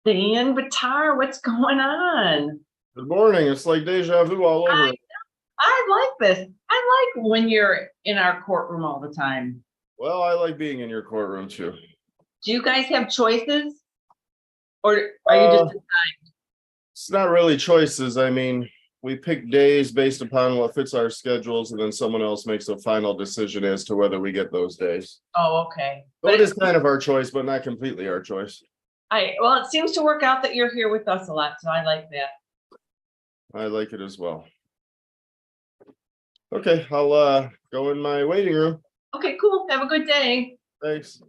Dan Batar, what's going on? Good morning. It's like deja vu all over. I I like this. I like when you're in our courtroom all the time. Well, I like being in your courtroom too. Do you guys have choices, or are you just? Uh, it's not really choices. I mean, we pick days based upon what fits our schedules, and then someone else makes a final decision as to whether we get those days. Oh, okay. So But it is kind of our choice, but not completely our choice. it seems to work out that you're here with us a lot, so I like that. I like it as well. Okay, I'll go in my waiting room. Okay, cool. Have a good day. Thanks.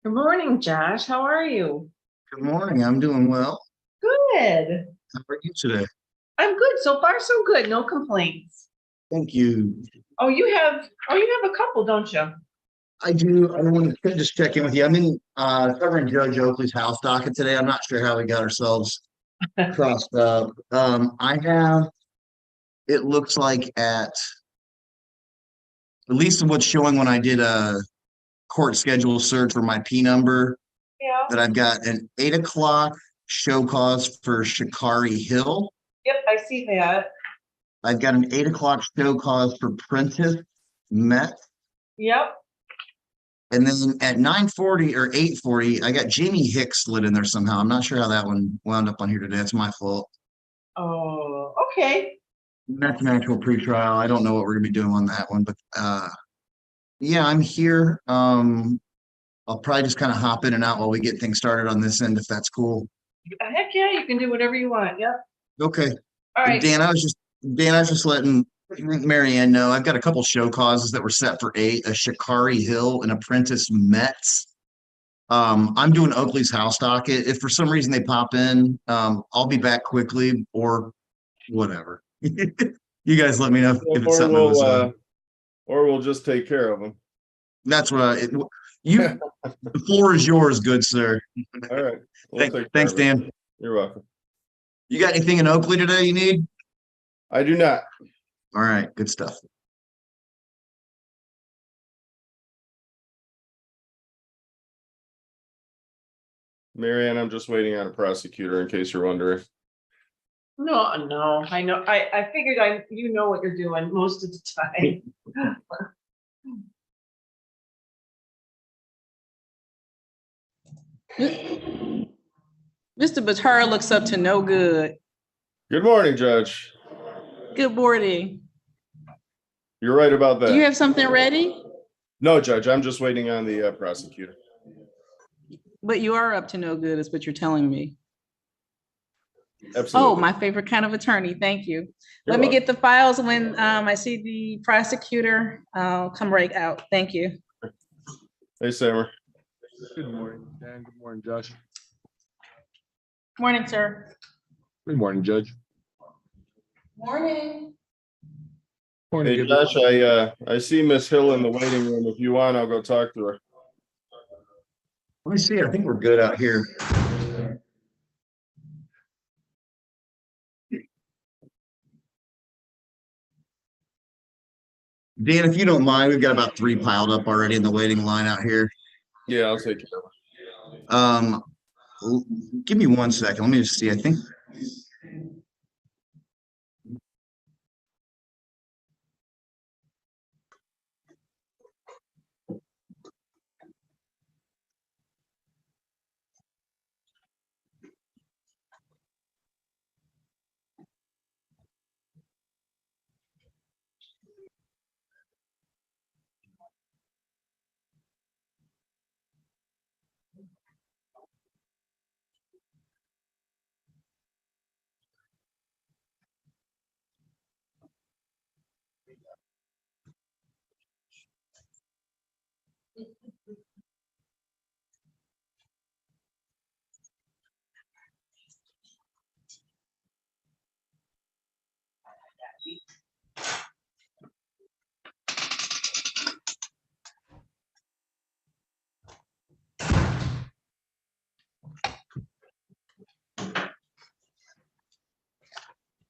Good morning, Josh. How are you? Good morning. I'm doing well. Good. How are you today? I'm good. So far, so good. No complaints. Thank you. You have a couple, don't you? I do. I want to just check in with you. I'm in covering Judge Oakley's house docket today. I'm not sure how we got ourselves crossed up. It looks like at least what's showing when I did a court schedule search for my P number, Yeah. that I've got an 8 o'clock show cause for Shikari Hill. Yep, I see that. I've got an 8 o'clock show cause for Prentice Met. Yep. And then at 9:40 or 8:40, I got Jamie Hicks slid in there somehow. I'm not sure how that one wound up on here today. It's my fault. Oh, okay. That's an actual pretrial. I don't know what we're gonna be doing on that one, but yeah, I'm here. I'll probably just kind of hop in and out while we get things started on this end, if that's cool. Heck yeah, you can do whatever you want. Yep. Okay. All right. Dan, I was just letting Mary Ann know I've got a couple show causes that were set for 8, a Shikari Hill and Apprentice Metz. I'm doing Oakley's house docket. If for some reason they pop in, I'll be back quickly or whatever. You guys let me know if it's something that was, or we'll just take care of them. that's what the floor is yours, good sir. All right. We'll take care Thanks, of it. Dan. You're welcome. You got anything in Oakley today you need? I do not. All right, good stuff. Mary Ann, I'm just waiting on a prosecutor in case you're wondering. No, I know. I figured you know what you're doing most of the time. Mr. Batar looks up to no good. Good morning, Judge. Good morning. You're right about that. Do you have something ready? No, Judge, I'm just waiting on the prosecutor. But you are up to no good, is what you're telling me. Absolutely. Oh, my favorite kind of attorney. Thank you. You're Let me welcome. get the files when I see the prosecutor. I'll come right out. Thank you. Hey, Sammer. Good morning, Dan. Good morning, Josh. Morning, sir. Good morning, Judge. Morning. Morning, Hey, Gibby. Josh, I see Miss Hill in the waiting room. If you want, I'll go talk to her. Let me see. I think we're good out here. Dan, if you don't mind, we've got about 3 piled up already in the waiting line out here. Yeah, I'll take care of it. Give me 1 second. Let me just see. I think.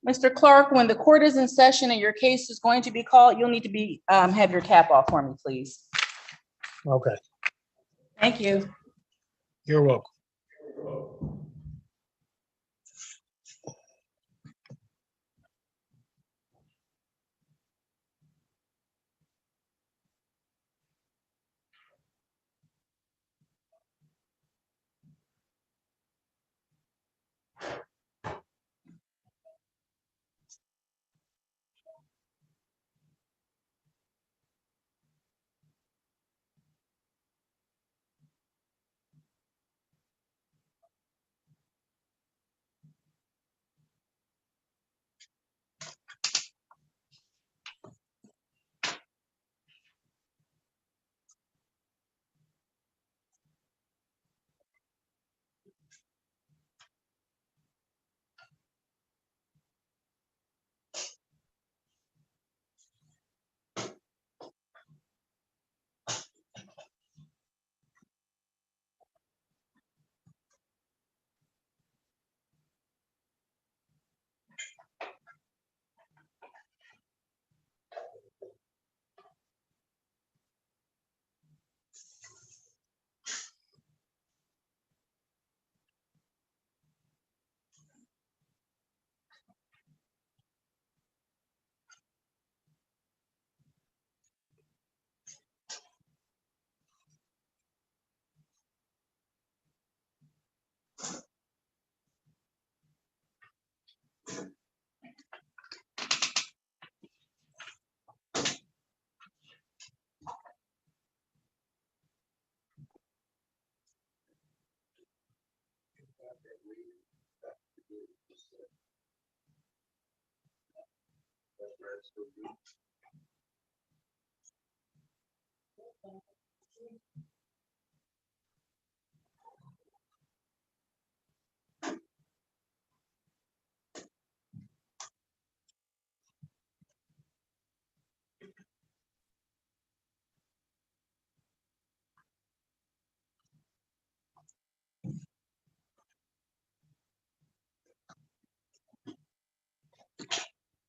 Mr. Clark, when the court is in session and your case is going to be called, you'll need to be have your cap off for me, please. Okay, Thank you. you're welcome.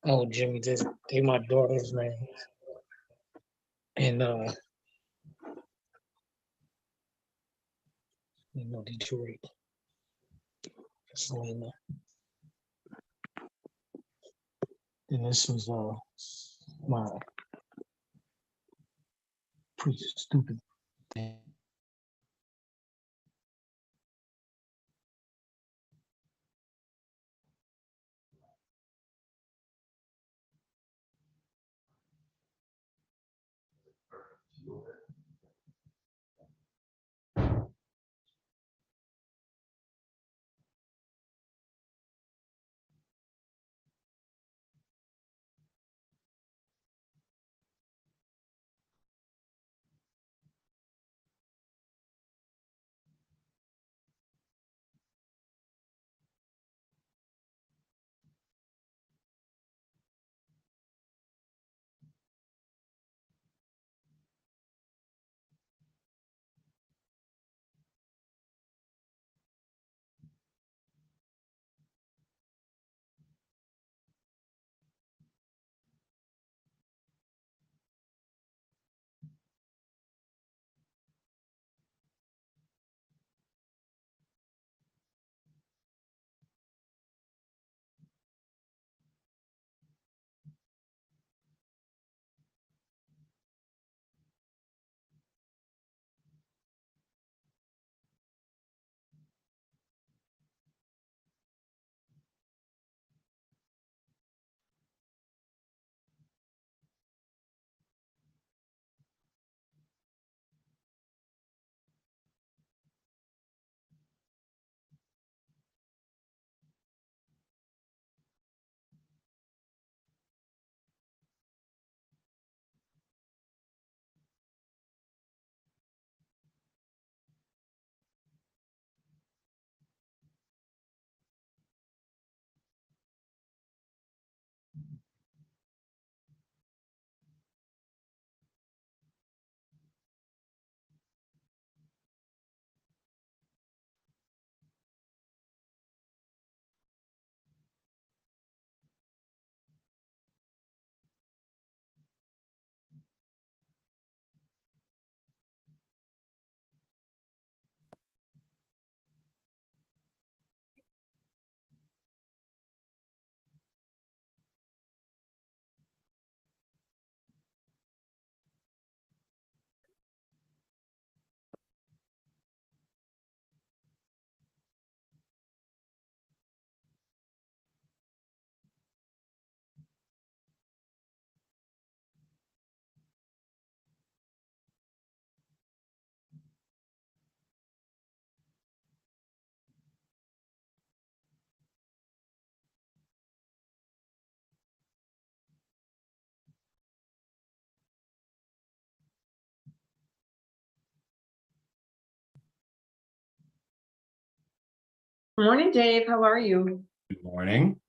Oh, Jimmy, just they my daughter's name. And Detroit. Selena. And this was my pretty stupid thing. Morning, Dave. How are you? Good morning.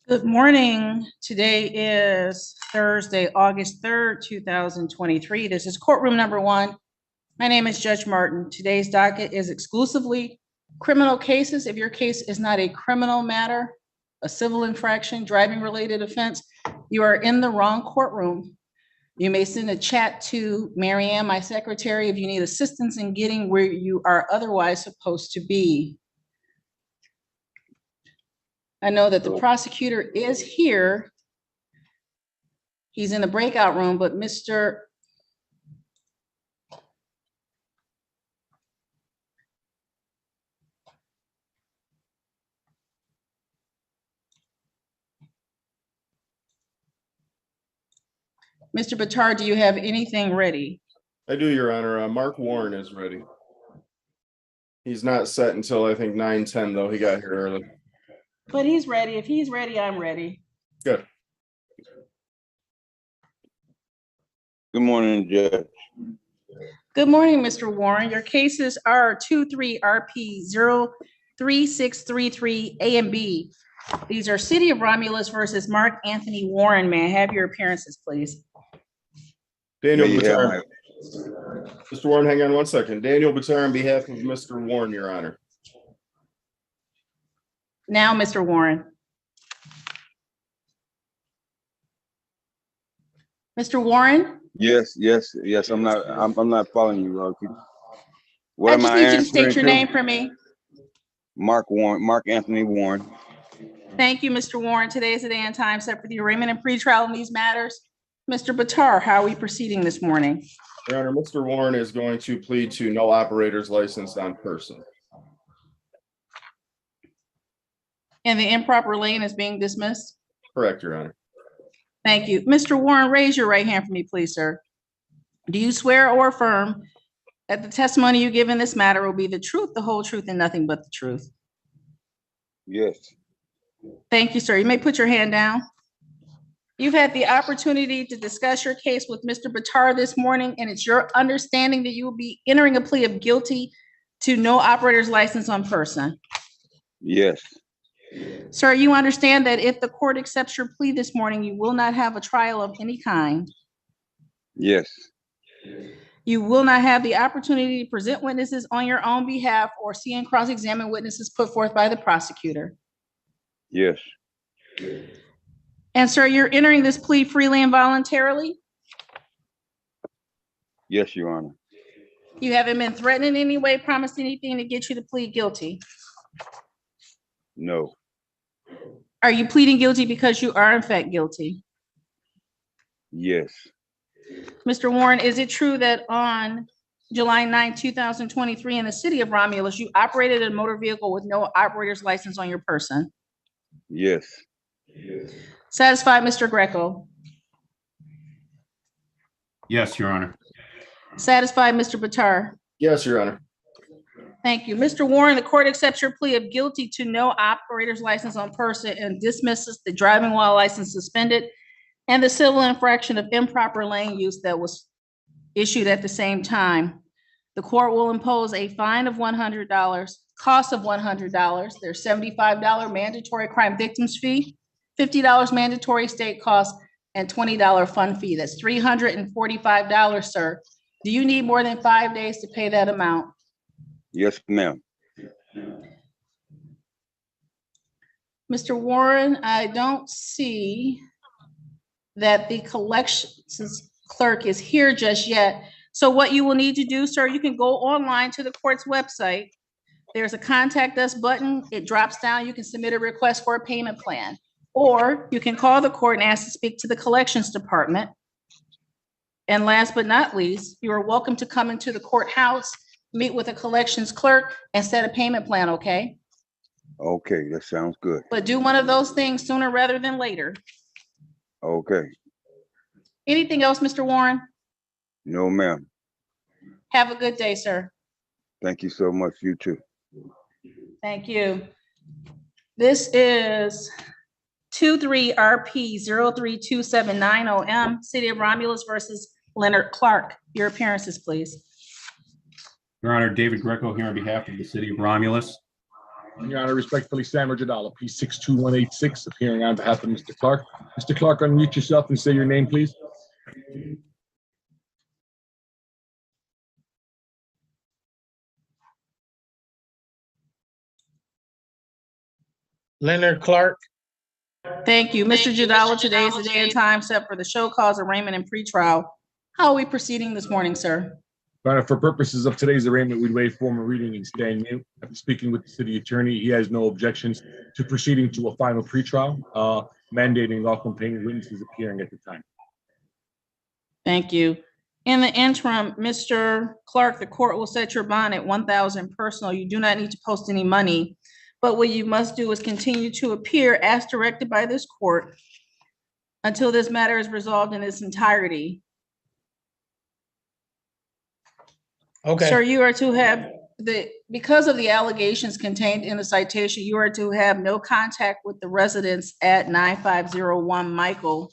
Good morning. Today is Thursday, August 3rd, 2023. This is courtroom number 1. My name is Judge Martin. Today's docket is exclusively criminal cases. If your case is not a criminal matter, a civil infraction, driving related offense, you are in the wrong courtroom. You may send a chat to Mary Ann, my secretary, if you need assistance in getting where you are otherwise supposed to be. I know that the prosecutor is here. He's in the breakout room, but Mr. Bitar, do you have anything ready? I do, Your Honor. Mark Warren is ready. He's not set until I think 9:10 though. He got here early. But he's ready. If he's ready, I'm ready. Good. Good morning, Judge. Good morning, Mr. Warren. Your cases are 23RP03633 A and B. These are City of Romulus versus Mark Anthony Warren. May I have your appearances, please? Daniel May you have Bitar. Mr. Warren, hang on one second. Daniel Bitar on behalf of Mr. Warren, Your Honor. Now, Mr. Warren. Mr. Warren? Yes. I'm not following you. What I am just I need you to state your answering to? name for me. Mark Warren, Mark Anthony Warren. Thank you, Mr. Warren. Today is the day and time set for the arraignment and pretrial in these matters. Mr. Bitar, how are we proceeding this morning? Your Honor, Mr. Warren is going to plead to no operator's license on person. And the improper lane is being dismissed? Correct, Your Honor. Thank you. Mr. Warren, raise your right hand for me, please, sir. Do you swear or affirm that the testimony you give in this matter will be the truth, the whole truth, and nothing but the truth? Yes. Thank you, sir. You may put your hand down. You've had the opportunity to discuss your case with Mr. Bitar this morning, and it's your understanding that you will be entering a plea of guilty to no operator's license on person. Yes. Sir, you understand that if the court accepts your plea this morning, you will not have a trial of any kind. Yes. You will not have the opportunity to present witnesses on your own behalf or see and cross-examine witnesses put forth by the prosecutor. Yes. And sir, you're entering this plea freely and voluntarily? Yes, Your Honor. You haven't been threatened in any way, promised anything to get you to plead guilty? No. Are you pleading guilty because you are in fact guilty? Yes. Mr. Warren, is it true that on July 9, 2023, in the city of Romulus, you operated a motor vehicle with no operator's license on your person? Yes. Satisfied, Mr. Greco? Yes, Your Honor. Satisfied, Mr. Bitar? Yes, Your Honor. Thank you. Mr. Warren, the court accepts your plea of guilty to no operator's license on person and dismisses the driving while license suspended and the civil infraction of improper lane use that was issued at the same time. The court will impose a fine of $100, cost of $100. There's $75 mandatory crime victims fee, $50 mandatory state cost, and $20 fund fee. That's $345, sir. Do you need more than 5 days to pay that amount? Yes, ma'am. Mr. Warren, I don't see that the collections clerk is here just yet. So what you will need to do, sir, you can go online to the court's website. There's a contact us button. It drops down. You can submit a request for a payment plan. Or you can call the court and ask to speak to the collections department. And last but not least, you are welcome to come into the courthouse, meet with a collections clerk, and set a payment plan, okay? Okay, that sounds good. But do one of those things sooner rather than later. Okay. Anything else, Mr. Warren? No, ma'am. Have a good day, sir. Thank you so much. You too. Thank you. This is 23RP03279OM, City of Romulus versus Leonard Clark. Your appearances, please. Your Honor, David Greco here on behalf of the City of Romulus. Your Honor, respectfully, Sam Jadala, P 62186, appearing on behalf of Mr. Clark. Mr. Clark, unmute yourself and say your name, please. Leonard Clark. Thank you. Mr. Jadala, today is the day and time set for the show cause arraignment and pretrial. How are we proceeding this morning, sir? Your Honor, for purposes of today's arraignment, we'd waive formal reading and stand mute. After speaking with the city attorney, he has no objections to proceeding to a final pretrial, mandating all complaining witnesses appearing at the time. Thank you. In the interim, Mr. Clark, the court will set your bond at 1,000 personal. You do not need to post any money, but what you must do is continue to appear as directed by this court until this matter is resolved in its entirety. Okay. Sir, you are to have because of the allegations contained in the citation, you are to have no contact with the residents at 9501 Michael.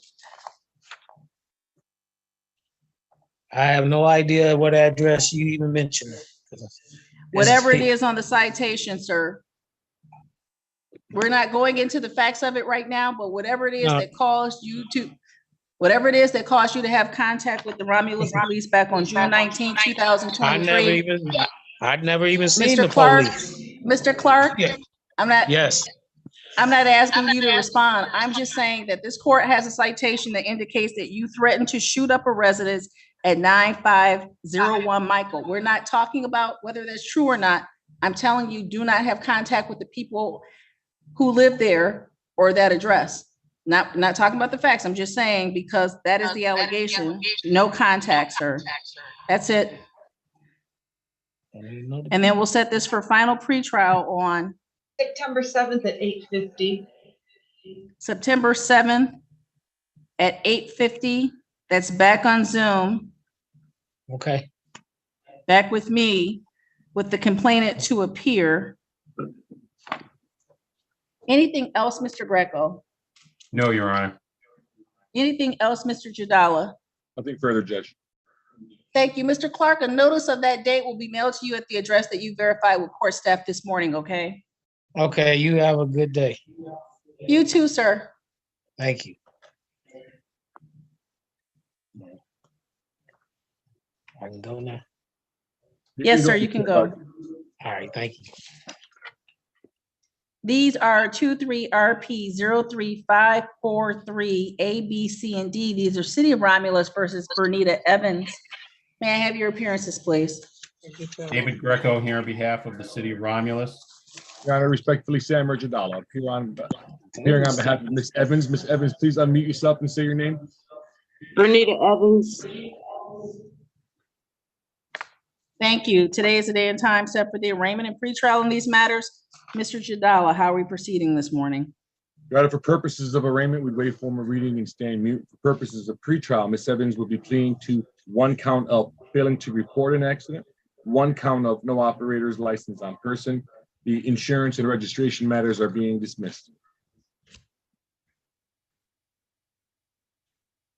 I have no idea what address you even mentioned. Whatever it is on the citation, sir. We're not going into the facts of it right now, but whatever it is that caused you to have contact with the Romulus police back on June 19, 2023. I'd never even seen Mr. the Clark, police. Mr. Clark, Yeah. Yes. I'm not asking you to respond. I'm just saying that this court has a citation that indicates that you threatened to shoot up a residence at 9501 Michael. We're not talking about whether that's true or not. I'm telling you, do not have contact with the people who live there or that address. Not talking about the facts. I'm just saying because that is the allegation. No contact, sir. That's it. And then we'll set this for final pretrial on September 7th at 8:50. September 7th at 8:50. That's back on Zoom. Okay. Back with me with the complainant to appear. Anything else, Mr. Greco? No, Your Honor. Anything else, Mr. Jadala? Nothing further, Judge. Thank you. Mr. Clark, a notice of that date will be mailed to you at the address that you verified with court staff this morning, okay? Okay, you have a good day. You too, sir. Thank you. I can go now. Yes, sir, you can go. All right, thank you. These are 23RP03543 A, B, C, and D. These are City of Romulus versus Bernita Evans. May I have your appearances, please? David Greco here on behalf of the city of Romulus. Your Honor, respectfully, Sam Jadala, appearing on behalf of Ms. Evans. Ms. Evans, please unmute yourself and say your name. Bernita Evans. Thank you. Today is the day and time set for the arraignment and pretrial in these matters. Mr. Jadala, how are we proceeding this morning? Your Honor, for purposes of arraignment, we'd waive formal reading and stand mute. For purposes of pretrial, Ms. Evans will be pleading to one count of failing to report an accident, one count of no operator's license on person. The insurance and registration matters are being dismissed.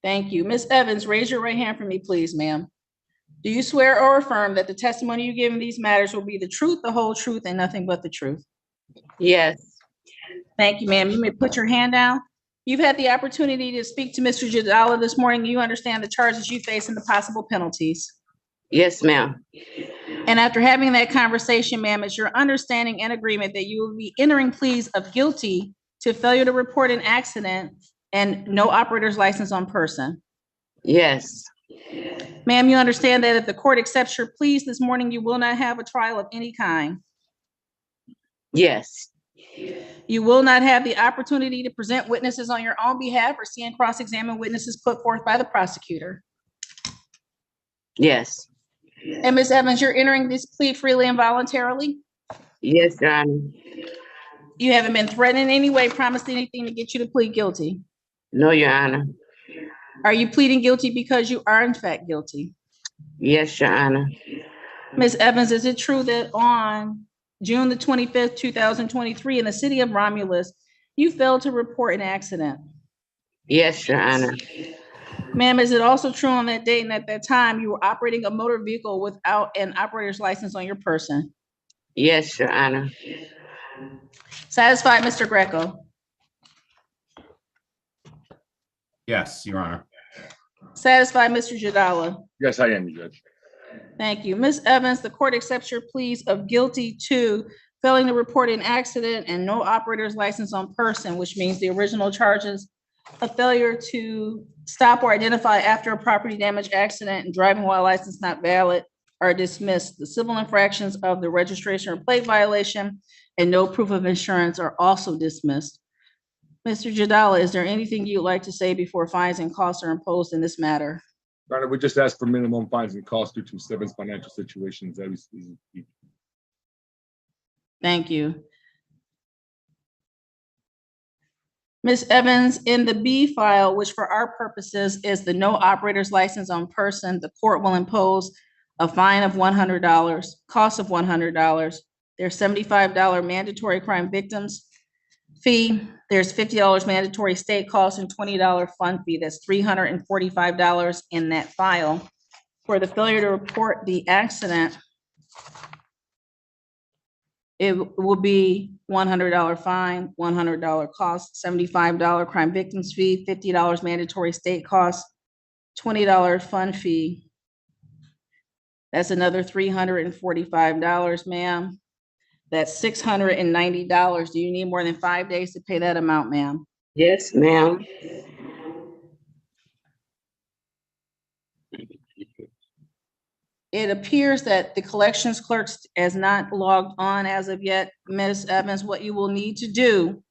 Thank you. Ms. Evans, raise your right hand for me, please, ma'am. Do you swear or affirm that the testimony you give in these matters will be the truth, the whole truth, and nothing but the truth? Yes. Thank you, ma'am. You may put your hand down. You've had the opportunity to speak to Mr. Jadala this morning. You understand the charges you face and the possible penalties. Yes, ma'am. And after having that conversation, ma'am, it's your understanding and agreement that you will be entering pleas of guilty to failure to report an accident and no operator's license on person. Yes. Ma'am, you understand that if the court accepts your pleas this morning, you will not have a trial of any kind. Yes. You will not have the opportunity to present witnesses on your own behalf or see and cross-examine witnesses put forth by the prosecutor. Yes. And Ms. Evans, you're entering this plea freely and voluntarily? Yes, Your Honor. You haven't been threatened in any way, promised anything to get you to plead guilty? No, Your Honor. Are you pleading guilty because you are in fact guilty? Yes, Your Honor. Ms. Evans, is it true that on June the 25th, 2023, in the city of Romulus, you failed to report an accident? Yes, Your Honor. Ma'am, is it also true on that date and at that time you were operating a motor vehicle without an operator's license on your person? Yes, Your Honor. Satisfied, Mr. Greco? Yes, Your Honor. Satisfied, Mr. Jadala? Yes, I am, Judge. Thank you. Ms. Evans, the court accepts your pleas of guilty to failing to report an accident and no operator's license on person, which means the original charges of failure to stop or identify after a property damage accident and driving while license not valid are dismissed. The civil infractions of the registration or plate violation and no proof of insurance are also dismissed. Mr. Jadala, is there anything you'd like to say before fines and costs are imposed in this matter? Your Honor, we just ask for minimum fines and costs due to Seven's financial situations. Thank you. Ms. Evans, in the B file, which for our purposes is the no operator's license on person, the court will impose a fine of $100, cost of $100. There's $75 mandatory crime victims fee. There's $50 mandatory state cost and $20 fund fee. That's $345 in that file. For the failure to report the accident, it will be $100 fine, $100 cost, $75 crime victims fee, $50 mandatory state cost, $20 fund fee. That's another $345, ma'am. That's $690. Do you need more than 5 days to pay that amount, ma'am? Yes, ma'am. It appears that the collections clerk has not logged on as of yet. Ms. Evans, what you will need to do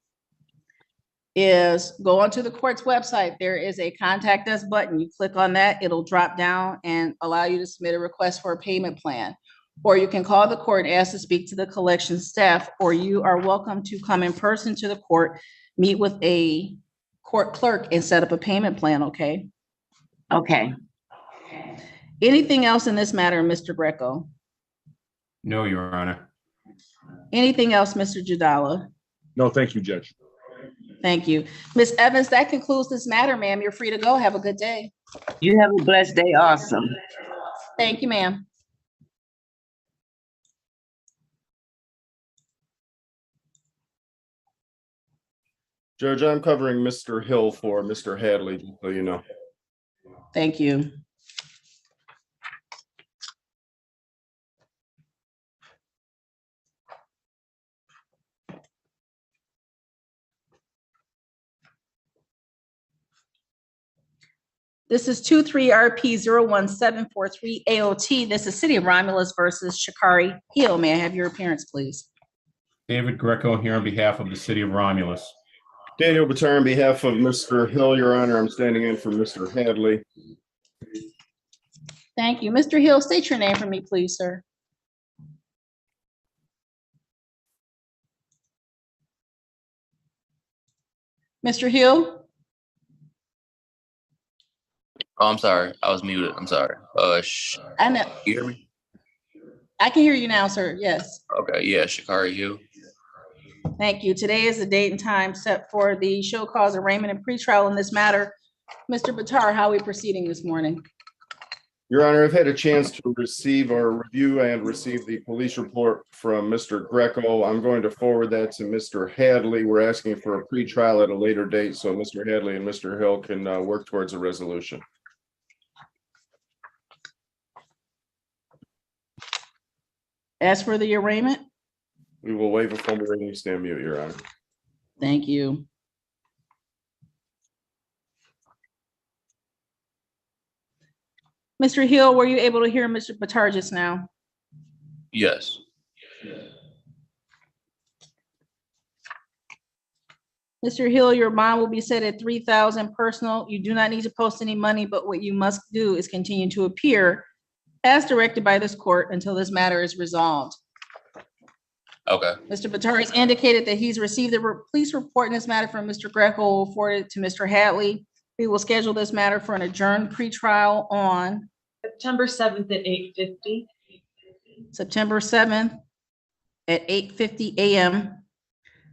is go onto the court's website. There is a contact us button. You click on that, it'll drop down and allow you to submit a request for a payment plan. Or you can call the court and ask to speak to the collection staff, or you are welcome to come in person to the court, meet with a court clerk and set up a payment plan, okay? Okay. Anything else in this matter, Mr. Greco? No, Your Honor. Anything else, Mr. Jadala? No, thank you, Judge. Thank you. Ms. Evans, that concludes this matter, ma'am. You're free to go. Have a good day. You have a blessed day. Awesome. Thank you, ma'am. Judge, I'm covering Mr. Hill for Mr. Hadley, so you know. Thank you. This is 23RP01743 AOT. This is City of Romulus versus Shakari Hill. May I have your appearance, please? David Greco here on behalf of the City of Romulus. Daniel Batar on behalf of Mr. Hill, Your Honor, I'm standing in for Mr. Hadley. Thank you. Mr. Hill, state your name for me, please, sir. Mr. Hill? Oh, I'm sorry. I was muted. I'm sorry. I know. You hear me? I can hear you now, sir. Yes. Okay. Yeah, Shakari Hill. Thank you. Today is the date and time set for the show cause arraignment and pretrial in this matter. Mr. Batar, how are we proceeding this morning? Your Honor, I've had a chance to receive or review and receive the police report from Mr. Greco. I'm going to forward that to Mr. Hadley. We're asking for a pretrial at a later date so Mr. Hadley and Mr. Hill can work towards a resolution. As for the arraignment? We will waive a formal reading, stand mute, Your Honor. Thank you. Mr. Hill, were you able to hear Mr. Batar just now? Yes. Mr. Hill, your bond will be set at $3,000 personal. You do not need to post any money, but what you must do is continue to appear as directed by this court until this matter is resolved. Okay. Mr. Batar has indicated that he's received a police report in this matter from Mr. Greco, will forward it to Mr. Hadley. We will schedule this matter for an adjourned pretrial on September 7th at 8:50. September 7th at 8:50 a.m.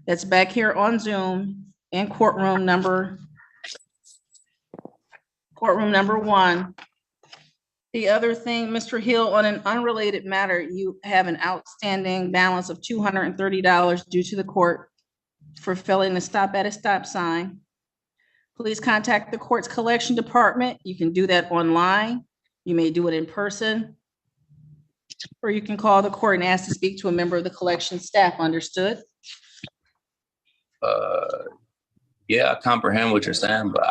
That's back here on Zoom in courtroom number 1. The other thing, Mr. Hill, on an unrelated matter, you have an outstanding balance of $230 due to the court for failing to stop at a stop sign. Please contact the court's collection department. You can do that online. You may do it in person. Or you can call the court and ask to speak to a member of the collection staff. Understood? Yeah, I comprehend what you're saying, but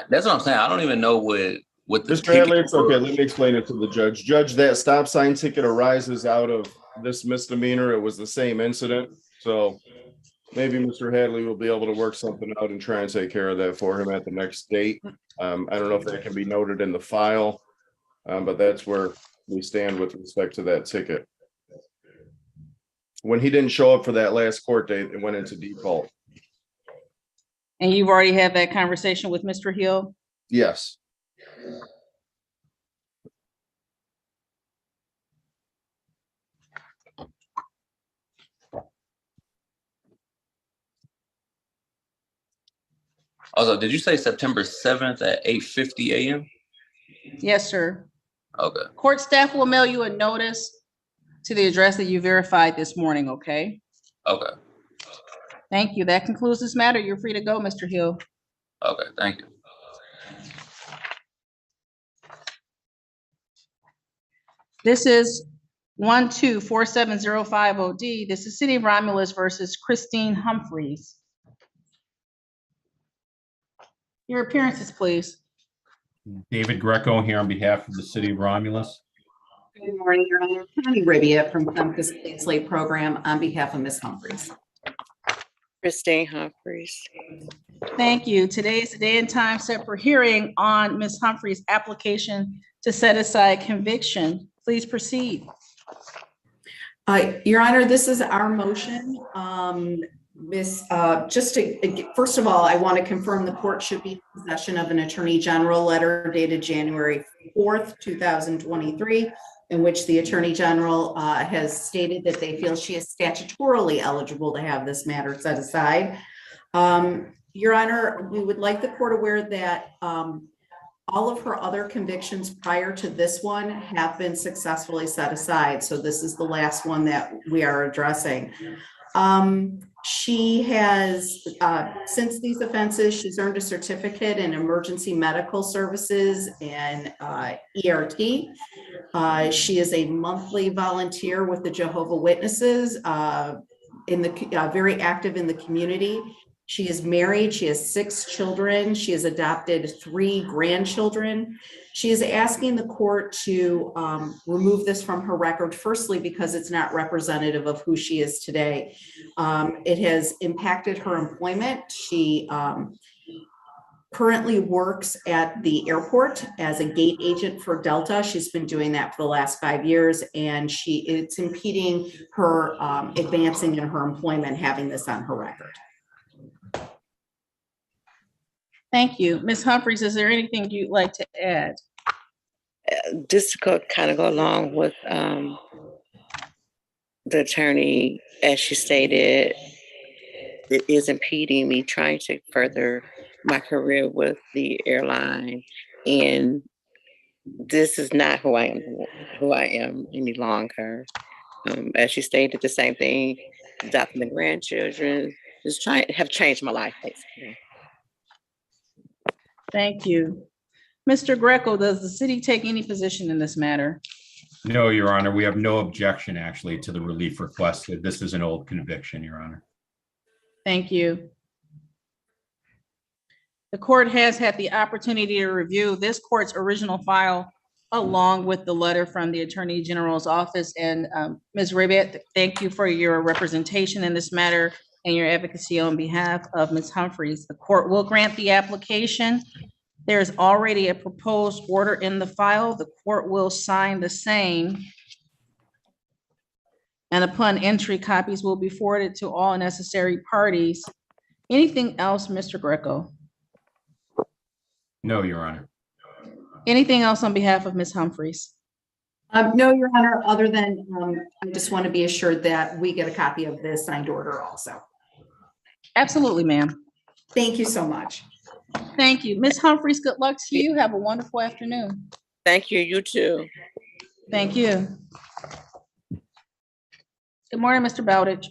that's what I'm saying. I don't even know what the Mr. Hadley, ticket it's okay. was. Let me explain it to the judge. Judge, that stop sign ticket arises out of this misdemeanor. It was the same incident. So maybe Mr. Hadley will be able to work something out and try and take care of that for him at the next date. I don't know if that can be noted in the file, but that's where we stand with respect to that ticket. When he didn't show up for that last court date, it went into default. And you've already had that conversation with Mr. Hill? Yes. Also, did you say September 7th at 8:50 a.m.? Yes, sir. Okay. Court staff will mail you a notice to the address that you verified this morning, okay? Okay. Thank you. That concludes this matter. You're free to go, Mr. Hill. Okay. Thank you. This is 1247050D. This is City of Romulus versus Christine Humphreys. Your appearances, please. David Greco here on behalf of the city of Romulus. Good morning, Your Honor. Connie Ribbia from Compass Slate Program on behalf of Ms. Humphreys. Christine Humphreys. Thank you. Today is the day and time set for hearing on Ms. Humphreys' application to set aside conviction. Please proceed. Your Honor, this is our motion. First of all, I want to confirm the court should be in possession of an Attorney General letter dated January 4th, 2023, in which the Attorney General has stated that they feel she is statutorily eligible to have this matter set aside. Your Honor, we would like the court aware that all of her other convictions prior to this one have been successfully set aside. So this is the last one that we are addressing. She has, since these offenses, she's earned a certificate in emergency medical services and ERT. She is a monthly volunteer with the Jehovah's Witnesses, very active in the community. She is married. She has 6 children. She has adopted 3 grandchildren. She is asking the court to remove this from her record, firstly, because it's not representative of who she is today. It has impacted her employment. She currently works at the airport as a gate agent for Delta. She's been doing that for the last 5 years, and it's impeding her advancing in her employment, having this on her record. Thank you. Ms. Humphreys, is there anything you'd like to add? Just to kind of go along with the attorney, as she stated, it is impeding me trying to further my career with the airline. And this is not who I am any longer. As she stated, the same thing, adopting the grandchildren, have changed my life, basically. Thank you. Mr. Greco, does the city take any position in this matter? No, Your Honor, we have no objection actually to the relief requested. This is an old conviction, Your Honor. Thank you. The court has had the opportunity to review this court's original file along with the letter from the Attorney General's office. And Ms. Ribbett, thank you for your representation in this matter and your advocacy on behalf of Ms. Humphreys. The court will grant the application. There's already a proposed order in the file. The court will sign the same. And upon entry, copies will be forwarded to all necessary parties. Anything else, Mr. Greco? No, Your Honor. Anything else on behalf of Ms. Humphreys? No, Your Honor, other than I just want to be assured that we get a copy of this signed order also. Absolutely, ma'am. Thank you so much. Thank you. Ms. Humphreys, good luck to you. Have a wonderful afternoon. Thank you, you too. Thank you. Good morning, Mr. Bowditch.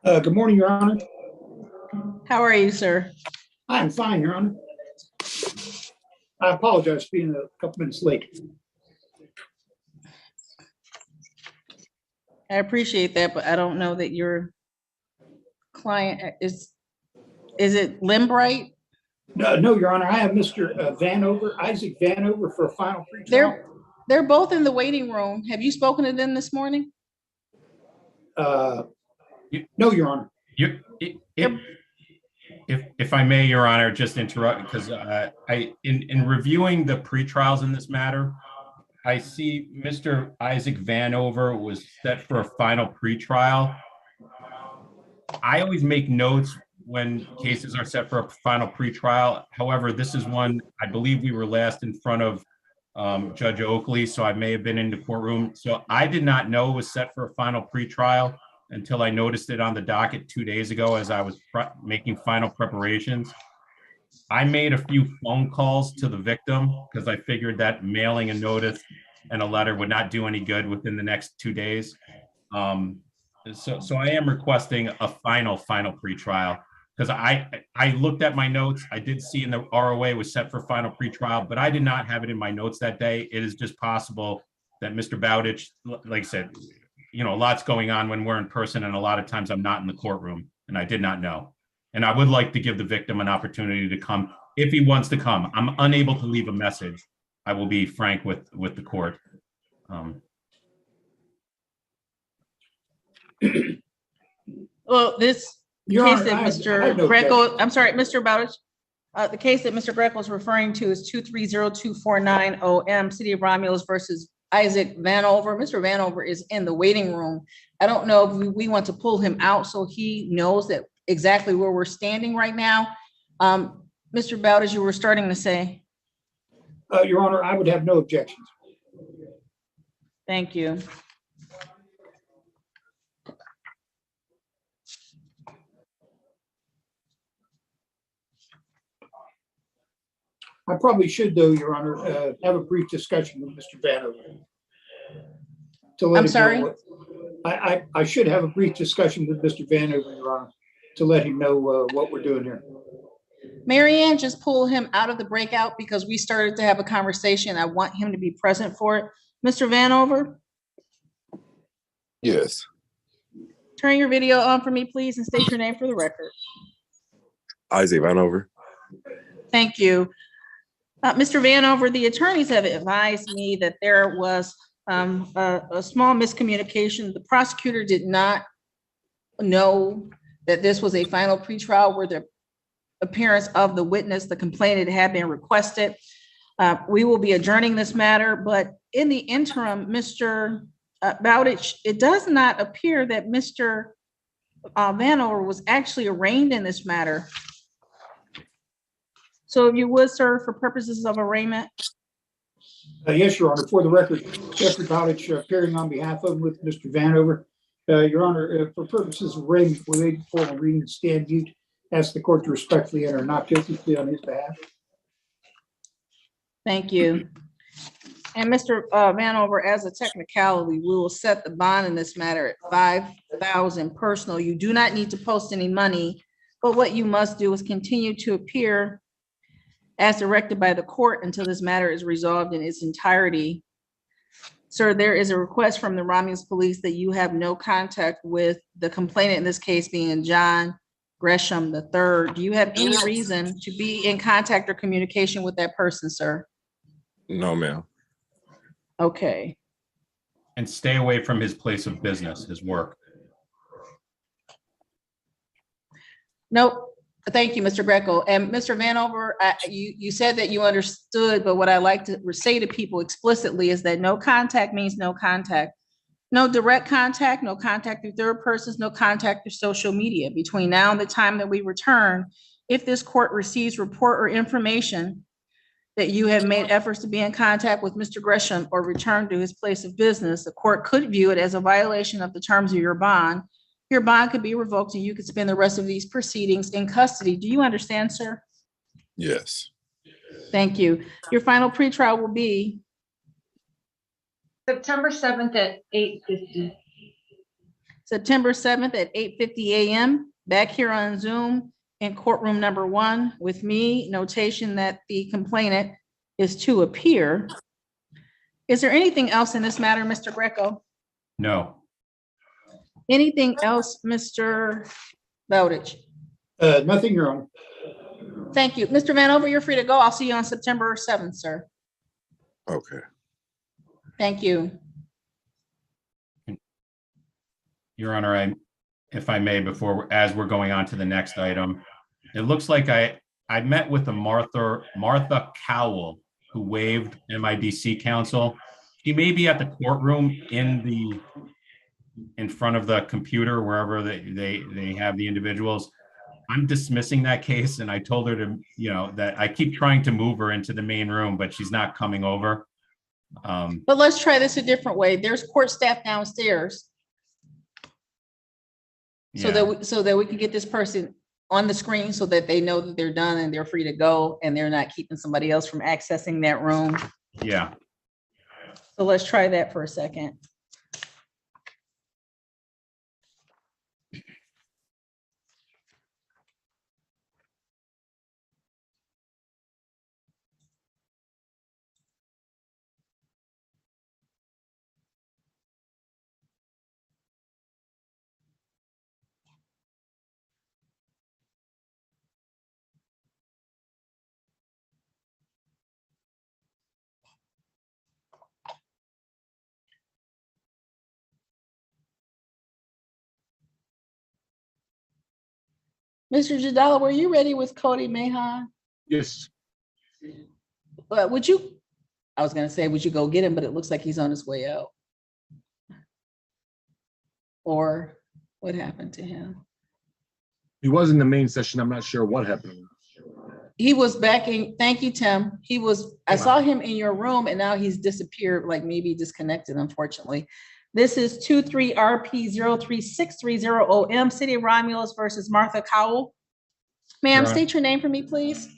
Good morning, Your Honor. How are you, sir? I'm fine, Your Honor. I apologize for being a couple minutes late. I appreciate that, but I don't know that your client is it Limbright? No, Your Honor, I have Mr. Isaac Vanover for a final pretrial. They're both in the waiting room. Have you spoken to them this morning? No, Your Honor. If I may, Your Honor, just interrupt, because in reviewing the pretrials in this matter, I see Mr. Isaac Vanover was set for a final pretrial. I always make notes when cases are set for a final pretrial. However, this is one, I believe we were last in front of Judge Oakley, so I may have been in the courtroom. So I did not know it was set for a final pretrial until I noticed it on the docket 2 days ago as I was making final preparations. I made a few phone calls to the victim because I figured that mailing a notice and a letter would not do any good within the next 2 days. So I am requesting a final pretrial because I looked at my notes. I did see in the ROA was set for final pretrial, but I did not have it in my notes that day. It is just possible that Mr. Bowditch, like I said, you know, a lot's going on when we're in person, and a lot of times I'm not in the courtroom, and I did not know. And I would like to give the victim an opportunity to come if he wants to come. I'm unable to leave a message. I will be frank with the court. Well, this Your case Honor, that I have Mr. no Greco, objection. I'm sorry, Mr. Bowditch, the case that Mr. Greco is referring to is 2302490 OM, City of Romulus versus Isaac Vanover. Mr. Vanover is in the waiting room. I don't know if we want to pull him out so he knows that exactly where we're standing right now. Mr. Bowditch, you were starting to say. Your Honor, I would have no objections. Thank you. I probably should, though, Your Honor, have a brief discussion with Mr. Vanover. I'm sorry? I should have a brief discussion with Mr. Vanover, Your Honor, to let him know what we're doing here. Marianne, just pull him out of the breakout because we started to have a conversation. I want him to be present for it. Mr. Vanover, Yes. turn your video on for me, please, and state your name for the record. Isaac Vanover. Thank you. Mr. Vanover, the attorneys have advised me that there was a small miscommunication. The prosecutor did not know that this was a final pretrial where the appearance of the witness, the complainant, had been requested. We will be adjourning this matter, but in the interim, Mr. Bowditch, it does not appear that Mr. Vanover was actually arraigned in this matter. So if you would, sir, for purposes of arraignment. Yes, Your Honor. For the record, Jeffrey Bowditch appearing on behalf of with Mr. Vanover. Your Honor, for purposes of arraignment, we wait for a reading and stand mute. Ask the court to respectfully enter not guilty plea on his behalf. Thank you. And Mr. Vanover, as a technicality, we will set the bond in this matter at $5,000 personal. You do not need to post any money, but what you must do is continue to appear as directed by the court until this matter is resolved in its entirety. Sir, there is a request from the Romulus Police that you have no contact with the complainant, in this case being John Gresham III. Do you have any reason to be in contact or communication with that person, sir? No, ma'am. Okay. And stay away from his place of business, his work. Nope. Thank you, Mr. Greco. And Mr. Vanover, you said that you understood, but what I like to say to people explicitly is that no contact means no contact. No direct contact, no contact through third persons, no contact through social media. Between now and the time that we return, if this court receives report or information that you have made efforts to be in contact with Mr. Gresham or return to his place of business, the court could view it as a violation of the terms of your bond. Your bond could be revoked and you could spend the rest of these proceedings in custody. Do you understand, sir? Yes. Thank you. Your final pretrial will be September 7th at 8:50. September 7th at 8:50 a.m. back here on Zoom in courtroom number 1 with me. Notation that the complainant is to appear. Is there anything else in this matter, Mr. Greco? No. Anything else, Mr. Bowditch? Nothing, Your Honor. Thank you. Mr. Vanover, you're free to go. I'll see you on September 7th, sir. Okay. Thank you. Your Honor, if I may, as we're going on to the next item, it looks like I met with a Martha Cowell, who waived MIDC counsel. She may be at the courtroom in front of the computer, wherever they have the individuals. I'm dismissing that case, and I told her to, that I keep trying to move her into the main room, but she's not coming over. But let's try this a different way. There's court staff downstairs. So that we can get this person on the screen so that they know that they're done and they're free to go and they're not keeping somebody else from accessing that room. Yeah. So let's try that for a second. Mr. Jadala, were you ready with Cody Mahan? Yes. Would you go get him, but it looks like he's on his way out. Or what happened to him? He was in the main session. I'm not sure what happened. He was back in, thank you, Tim. I saw him in your room and now he's disappeared, like maybe disconnected, unfortunately. This is 23RP036330OM, City of Romulus versus Martha Cowell. Ma'am, state your name for me, please.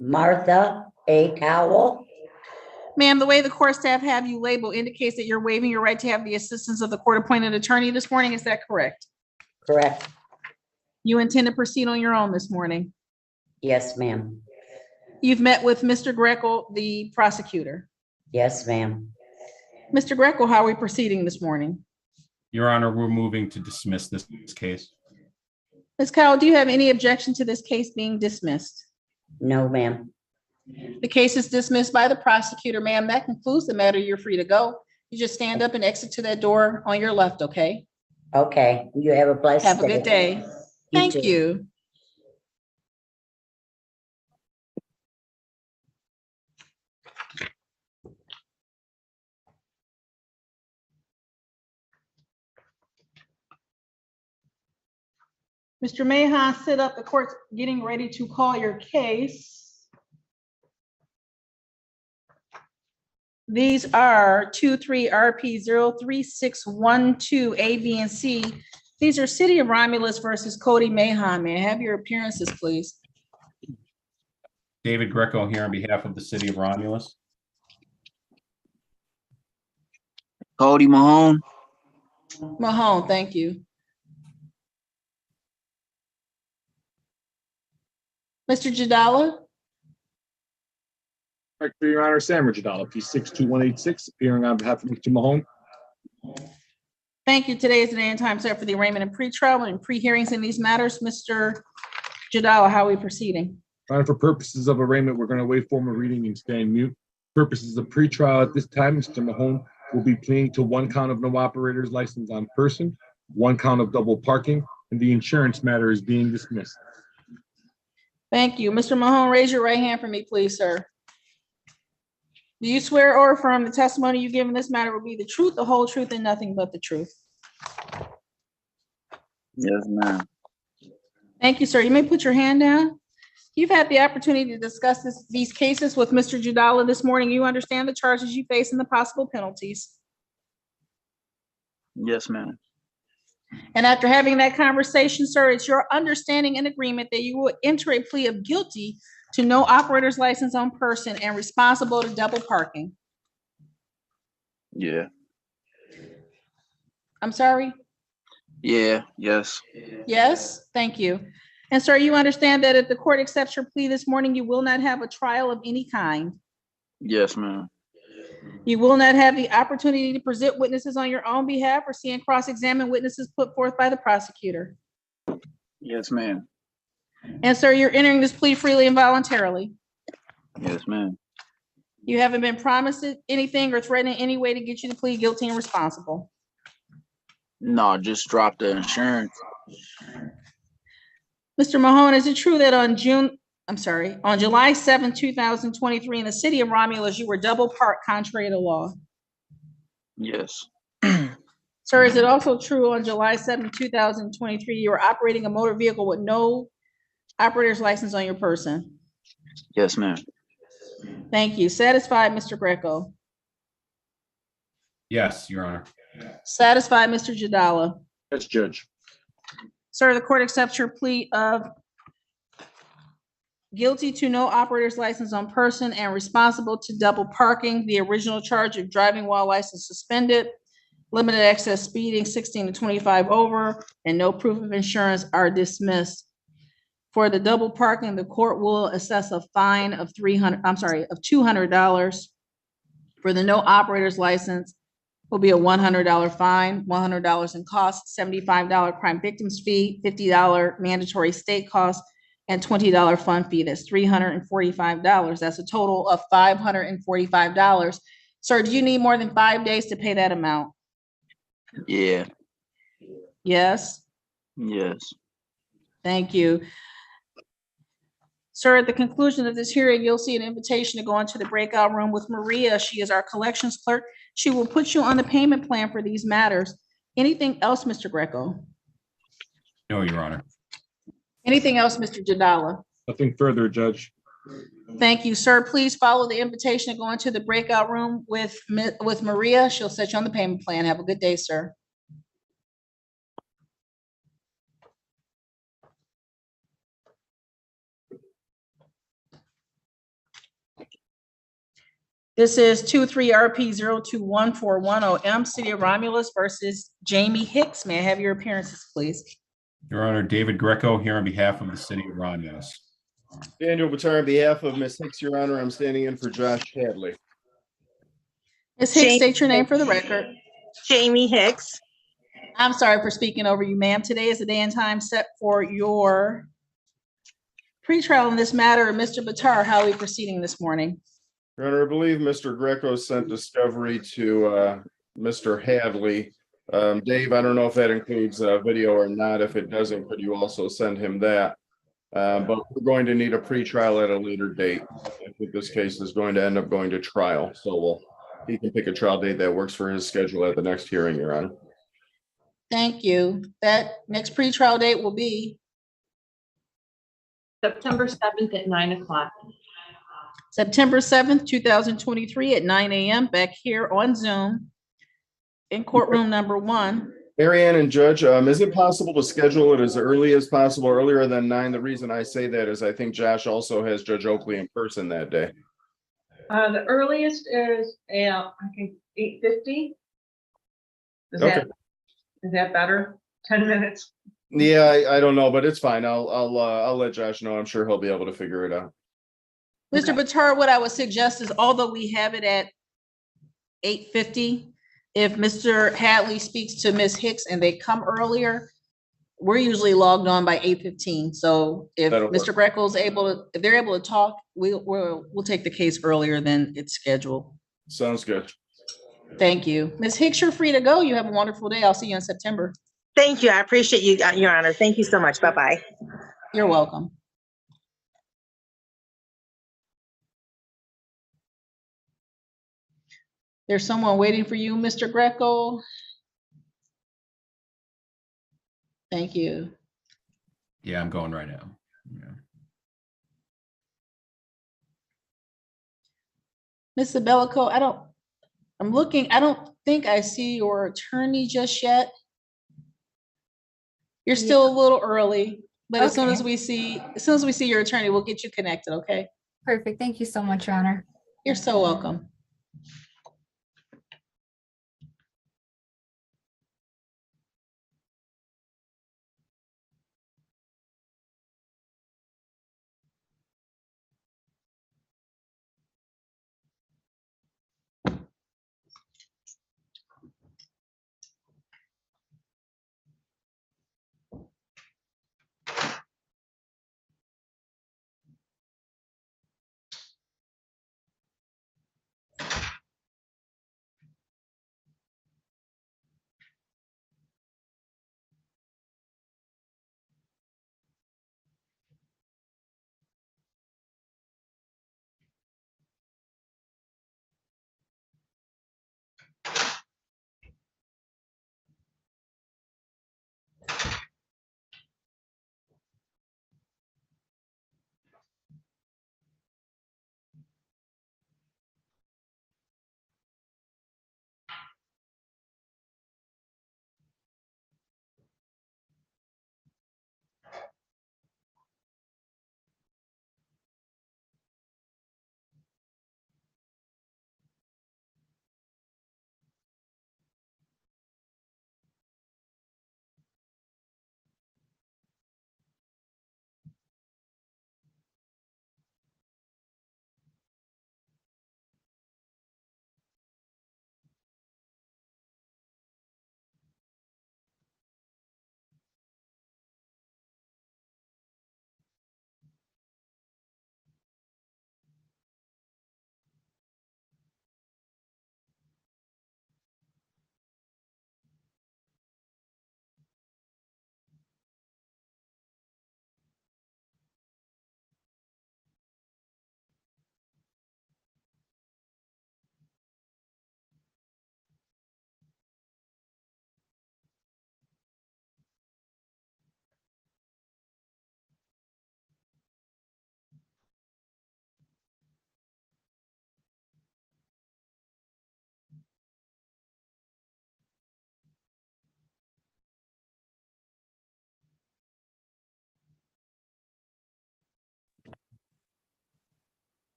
Martha A. Cowell. Ma'am, the way the court staff have you labeled indicates that you're waiving your right to have the assistance of the court-appointed attorney this morning. Is that correct? Correct. You intend to proceed on your own this morning? Yes, ma'am. You've met with Mr. Greco, the prosecutor? Yes, ma'am. Mr. Greco, how are we proceeding this morning? Your Honor, we're moving to dismiss this case. Ms. Cowell, do you have any objection to this case being dismissed? No, ma'am. The case is dismissed by the prosecutor, ma'am. That concludes the matter. You're free to go. You just stand up and exit to that door on your left, okay? Okay. You have a blessed day. Have a good day. Thank you. Mr. Mahan, sit up. The court's getting ready to call your case. These are 23RP03612 A, B, and C. These are City of Romulus versus Cody Mahan. May I have your appearances, please? David Greco here on behalf of the City of Romulus. Cody Mahone. Mahone, thank you. Mr. Jadala? Correct, for Your Honor, Sam Jadala, P62186, appearing on behalf of Mr. Mahone. Thank you. Today is the day and time set for the arraignment and pretrial and pre-hearings in these matters. Mr. Jadala, how are we proceeding? For purposes of arraignment, we're going to waive formal reading and stand mute. Purposes of pretrial at this time, Mr. Mahone will be pleading to 1 count of no operator's license on person, 1 count of double parking, and the insurance matter is being dismissed. Thank you. Mr. Mahone, raise your right hand for me, please, sir. Do you swear or affirm the testimony you give in this matter will be the truth, the whole truth, and nothing but the truth? Yes, ma'am. Thank you, sir. You may put your hand down. You've had the opportunity to discuss these cases with Mr. Jadala this morning. You understand the charges you face and the possible penalties. Yes, ma'am. And after having that conversation, sir, it's your understanding and agreement that you will enter a plea of guilty to no operator's license on person and responsible to double parking. Yeah. I'm sorry? Yeah. Yes. Yes, thank you. And sir, you understand that if the court accepts your plea this morning, you will not have a trial of any kind. Yes, ma'am. You will not have the opportunity to present witnesses on your own behalf or see and cross-examine witnesses put forth by the prosecutor. Yes, ma'am. And sir, you're entering this plea freely and voluntarily. Yes, ma'am. You haven't been promised anything or threatened in any way to get you to plead guilty and responsible. No, just drop the insurance. Mr. Mahone, is it true that on July 7, 2023, in the city of Romulus, you were double parked contrary to law? Yes. Sir, is it also true on July 7, 2023, you were operating a motor vehicle with no operator's license on your person? Yes, ma'am. Thank you. Satisfied, Mr. Greco? Yes, Your Honor. Satisfied, Mr. Jadala? Yes, Judge. Sir, the court accepts your plea of guilty to no operator's license on person and responsible to double parking. The original charge of driving while license suspended, limited access speeding 16 to 25 over, and no proof of insurance are dismissed. For the double parking, the court will assess a fine of $200. For the no operator's license will be a $100 fine, $100 in costs, $75 crime victims fee, $50 mandatory state costs, and $20 fund fee. That's $345. That's a total of $545. Sir, do you need more than 5 days to pay that amount? Yeah. Yes? Yes. Thank you. Sir, at the conclusion of this hearing, you'll see an invitation to go into the breakout room with Maria. She is our collections clerk. She will put you on the payment plan for these matters. Anything else, Mr. Greco? No, Your Honor. Anything else, Mr. Jadala? Nothing further, Judge. Thank you, sir. Please follow the invitation to go into the breakout room with Maria. She'll set you on the payment plan. Have a good day, sir. This is 23RP021410M, City of Romulus versus Jamie Hicks. May I have your appearances, please? Your Honor, David Greco here on behalf of the city of Romulus. Daniel Batar, on behalf of Ms. Hicks, Your Honor, I'm standing in for Josh Hadley. Ms. Hicks, state your name for the record. Jamie Hicks. I'm sorry for speaking over you, ma'am. Today is the day and time set for your pretrial in this matter. Mr. Batar, how are we proceeding this morning? Your Honor, I believe Mr. Greco sent discovery to Mr. Hadley. Dave, I don't know if that includes video or not. If it doesn't, could you also send him that? But we're going to need a pretrial at a later date. I think this case is going to end up going to trial. So he can pick a trial date that works for his schedule at the next hearing, Your Honor. Thank you. That next pretrial date will be September 7th at 9 o'clock. September 7th, 2023 at 9 a.m. back here on Zoom in courtroom number 1. Mary Ann and Judge, is it possible to schedule it as early as possible, earlier than 9? The reason I say that is I think Josh also has Judge Oakley in person that day. The earliest is I think 8:50. Okay. Is that better? 10 minutes. Yeah, I don't know, but it's fine. I'll let Josh know. I'm sure he'll be able to figure it out. Mr. Batar, what I would suggest is, although we have it at 8:50, if Mr. Hadley speaks to Ms. Hicks and they come earlier, we're usually logged on by 8:15. So if Mr. Greco's if they're able to talk, we'll take the case earlier than it's scheduled. Sounds good. Thank you. Ms. Hicks, you're free to go. You have a wonderful day. I'll see you in September. Thank you. I appreciate you, Your Honor. Thank you so much. Bye-bye. You're welcome. There's someone waiting for you, Mr. Greco. Thank you. Yeah, I'm going right now. Yeah. Ms. Bellico, I don't think I see your attorney just yet. You're still a little early. But as soon as Okay. we see your attorney, we'll get you connected, okay? Perfect. Thank you so much, Your Honor. You're so welcome.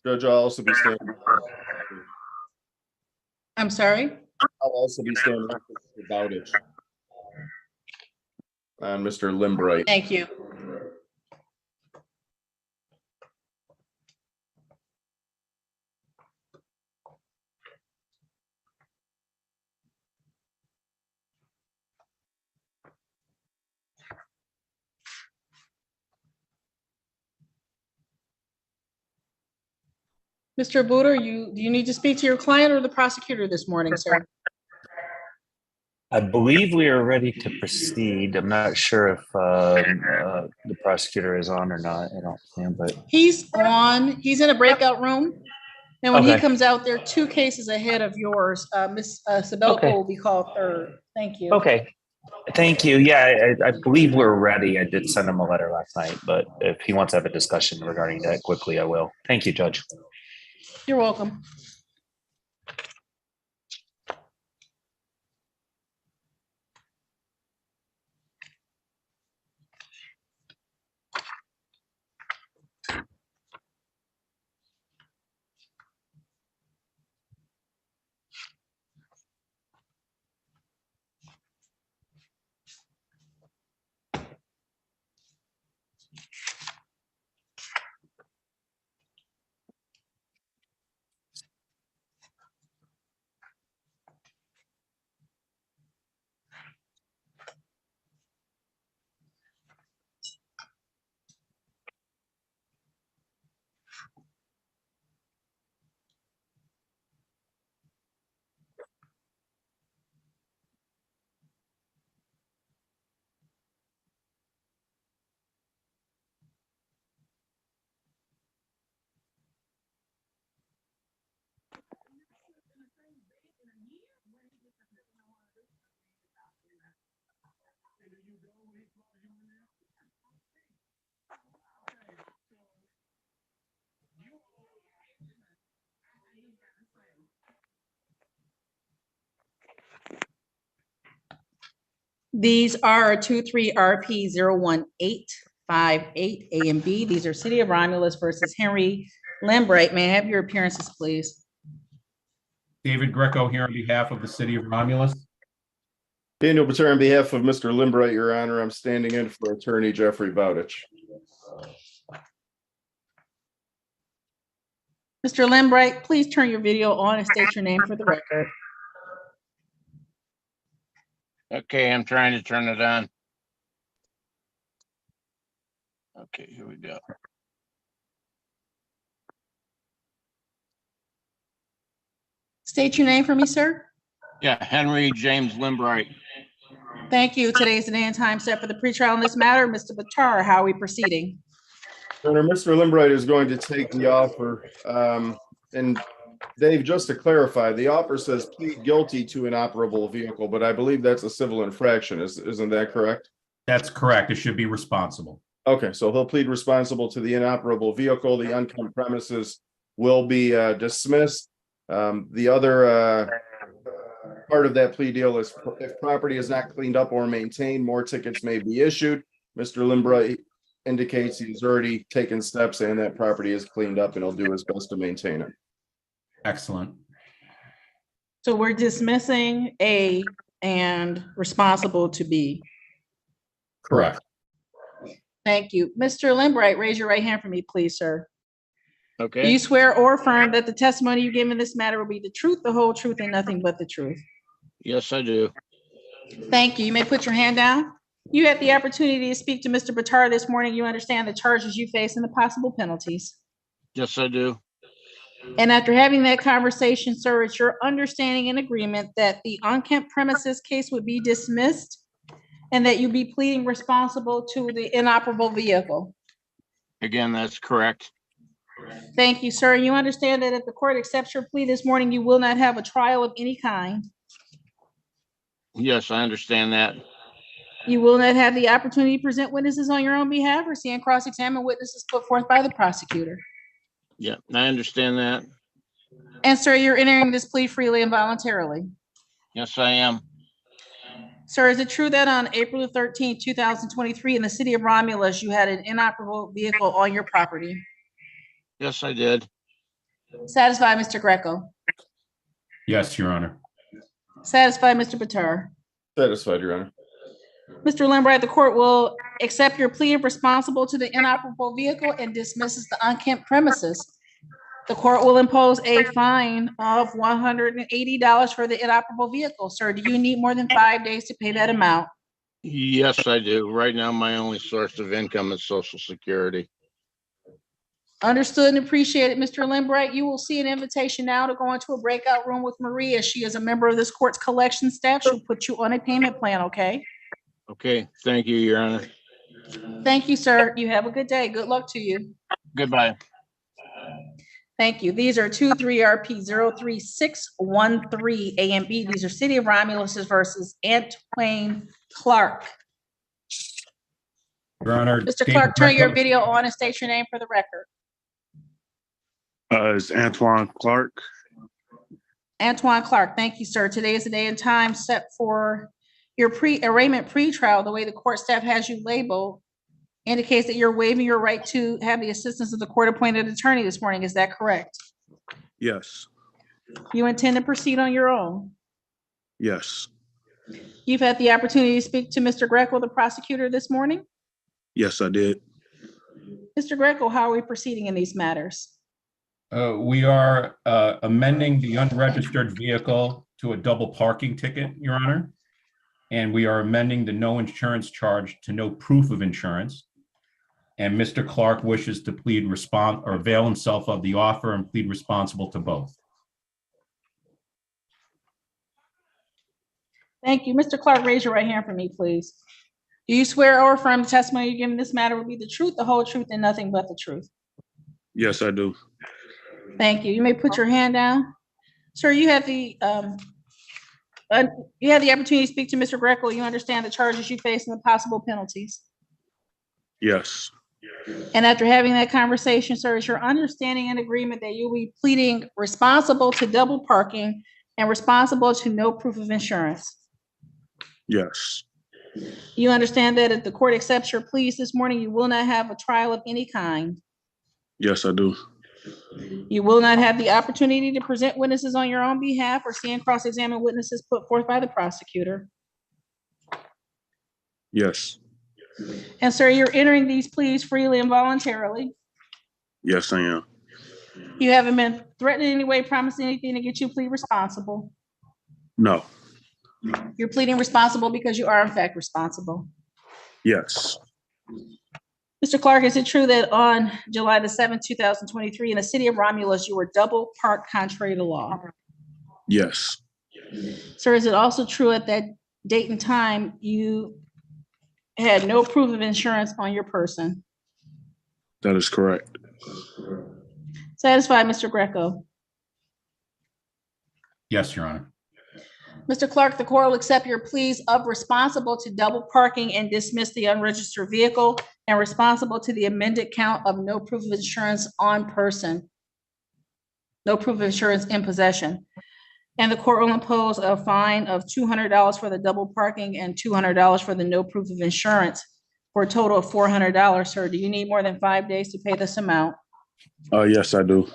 Judge, I'll also be standing. I'm sorry? I'll also be standing about it. On Mr. Limbright. Thank you. Mr. Buda, do you need to speak to your client or the prosecutor this morning, sir? I believe we are ready to proceed. I'm not sure if the prosecutor is on or not. I don't see him, but He's on. He's in a breakout room. And when he Okay. comes out, there are 2 cases ahead of yours. Ms. Sabelco Okay. will be called third. Thank you. okay. Thank you. Yeah, I believe we're ready. I did send him a letter last night, but if he wants to have a discussion regarding that quickly, I will. Thank you, Judge. You're welcome. These are 23RP01858 A and B. These are City of Romulus versus Henry Limbright. May I have your appearances, please? David Greco here on behalf of the city of Romulus. Daniel Bater on behalf of Mr. Limbright, Your Honor, I'm standing in for Attorney Jeffrey Bowditch. Mr. Limbright, please turn your video on and state your name for the record. Okay, I'm trying to turn it on. Okay, here we go. State your name for me, sir. Yeah, Henry James Limbright. Thank you. Today is the day and time set for the pretrial in this matter. Mr. Batar, how are we proceeding? Your Honor, Mr. Limbright is going to take the offer. And Dave, just to clarify, the offer says plead guilty to inoperable vehicle, but I believe that's a civil infraction. Isn't that correct? That's correct. It should be responsible. Okay, so he'll plead responsible to the inoperable vehicle. The uncovered premises will be dismissed. The other part of that plea deal is if property is not cleaned up or maintained, more tickets may be issued. Mr. Limbright indicates he's already taken steps and that property is cleaned up and he'll do his best to maintain it. Excellent. So we're dismissing A and responsible to B. Correct. Thank you. Mr. Limbright, raise your right hand for me, please, sir. Do Okay. you swear or affirm that the testimony you give in this matter will be the truth, the whole truth, and nothing but the truth? Yes, I do. Thank you. You may put your hand down. You had the opportunity to speak to Mr. Batar this morning. You understand the charges you face and the possible penalties. Yes, I do. And after having that conversation, sir, it's your understanding and agreement that the on-camp premises case would be dismissed and that you be pleading responsible to the inoperable vehicle. Again, that's correct. Thank you, sir. You understand that if the court accepts your plea this morning, you will not have a trial of any kind. Yes, I understand that. You will not have the opportunity to present witnesses on your own behalf or see and cross-examine witnesses put forth by the prosecutor. Yeah, I understand that. And sir, you're entering this plea freely and voluntarily. Yes, I am. Sir, is it true that on April 13th, 2023, in the city of Romulus, you had an inoperable vehicle on your property? Yes, I did. Satisfied, Mr. Greco? Yes, Your Honor. Satisfied, Mr. Batur? Satisfied, Your Honor. Mr. Limbright, the court will accept your plea of responsible to the inoperable vehicle and dismisses the unkempt premises. The court will impose a fine of $180 for the inoperable vehicle. Sir, do you need more than 5 days to pay that amount? Yes, I do. Right now, my only source of income is Social Security. Understood and appreciated, Mr. Limbright. You will see an invitation now to go into a breakout room with Maria. She is a member of this court's collection staff. She'll put you on a payment plan, okay? Okay, thank you, Your Honor. Thank you, sir. You have a good day. Good luck to you. Goodbye. Thank you. These are 23RP 03613 A and B. These are City of Romulus versus Antoine Clark. Your Honor. Mr. Clark, turn your video on and state your name for the record. It's Antoine Clark. Antoine Clark, thank you, sir. Today is the day and time set for your arraignment pretrial. The way the court staff has you labeled indicates that you're waiving your right to have the assistance of the court-appointed attorney this morning. Is that correct? Yes. You intend to proceed on your own? Yes. You've had the opportunity to speak to Mr. Greco, the prosecutor, this morning? Yes, I did. Mr. Greco, how are we proceeding in these matters? We are amending the unregistered vehicle to a double parking ticket, Your Honor. And we are amending the no insurance charge to no proof of insurance. And Mr. Clark wishes to plead or avail himself of the offer and plead responsible to both. Thank you. Mr. Clark, raise your right hand for me, please. Do you swear or affirm the testimony you give in this matter will be the truth, the whole truth, and nothing but the truth? Yes, I do. Thank you. You may put your hand down. Sir, you have the opportunity to speak to Mr. Greco. You understand the charges you face and the possible penalties. Yes. And after having that conversation, sir, is your understanding and agreement that you'll be pleading responsible to double parking and responsible to no proof of insurance? Yes. You understand that if the court accepts your pleas this morning, you will not have a trial of any kind? Yes, I do. You will not have the opportunity to present witnesses on your own behalf or see and cross-examine witnesses put forth by the prosecutor? Yes. And sir, you're entering these pleas freely and voluntarily? Yes, I am. You haven't been threatened in any way, promised anything to get you plead responsible? No. You're pleading responsible because you are in fact responsible? Yes. Mr. Clark, is it true that on July the 7th, 2023, in the city of Romulus, you were double parked contrary to law? Yes. Sir, is it also true at that date and time you had no proof of insurance on your person? That is correct. Satisfied, Mr. Greco? Yes, Your Honor. Mr. Clark, the court will accept your pleas of responsible to double parking and dismiss the unregistered vehicle and responsible to the amended count of no proof of insurance on person. No proof of insurance in possession. And the court will impose a fine of $200 for the double parking and $200 for the no proof of insurance for a total of $400. Sir, do you need more than 5 days to pay this amount? Yes, I do.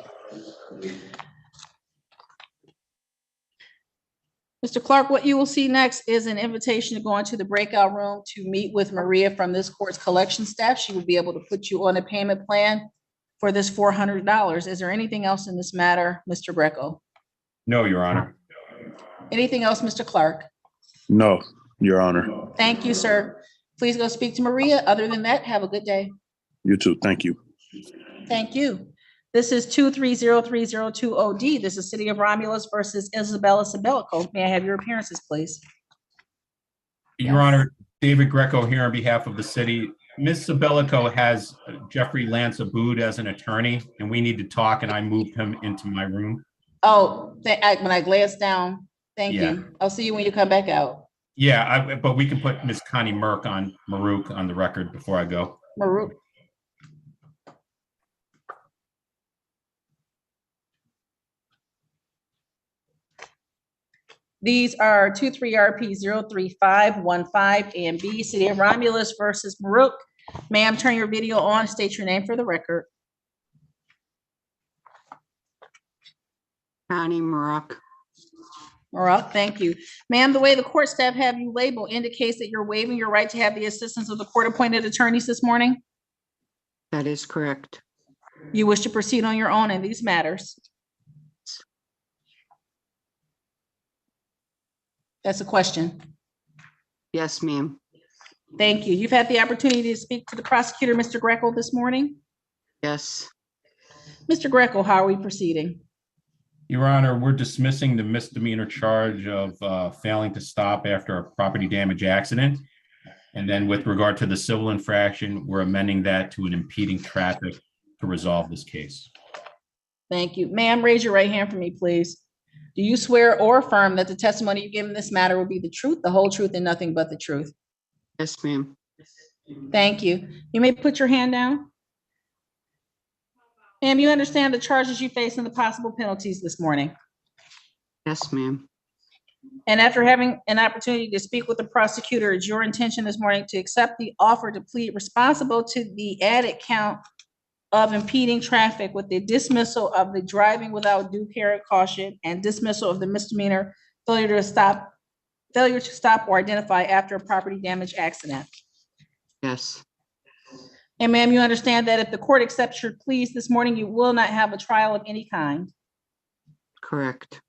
Mr. Clark, what you will see next is an invitation to go into the breakout room to meet with Maria from this court's collection staff. She will be able to put you on a payment plan for this $400. Is there anything else in this matter, Mr. Greco? No, Your Honor. Anything else, Mr. Clark? No, Your Honor. Thank you, sir. Please go speak to Maria. Other than that, have a good day. You too. Thank you. Thank you. This is 2303020D. This is City of Romulus versus Isabella Sabelico. May I have your appearances, please? Your Honor, David Greco here on behalf of the city. Ms. Sabelico has Jeffrey Lance Abood as an attorney, and we need to talk, and I moved him into my room. Oh, when I glanced down, thank Yeah. you. I'll see you when you come back out. Yeah, but we can put Ms. Connie Maruk on the record before I go. Maruk. These are 23RP03515 A and B, City of Romulus versus Maruk. Ma'am, turn your video on, state your name for the record. Connie Maroc. Maroc, thank you. Ma'am, the way the court staff have you labeled indicates that you're waiving your right to have the assistance of the court-appointed attorneys this morning. That is correct. You wish to proceed on your own in these matters. That's a question. Yes, ma'am. Thank you. You've had the opportunity to speak to the prosecutor, Mr. Greco, this morning. Yes. Mr. Greco, how are we proceeding? Your Honor, we're dismissing the misdemeanor charge of failing to stop after a property damage accident. And then with regard to the civil infraction, we're amending that to an impeding traffic to resolve this case. Thank you. Ma'am, raise your right hand for me, please. Do you swear or affirm that the testimony you give in this matter will be the truth, the whole truth, and nothing but the truth? Yes, ma'am. Thank you. You may put your hand down. Ma'am, you understand the charges you face and the possible penalties this morning. Yes, ma'am. And after having an opportunity to speak with the prosecutor, it's your intention this morning to accept the offer to plead responsible to the added count of impeding traffic with the dismissal of the driving without due care and caution and dismissal of the misdemeanor failure to stop or identify after a property damage accident. Yes. And ma'am, you understand that if the court accepts your pleas this morning, you will not have a trial of any kind. Correct.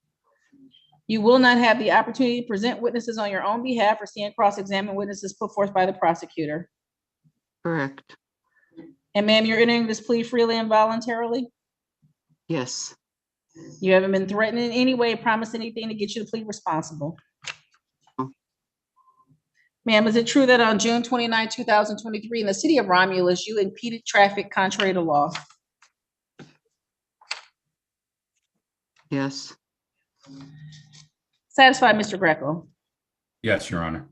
You will not have the opportunity to present witnesses on your own behalf or stand cross-examine witnesses put forth by the prosecutor. Correct. And ma'am, you're entering this plea freely and voluntarily? Yes. You haven't been threatened in any way, promised anything to get you to plead responsible? No. Ma'am, is it true that on June 29, 2023, in the city of Romulus, you impeded traffic contrary to law? Yes. Satisfied, Mr. Greco? Yes, Your Honor.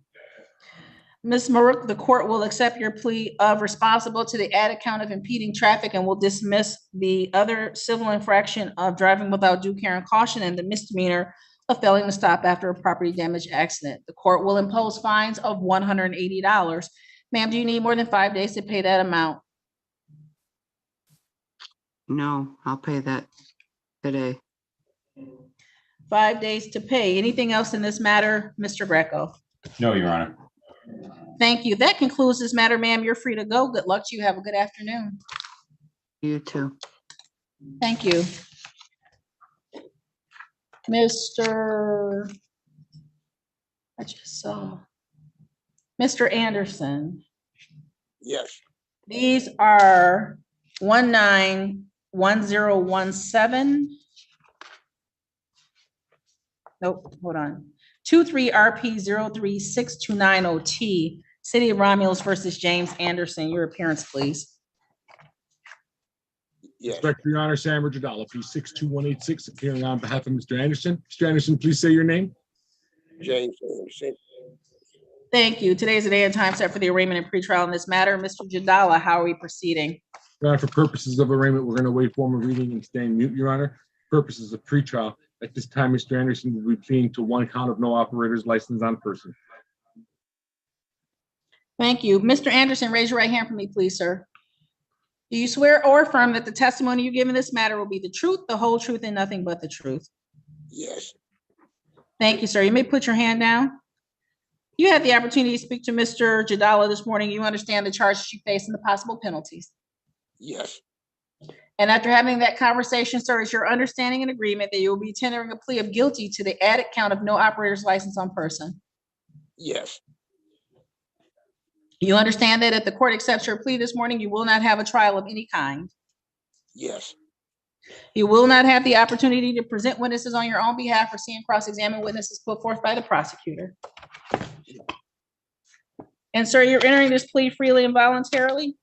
Ms. Maruk, the court will accept your plea of responsible to the added count of impeding traffic and will dismiss the other civil infraction of driving without due care and caution and the misdemeanor of failing to stop after a property damage accident. The court will impose fines of $180. Ma'am, do you need more than 5 days to pay that amount? No, I'll pay that today. 5 days to pay. Anything else in this matter, Mr. Greco? No, Your Honor. Thank you. That concludes this matter, ma'am. You're free to go. Good luck to you. Have a good afternoon. You too. Thank you. Mr. I just saw. Mr. Anderson. Yes. These are 191017. Nope, hold on. 23RP036290T, City of Romulus versus James Anderson. Your appearance, please. Yes. Inspector, Your Honor, Sam Jadala, please 62186, appearing on behalf of Mr. Anderson. Mr. Anderson, please say your name. James Anderson. Thank you. Today is the day and time set for the arraignment and pretrial in this matter. Mr. Jadala, how are we proceeding? Your Honor, for purposes of arraignment, we're going to waive formal reading and stand mute, Your Honor. Purposes of pretrial. At this time, Mr. Anderson will be pleading to one count of no operator's license on person. Thank you. Mr. Anderson, raise your right hand for me, please, sir. Do you swear or affirm that the testimony you give in this matter will be the truth, the whole truth, and nothing but the truth? Yes. Thank you, sir. You may put your hand down. You had the opportunity to speak to Mr. Jadala this morning. You understand the charges you face and the possible penalties. Yes. And after having that conversation, sir, is your understanding and agreement that you will be tendering a plea of guilty to the added count of no operator's license on person? Yes. You understand that if the court accepts your plea this morning, you will not have a trial of any kind? Yes. You will not have the opportunity to present witnesses on your own behalf or see and cross-examine witnesses put forth by the prosecutor? And sir, you're entering this plea freely and voluntarily?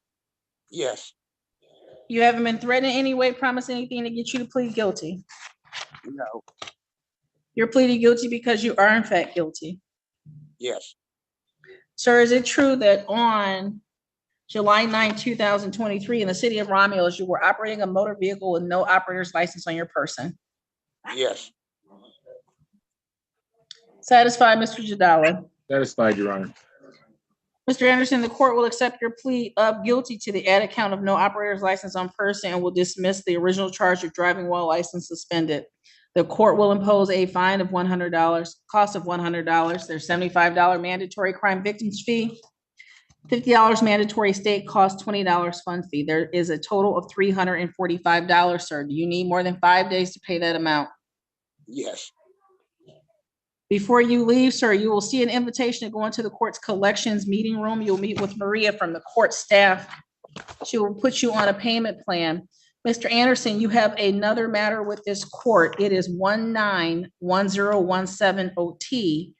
Yes. You haven't been threatened in any way, promised anything to get you to plead guilty? No. You're pleading guilty because you are in fact guilty? Yes. Sir, is it true that on July 9, 2023, in the city of Romulus, you were operating a motor vehicle with no operator's license on your person? Yes. Satisfied, Mr. Jadala? Satisfied, Your Honor. Mr. Anderson, the court will accept your plea of guilty to the added count of no operator's license on person and will dismiss the original charge of driving while license suspended. The court will impose a fine of $100, cost of $100. There's $75 mandatory crime victims fee, $50 mandatory state cost, $20 fund fee. There is a total of $345, sir. Do you need more than 5 days to pay that amount? Yes. Before you leave, sir, you will see an invitation to go into the court's collections meeting room. You'll meet with Maria from the court staff. She will put you on a payment plan. Mr. Anderson, you have another matter with this court. It is 191017 OT.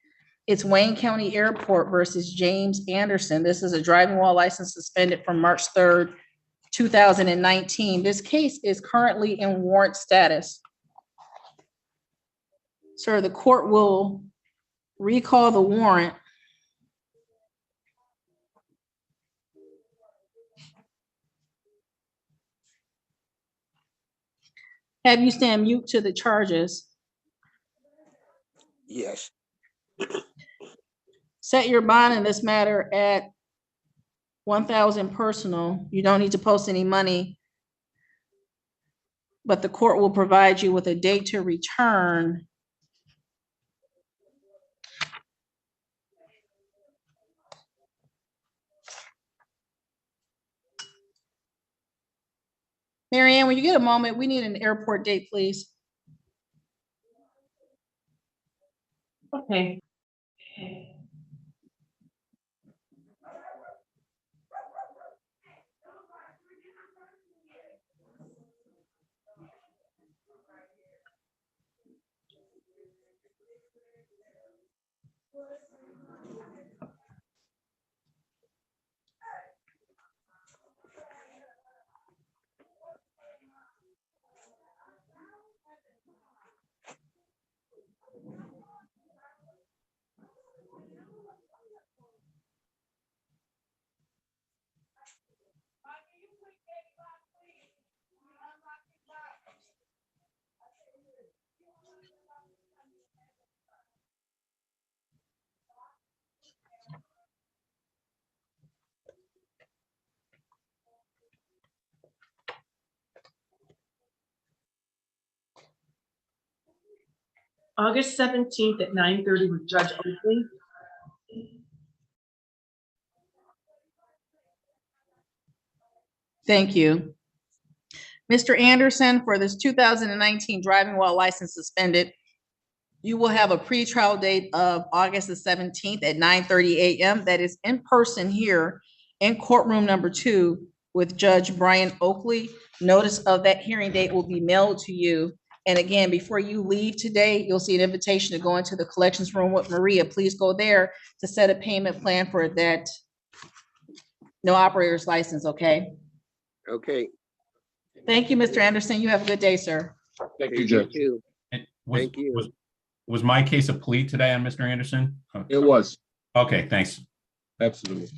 It's Wayne County Airport versus James Anderson. This is a driving while license suspended from March 3rd, 2019. This case is currently in warrant status. Sir, the court will recall the warrant. Have you stand mute to the charges. Yes. Set your bond in this matter at 1,000 personal. You don't need to post any money, but the court will provide you with a date to return. Mary Ann, when you get a moment, we need an airport date, please. Okay. August 17th at 9:30 with Judge Oakley. Thank you. Mr. Anderson, for this 2019 driving while license suspended, you will have a pretrial date of August the 17th at 9:30 a.m. That is in person here in courtroom number 2 with Judge Brian Oakley. Notice of that hearing date will be mailed to you. And again, before you leave today, you'll see an invitation to go into the collections room with Maria. Please go there to set a payment plan for that no operator's license, okay? Okay. Thank you, Mr. Anderson. You have a good day, sir. Thank you, Judge. Thank you. Was my case a plea today on Mr. Anderson? Okay. It was. Okay, thanks. Absolutely.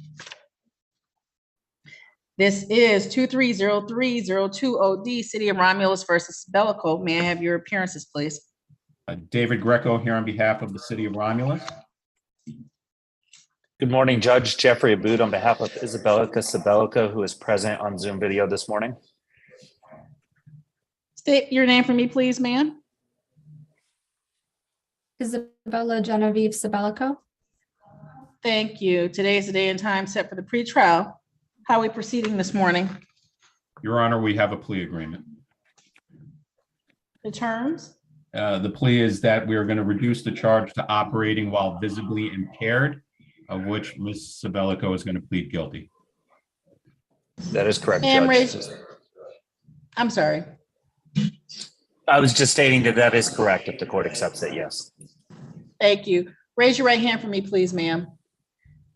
This is 2303020D, City of Romulus versus Bellico. May I have your appearances, please? David Greco here on behalf of the City of Romulus. Good morning, Judge Jeffrey Aboud on behalf of Isabella Sabelica, who is present on Zoom video this morning. State your name for me, please, ma'am. Isabella Genevieve Sabelico. Thank you. Today is the day and time set for the pretrial. How are we proceeding this morning? Your Honor, we have a plea agreement. The terms? The plea is that we are going to reduce the charge to operating while visibly impaired, of which Ms. Sabelico is going to plead guilty. That is correct, Ma'am, Judge. I'm sorry. I was just stating that that is correct if the court accepts it, yes. Thank you. Raise your right hand for me, please, ma'am.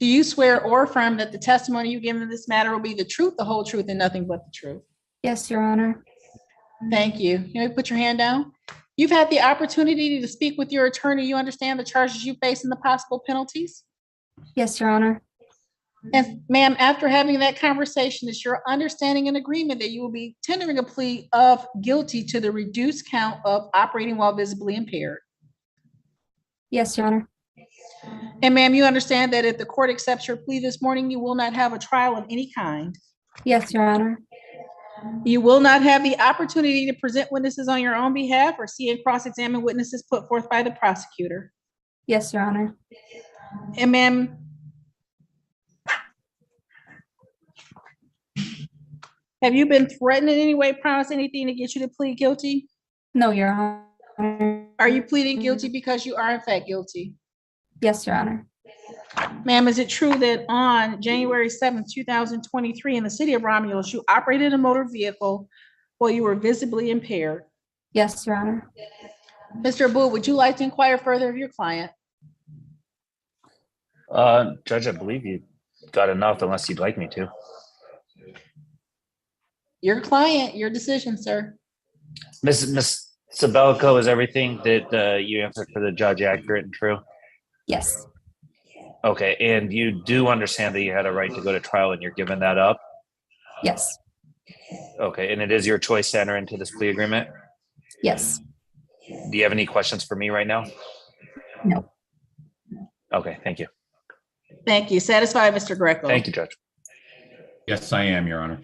Do you swear or affirm that the testimony you give in this matter will be the truth, the whole truth, and nothing but the truth? Yes, Your Honor. Thank you. You may put your hand down. You've had the opportunity to speak with your attorney. You understand the charges you face and the possible penalties? Yes, Your Honor. And ma'am, after having that conversation, it's your understanding and agreement that you will be tendering a plea of guilty to the reduced count of operating while visibly impaired? Yes, Your Honor. And ma'am, you understand that if the court accepts your plea this morning, you will not have a trial of any kind? Yes, Your Honor. You will not have the opportunity to present witnesses on your own behalf or see and cross-examine witnesses put forth by the prosecutor. Yes, Your Honor. And ma'am, have you been threatened in any way, promised anything to get you to plead guilty? No, Your Honor. Are you pleading guilty because you are in fact guilty? Yes, Your Honor. Ma'am, is it true that on January 7th, 2023, in the city of Romulus, you operated a motor vehicle while you were visibly impaired? Yes, Your Honor. Mr. Abboud, would you like to inquire further of your client? Judge, I believe you got enough unless you'd like me to. Your client, your decision, sir. Miss Sabelico, is everything that you answered for the judge accurate and true? Yes. Okay, and you do understand that you had a right to go to trial and you're giving that up? Yes. Okay, and it is your choice to enter into this plea agreement? Yes. Do you have any questions for me right now? No. Okay, thank you. Thank you. Satisfied, Mr. Greco? Thank you, Judge. Yes, I am, Your Honor.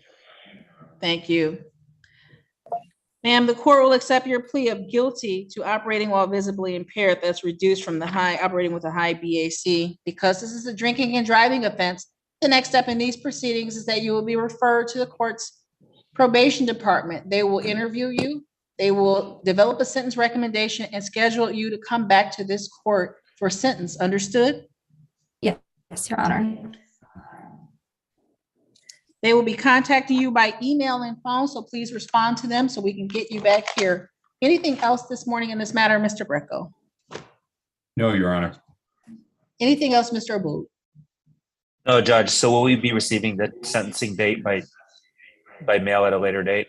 Thank you. Ma'am, the court will accept your plea of guilty to operating while visibly impaired. That's reduced from the operating with a high BAC. Because this is a drinking and driving offense, the next step in these proceedings is that you will be referred to the court's probation department. They will interview you. They will develop a sentence recommendation and schedule you to come back to this court for sentence. Understood? Yes, Your Honor. They will be contacting you by email and phone, so please respond to them so we can get you back here. Anything else this morning in this matter, Mr. Greco? No, Your Honor. Anything else, Mr. Abboud? No, Judge, so will we be receiving the sentencing date by mail at a later date?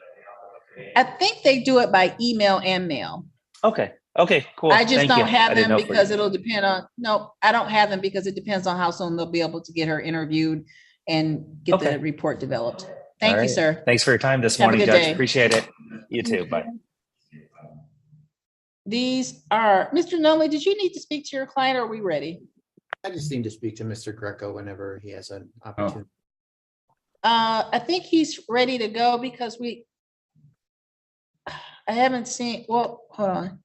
I think they do it by email and mail. Okay, cool. I just Thank you. don't have I didn't them know for because you. it'll depend on, no, I don't have them because it depends on how soon they'll be able to get her interviewed and get the report developed. Thank All you, right. sir. Thanks for your time this Have a morning, good Judge. day. Appreciate it. You too. Bye. These are, Mr. Nunley, did you need to speak to your client or are we ready? I just need to speak to Mr. Greco whenever he has an opportunity. I think he's ready to go because I haven't seen, well, hold on.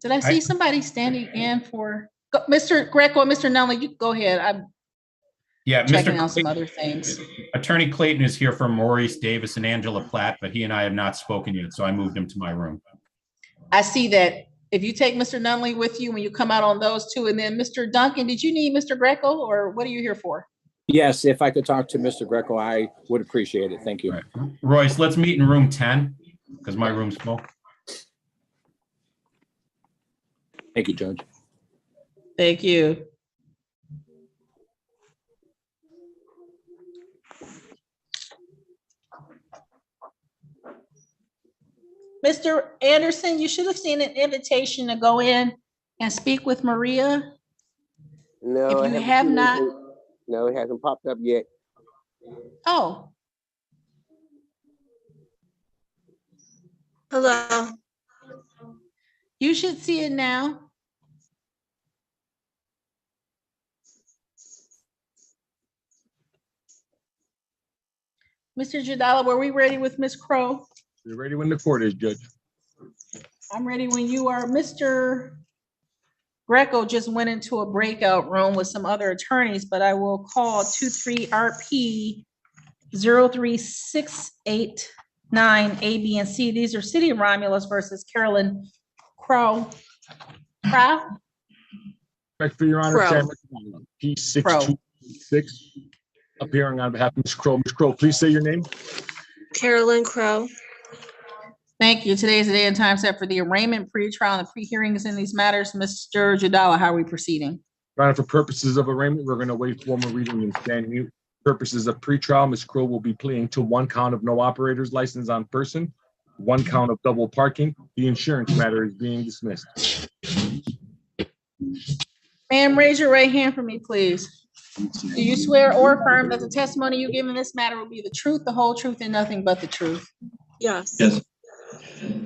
Did I see somebody standing in for, Mr. Greco and Mr. Nunley, you go ahead. I'm checking on some other things. Attorney Clayton is here for Maurice Davis and Angela Platt, but he and I have not spoken yet, so I moved him to my room. I see that. If you take Mr. Nunley with you when you come out on those two, and then Mr. Duncan, did you need Mr. Greco or what are you here for? Yes, if I could talk to Mr. Greco, I would appreciate it. Thank you. Right. Royce, let's meet in room 10 because my room's full. Thank you, Judge. Thank you. Mr. Anderson, you should have seen an invitation to go in and speak with Maria. No, if you have not. No, it hasn't popped up yet. Oh. Hello. You should see it now. Mr. Jadala, were we ready with Ms. Crow? You're ready when the court is, Judge. I'm ready when you are. Mr. Greco just went into a breakout room with some other attorneys, but I will call 23RP 03689 A, B, and C. These are City of Romulus versus Carolyn Crow. Respect for Your Honor, Crow. Cameron P6286, appearing on behalf of Ms. Crow. Ms. Crow, please say your name. Carolyn Crow. Thank you. Today is the day and time set for the arraignment, pre-trial, and pre-hearings in these matters. Mr. Jadala, how are we proceeding? Your Honor, for purposes of arraignment, we're going to waive formal reading and stand mute. Purposes of pre-trial, Ms. Crow will be pleading to 1 count of no operator's license on person, 1 count of double parking. The insurance matter is being dismissed. Ma'am, raise your right hand for me, please. Do you swear or affirm that the testimony you give in this matter will be the truth, the whole truth, and nothing but the truth? Yes. Yes.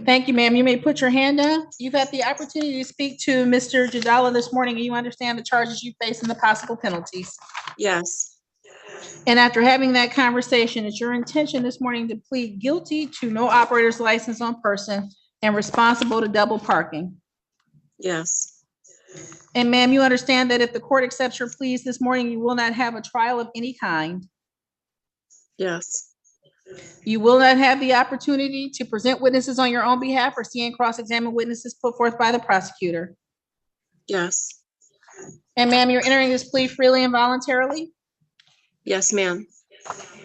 Thank you, ma'am. You may put your hand down. You've had the opportunity to speak to Mr. Jadala this morning, and you understand the charges you face and the possible penalties. Yes. And after having that conversation, it's your intention this morning to plead guilty to no operator's license on person and responsible to double parking. Yes. And ma'am, you understand that if the court accepts your pleas this morning, you will not have a trial of any kind. Yes. You will not have the opportunity to present witnesses on your own behalf or see and cross-examine witnesses put forth by the prosecutor. Yes. And ma'am, you're entering this plea freely and voluntarily? Yes, ma'am.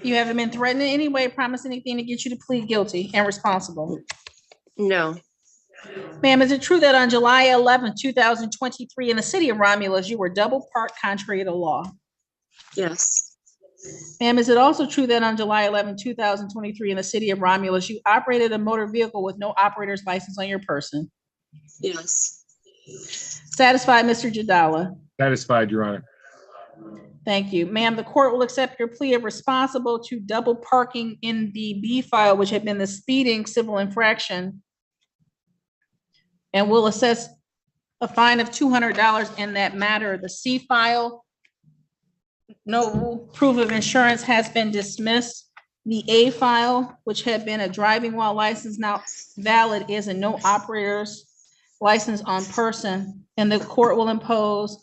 You haven't been threatened in any way, promised anything to get you to plead guilty and responsible? No. Ma'am, is it true that on July 11, 2023, in the city of Romulus, you were double parked contrary to law? Yes. Ma'am, is it also true that on July 11, 2023, in the city of Romulus, you operated a motor vehicle with no operator's license on your person? Yes. Satisfied, Mr. Jadala? Satisfied, Your Honor. Thank you. Ma'am, the court will accept your plea of responsible to double parking in the B file, which had been the speeding civil infraction, and will assess a fine of $200 in that matter. The C file, no proof of insurance has been dismissed. The A file, which had been a driving while license now valid, is a no operator's license on person, and the court will impose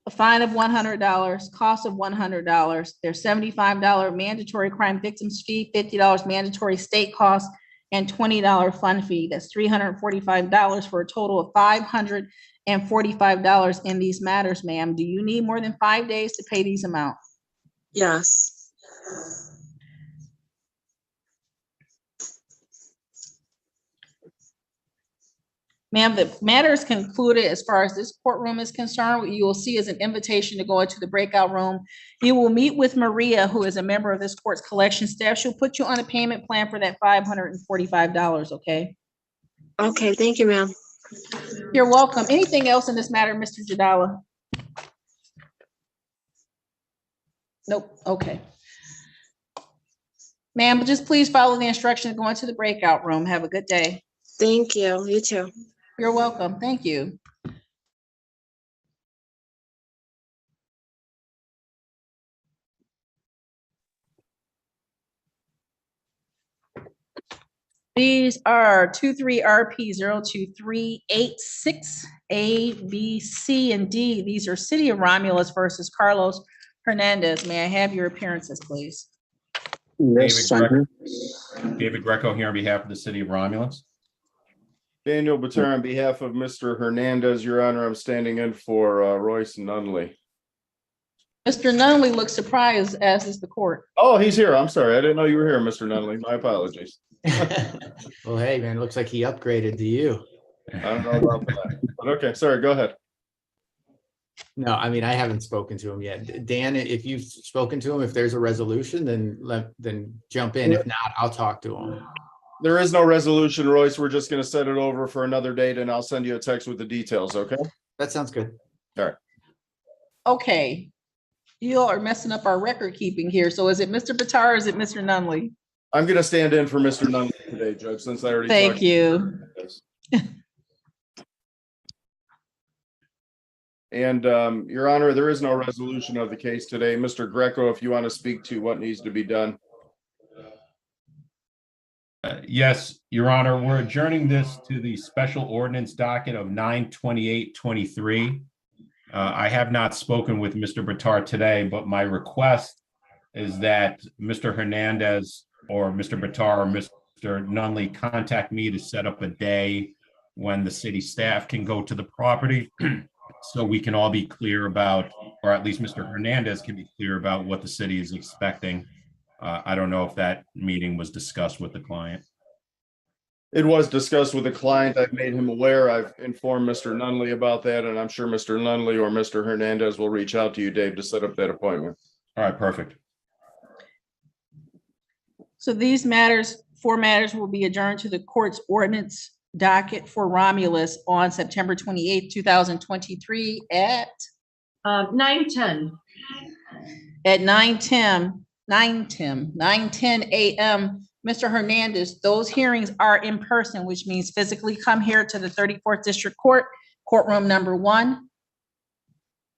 a fine of $100, cost of $100. There's $75 mandatory crime victims fee, $50 mandatory state costs, and $20 fund fee. That's $345 for a total of $545 in these matters, ma'am. Do you need more than 5 days to pay these amounts? Yes. Ma'am, the matter is concluded as far as this courtroom is concerned. What you will see is an invitation to go into the breakout room. You will meet with Maria, who is a member of this court's collection staff. She'll put you on a payment plan for that $545, okay? Okay, thank you, ma'am. You're welcome. Anything else in this matter, Mr. Jadala? Nope, okay. Ma'am, just please follow the instructions to go into the breakout room. Have a good day. Thank you. You too. You're welcome. Thank you. These are 23RP02386 A, B, C, and D. These are City of Romulus versus Carlos Hernandez. May I have your appearances, please? Yes, David Greco here on behalf of the city of Romulus. Daniel Batar on behalf of Mr. Hernandez, Your Honor, I'm standing in for Royce Nunley. Mr. Nunley looks surprised, as is the court. Oh, he's here. I'm sorry. I didn't know you were here, Mr. Nunley. My apologies. Well, hey, man, looks like he upgraded to you. I don't know about that, but okay, sorry, go ahead. No, I mean, I haven't spoken to him yet. Dan, if you've spoken to him, if there's a resolution, then jump in. If not, I'll talk to him. There is no resolution, Royce. We're just going to set it over for another date and I'll send you a text with the details, okay? That sounds good. All right. Okay. You all are messing up our record keeping here. So is it Mr. Batar or is it Mr. Nunley? I'm going to stand in for Mr. Nunley today, Judge, since I already Thank talked you. And Your Honor, there is no resolution of the case today. Mr. Greco, if you want to speak to what needs to be done. Yes, Your Honor, we're adjourning this to the special ordinance docket of 9/28/23. I have not spoken with Mr. Batar today, but my request is that Mr. Hernandez or Mr. Batar or Mr. Nunley contact me to set up a day when the city staff can go to the property so we can all be clear about, or at least Mr. Hernandez can be clear about what the city is expecting. I don't know if that meeting was discussed with the client. It was discussed with the client. I've made him aware. I've informed Mr. Nunley about that, and I'm sure Mr. Nunley or Mr. Hernandez will reach out to you, Dave, to set up that appointment. All right, perfect. So these matters, 4 matters will be adjourned to the court's ordinance docket for Romulus on September 28th, 2023 at 9:10. At 9:10 a.m. Mr. Hernandez, those hearings are in person, which means physically come here to the 34th District Court, courtroom number 1.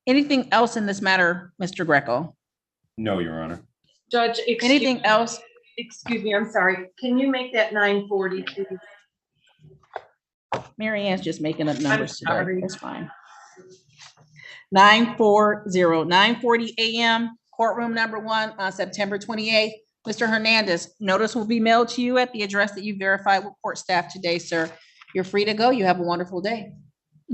Anything else in this matter, Mr. Greco? No, Your Honor. Judge, Anything else? excuse me, I'm sorry. Can you make that 9:40, please? Mary Ann's just making up numbers today. sorry. That's fine. 9:40 a.m. Courtroom number 1 on September 28th. Mr. Hernandez, notice will be mailed to you at the address that you verified with court staff today, sir. You're free to go. You have a wonderful day.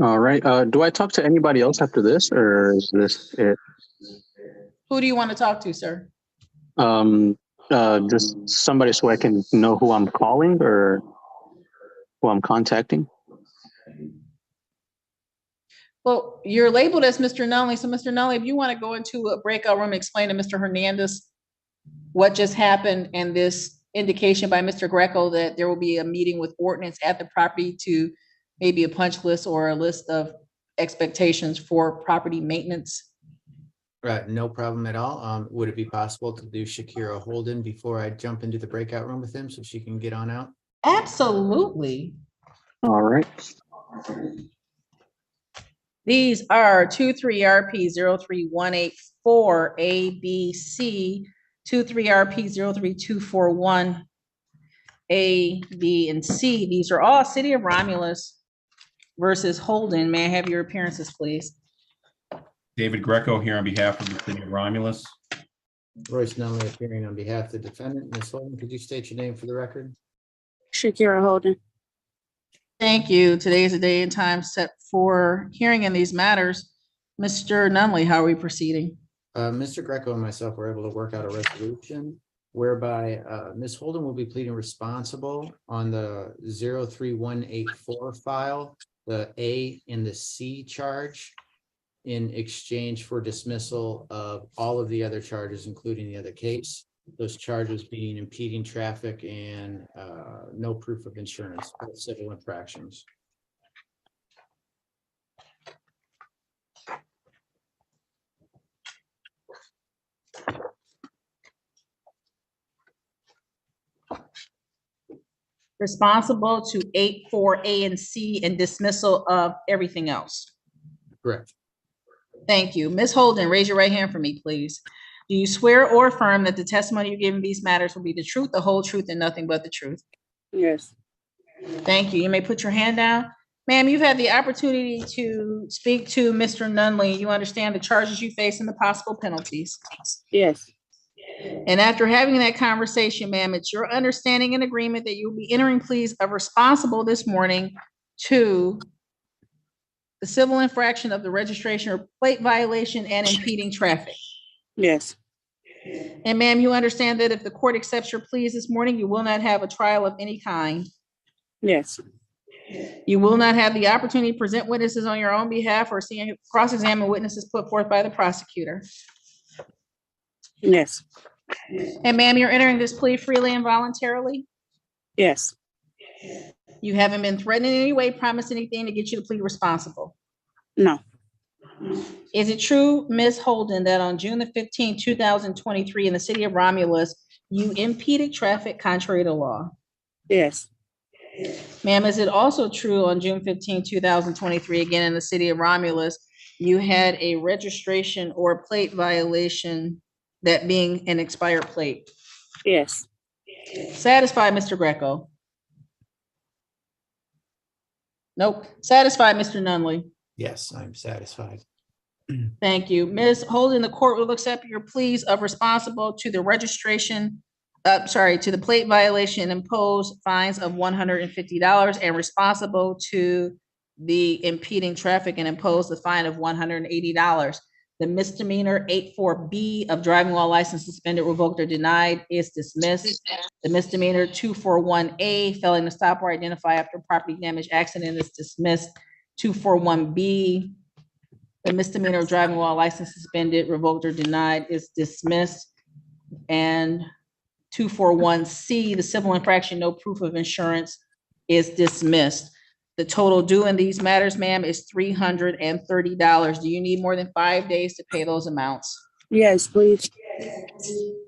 All right. Do I talk to anybody else after this, or is this it? Who do you want to talk to, sir? Just somebody so I can know who I'm calling or who I'm contacting. Well, you're labeled as Mr. Nunley. So Mr. Nunley, if you want to go into a breakout room, explain to Mr. Hernandez what just happened and this indication by Mr. Greco that there will be a meeting with ordinance at the property to maybe a punch list or a list of expectations for property maintenance. Right, no problem at all. Would it be possible to do Shakira Holden before I jump into the breakout room with him so she can get on out? Absolutely. All right. These are 23RP03184 ABC, 23RP03241 A, B, and C. These are all City of Romulus versus Holden. May I have your appearances, please? David Greco here on behalf of the City of Romulus. Royce Nunley appearing on behalf of the defendant. Ms. Holden, could you state your name for the record? Shakira Holden. Thank you. Today is a day and time set for hearing in these matters. Mr. Nunley, how are we proceeding? Mr. Greco and myself were able to work out a resolution whereby Ms. Holden will be pleading responsible on the 03184 file, the A and the C charge, in exchange for dismissal of all of the other charges, including the other case. Those charges being impeding traffic and no proof of insurance, civil infractions. Responsible to 84A and C and dismissal of everything else. Correct. Thank you. Ms. Holden, raise your right hand for me, please. Do you swear or affirm that the testimony you give in these matters will be the truth, the whole truth, and nothing but the truth? Yes. Thank you. You may put your hand down. Ma'am, you've had the opportunity to speak to Mr. Nunley. You understand the charges you face and the possible penalties. Yes. And after having that conversation, ma'am, it's your understanding and agreement that you'll be entering pleas of responsible this morning to the civil infraction of the registration or plate violation and impeding traffic. Yes. And ma'am, you understand that if the court accepts your pleas this morning, you will not have a trial of any kind. Yes. You will not have the opportunity to present witnesses on your own behalf or see cross-examine witnesses put forth by the prosecutor. Yes. And ma'am, you're entering this plea freely and voluntarily? Yes. You haven't been threatened in any way, promised anything to get you to plead responsible? No. Is it true, Ms. Holden, that on June the 15th, 2023, in the city of Romulus, you impeded traffic contrary to law? Yes. Ma'am, is it also true on June 15, 2023, again in the city of Romulus, you had a registration or plate violation, that being an expired plate? Yes. Satisfied, Mr. Greco? Nope. Satisfied, Mr. Nunley? Yes, I'm satisfied. Thank you. Ms. Holden, the court will accept your pleas of responsible to the registration, to the plate violation, impose fines of $150 and responsible to the impeding traffic and impose the fine of $180. The misdemeanor 84B of driving while license suspended, revoked, or denied is dismissed. The misdemeanor 241A, failing to stop or identify after property damage accident, is dismissed. 241B, the misdemeanor of driving while license suspended, revoked, or denied is dismissed. And 241C, the civil infraction, no proof of insurance, is dismissed. The total due in these matters, ma'am, is $330. Do you need more than 5 days to pay those amounts? Yes, please.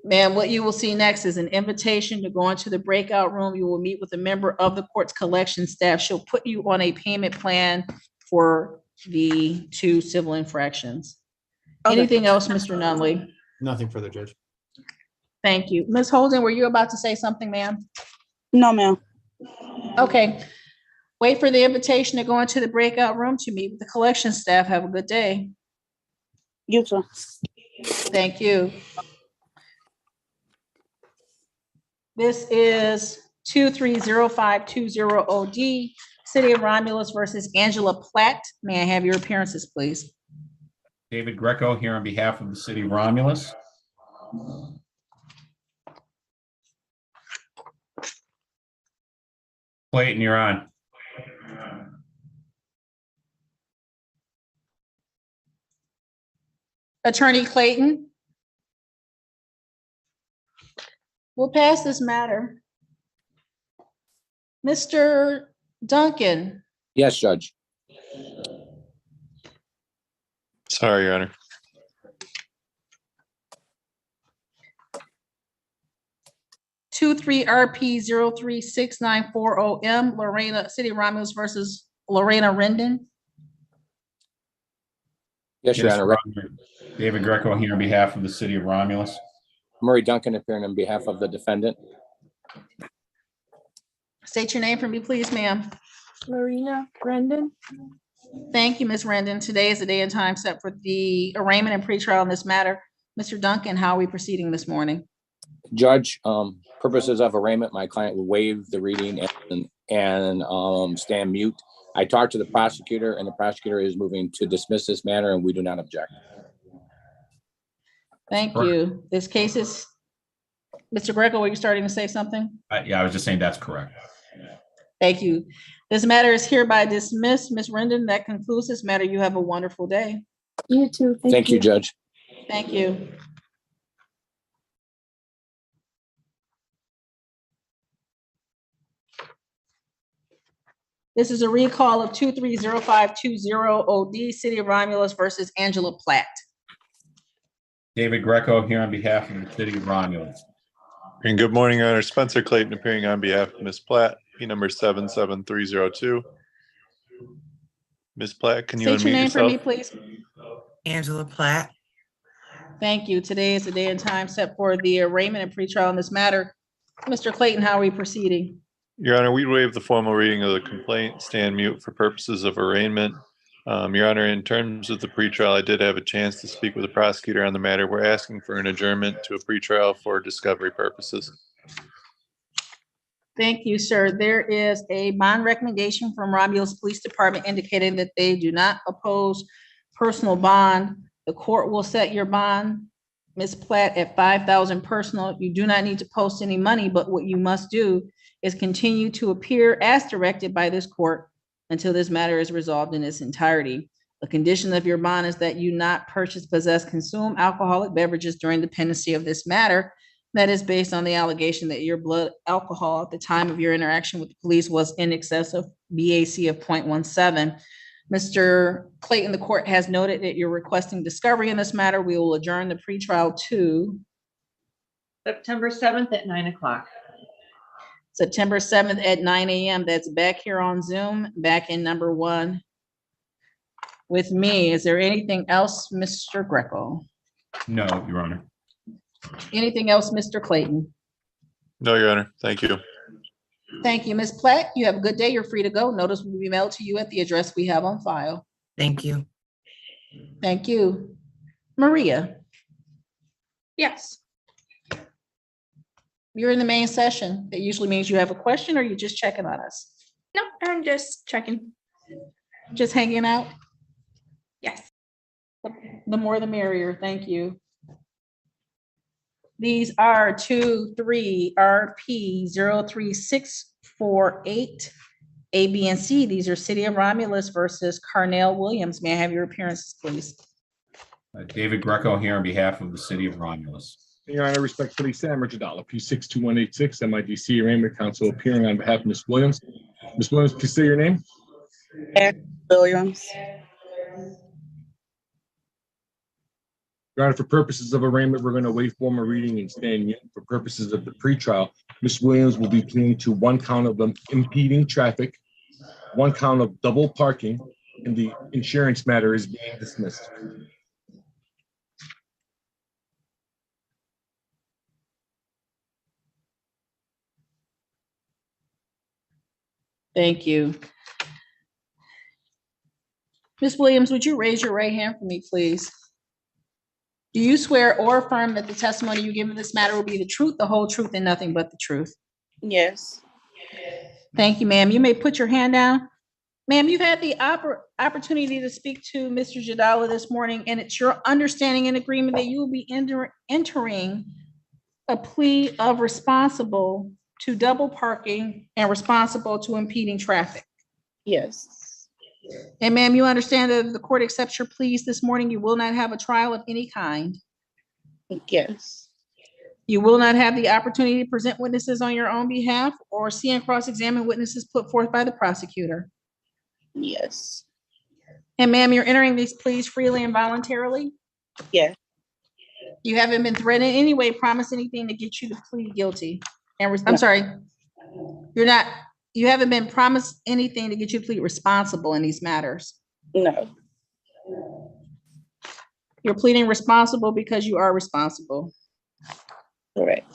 Ma'am, what you will see next is an invitation to go into the breakout room. You will meet with a member of the court's collection staff. She'll put you on a payment plan for the 2 civil infractions. Okay. Anything else, Mr. Nunley? Nothing further, Judge. Thank you. Ms. Holden, were you about to say something, ma'am? No, ma'am. Okay. Wait for the invitation to go into the breakout room to meet with the collection staff. Have a good day. You too. Thank you. This is 230520 OD, City of Romulus versus Angela Platt. May I have your appearances, please? David Greco here on behalf of the city of Romulus. Clayton, you're on. Attorney Clayton. We'll pass this matter. Mr. Duncan. Yes, Judge. Sorry, Your Honor. RP036940M, Lorena, City of Romulus versus Lorena Rendon. Yes, Your Honor. David Greco here on behalf of the city of Romulus. Murray Duncan appearing on behalf of the defendant. State your name for me, please, ma'am. Lorena Rendon. Thank you, Ms. Rendon. Today is the day and time set for the arraignment and pretrial in this matter. Mr. Duncan, how are we proceeding this morning? Judge, purposes of arraignment, my client will waive the reading and stand mute. I talked to the prosecutor and the prosecutor is moving to dismiss this matter and we do not object. Thank you. This case is, Mr. Greco, were you starting to say something? Yeah, I was just saying that's correct. Thank you. This matter is hereby dismissed. Ms. Rendon, that concludes this matter. You have a wonderful day. You too. Thank you, Judge. Thank you. This is a recall of 230520 OD, City of Romulus versus Angela Platt. David Greco here on behalf of the city of Romulus. And good morning, Your Honor. Spencer Clayton appearing on behalf of Ms. Platt, P number 77302. Ms. Platt, can you State your unmute name for me, yourself? please. Angela Platt. Thank you. Today is the day and time set for the arraignment and pretrial in this matter. Mr. Clayton, how are we proceeding? Your Honor, we waive the formal reading of the complaint, stand mute for purposes of arraignment. Your Honor, in terms of the pretrial, I did have a chance to speak with the prosecutor on the matter. We're asking for an adjournment to a pretrial for discovery purposes. Thank you, sir. There is a bond recommendation from Romulus Police Department indicating that they do not oppose personal bond. The court will set your bond, Ms. Platt, at $5,000 personal. You do not need to post any money, but what you must do is continue to appear as directed by this court until this matter is resolved in its entirety. The condition of your bond is that you not purchase, possess, consume alcoholic beverages during the pendency of this matter. That is based on the allegation that your blood alcohol at the time of your interaction with the police was in excess of BAC of 0.17. Mr. Clayton, the court has noted that you're requesting discovery in this matter. We will adjourn the pretrial to September 7th at 9 o'clock. September 7th at 9 a.m. That's back here on Zoom, back in number 1 with me. Is there anything else, Mr. Greco? No, Your Honor. Anything else, Mr. Clayton? No, Your Honor. Thank you. Thank you, Ms. Platt. You have a good day. You're free to go. Notice will be mailed to you at the address we have on file. Thank you. Thank you. Maria, Yes. you're in the main session. That usually means you have a question or you're just checking on us? No, I'm just checking. Just hanging out? Yes. The more the merrier. Thank you. These are 23 RP 03648 A, B, and C. These are City of Romulus versus Carnell Williams. May I have your appearances, please? David Greco here on behalf of the city of Romulus. Your Honor, respectfully, Sam Richardala, P62186, MIDC Arraignment Counsel, appearing on behalf of Ms. Williams. Ms. Williams, please say your name. Williams. Your Honor, for purposes of arraignment, we're going to waive formal reading and stand mute. For purposes of the pretrial, Ms. Williams will be pleading to 1 count of impeding traffic, 1 count of double parking, and the insurance matter is being dismissed. Thank you. Ms. Williams, would you raise your right hand for me, please? Do you swear or affirm that the testimony you give in this matter will be the truth, the whole truth, and nothing but the truth? Yes. Thank you, ma'am. You may put your hand down. Ma'am, you've had the opportunity to speak to Mr. Jadala this morning, and it's your understanding and agreement that you will be entering a plea of responsible to double parking and responsible to impeding traffic. Yes. And ma'am, you understand that if the court accepts your pleas this morning, you will not have a trial of any kind. Yes. You will not have the opportunity to present witnesses on your own behalf or see and cross-examine witnesses put forth by the prosecutor. Yes. And ma'am, you're entering these pleas freely and voluntarily? Yes. You haven't been threatened in any way, promised anything to get you to plead guilty. And I'm sorry, you haven't been promised anything to get you to plead responsible in these matters. No. You're pleading responsible because you are responsible. Correct.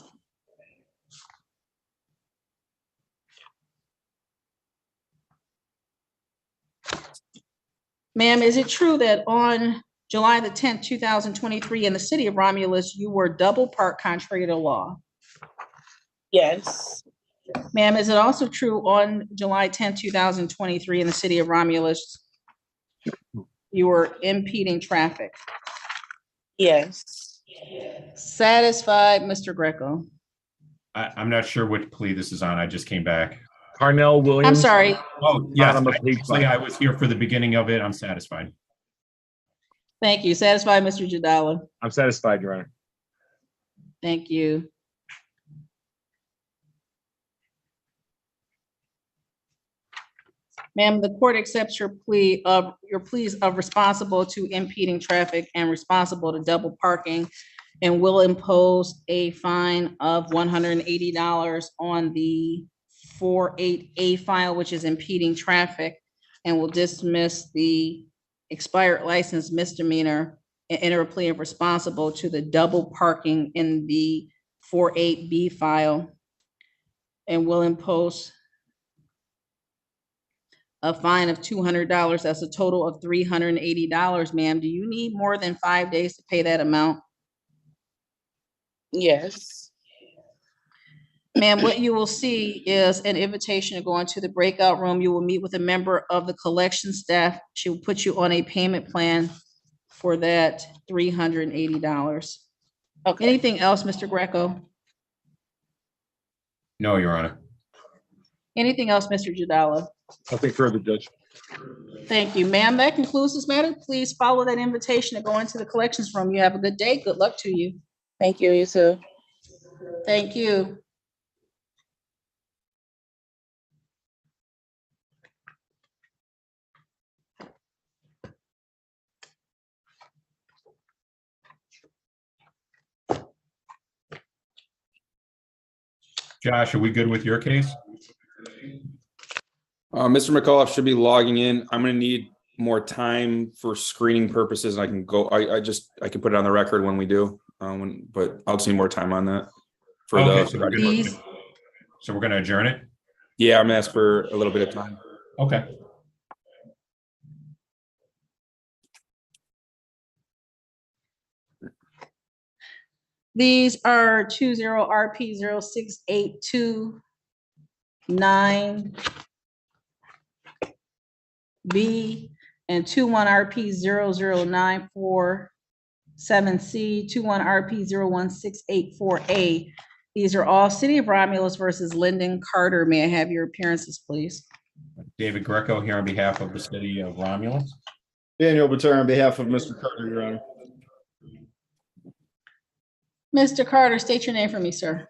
Ma'am, is it true that on July the 10th, 2023, in the city of Romulus, you were double parked contrary to law? Yes. Ma'am, is it also true on July 10th, 2023, in the city of Romulus, you were impeding traffic? Yes. Satisfied, Mr. Greco? I'm not sure what plea this is on. I just came back. Carnell Williams. I'm sorry. Oh, yes. Bottom of page Actually, 5. I was here for the beginning of it. I'm satisfied. Thank you. Satisfied, Mr. Jadala? I'm satisfied, Your Honor. Thank you. Ma'am, the court accepts your pleas of responsible to impeding traffic and responsible to double parking, and will impose a fine of $180 on the 48A file, which is impeding traffic, and will dismiss the expired license misdemeanor and enter a plea of responsible to the double parking in the 48B file, and will impose a fine of $200. That's a total of $380. Ma'am, do you need more than 5 days to pay that amount? Yes. Ma'am, what you will see is an invitation to go into the breakout room. You will meet with a member of the collection staff. She will put you on a payment plan for that $380. Okay. Anything else, Mr. Greco? No, Your Honor. Anything else, Mr. Jadala? Nothing further, Judge. Thank you, ma'am. That concludes this matter. Please follow that invitation to go into the collections room. You have a good day. Good luck to you. Thank you. You too. Thank you. Josh, are we good with your case? Mr. McAuliffe should be logging in. I'm going to need more time for screening purposes. I can go, I can put it on the record when we do, but I'll just need more time on that. For Okay, the, so we're going to adjourn it? Yeah, I'm going to ask for a little bit of time. Okay. These are 20RP06829B and 21RP00947C, 21RP01684A. These are all City of Romulus versus Lyndon Carter. May I have your appearances, please? David Greco here on behalf of the City of Romulus. Daniel Batar on behalf of Mr. Carter, Your Honor. Mr. Carter, state your name for me, sir.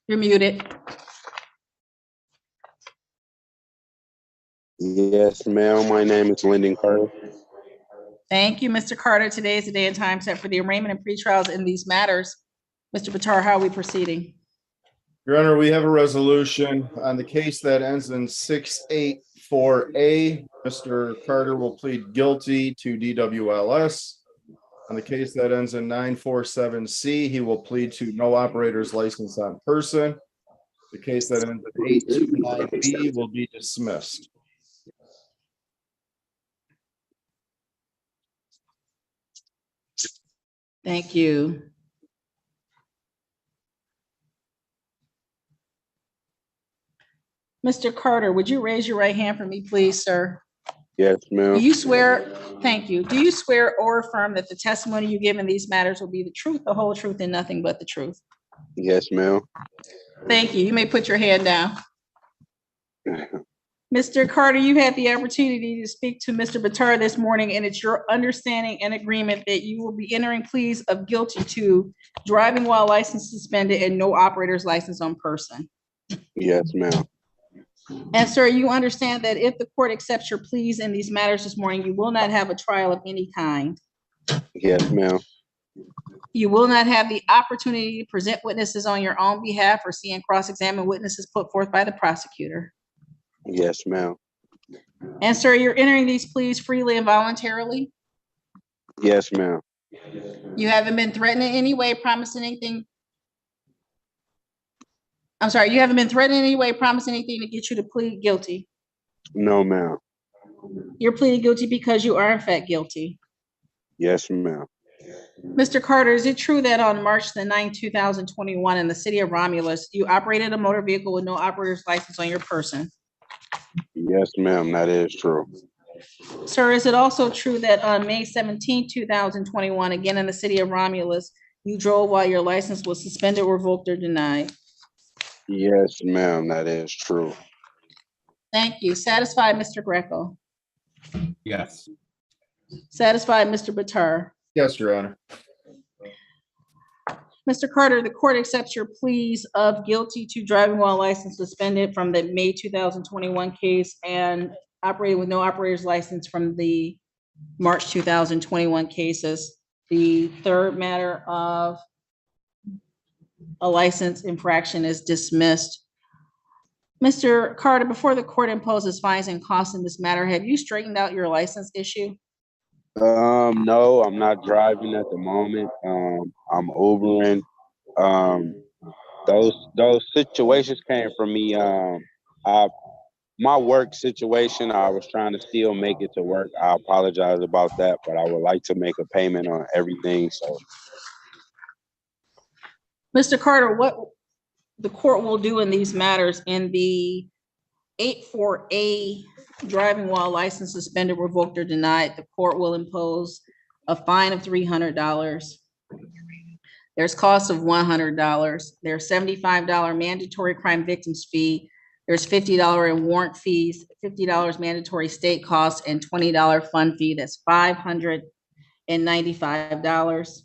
You're muted. Yes, ma'am. My name is Lyndon Carter. Thank you, Mr. Carter. Today is the day and time set for the arraignment and pretrials in these matters. Mr. Batar, how are we proceeding? Your Honor, we have a resolution on the case that ends in 684A. Mr. Carter will plead guilty to DWLS. On the case that ends in 947C, he will plead to no operator's license on person. The case that ends with 829B will be dismissed. Thank you. Mr. Carter, would you raise your right hand for me, please, sir? Yes, Do ma'am. you swear, thank you. Do you swear or affirm that the testimony you give in these matters will be the truth, the whole truth, and nothing but the truth? Yes, ma'am. Thank you. You may put your hand down. Mr. Carter, you had the opportunity to speak to Mr. Bitar this morning, and it's your understanding and agreement that you will be entering pleas of guilty to driving while license suspended and no operator's license on person. Yes, ma'am. And sir, you understand that if the court accepts your pleas in these matters this morning, you will not have a trial of any kind. Yes, ma'am. You will not have the opportunity to present witnesses on your own behalf or see and cross-examine witnesses put forth by the prosecutor. Yes, ma'am. And sir, you're entering these pleas freely and voluntarily. Yes, ma'am. You haven't been threatened in any way, promising anything. I'm sorry, you haven't been threatened in any way, promising anything to get you to plead guilty. No, ma'am. You're pleading guilty because you are in fact guilty. Yes, ma'am. Mr. Carter, is it true that on March the 9th, 2021, in the city of Romulus, you operated a motor vehicle with no operator's license on your person? Yes, ma'am. That is true. Sir, is it also true that on May 17th, 2021, again in the city of Romulus, you drove while your license was suspended, revoked, or denied? Yes, ma'am. That is true. Thank you. Satisfied, Mr. Greco? Yes. Satisfied, Mr. Bitar? Yes, Your Honor. Mr. Carter, the court accepts your pleas of guilty to driving while license suspended from the May 2021 case and operating with no operator's license from the March 2021 cases. The third matter of a license infraction is dismissed. Mr. Carter, before the court imposes fines and costs in this matter, have you straightened out your license issue? No, I'm not driving at the moment. I'm Ubering. Those situations came from me. My work situation, I was trying to still make it to work. I apologize about that, but I would like to make a payment on everything. So, Mr. Carter, what the court will do in these matters in the 8-4A driving while license suspended, revoked, or denied, the court will impose a fine of $300. There's cost of $100. There's $75 mandatory crime victims fee. There's $50 in warrant fees, $50 mandatory state costs, and $20 fund fee. That's $595.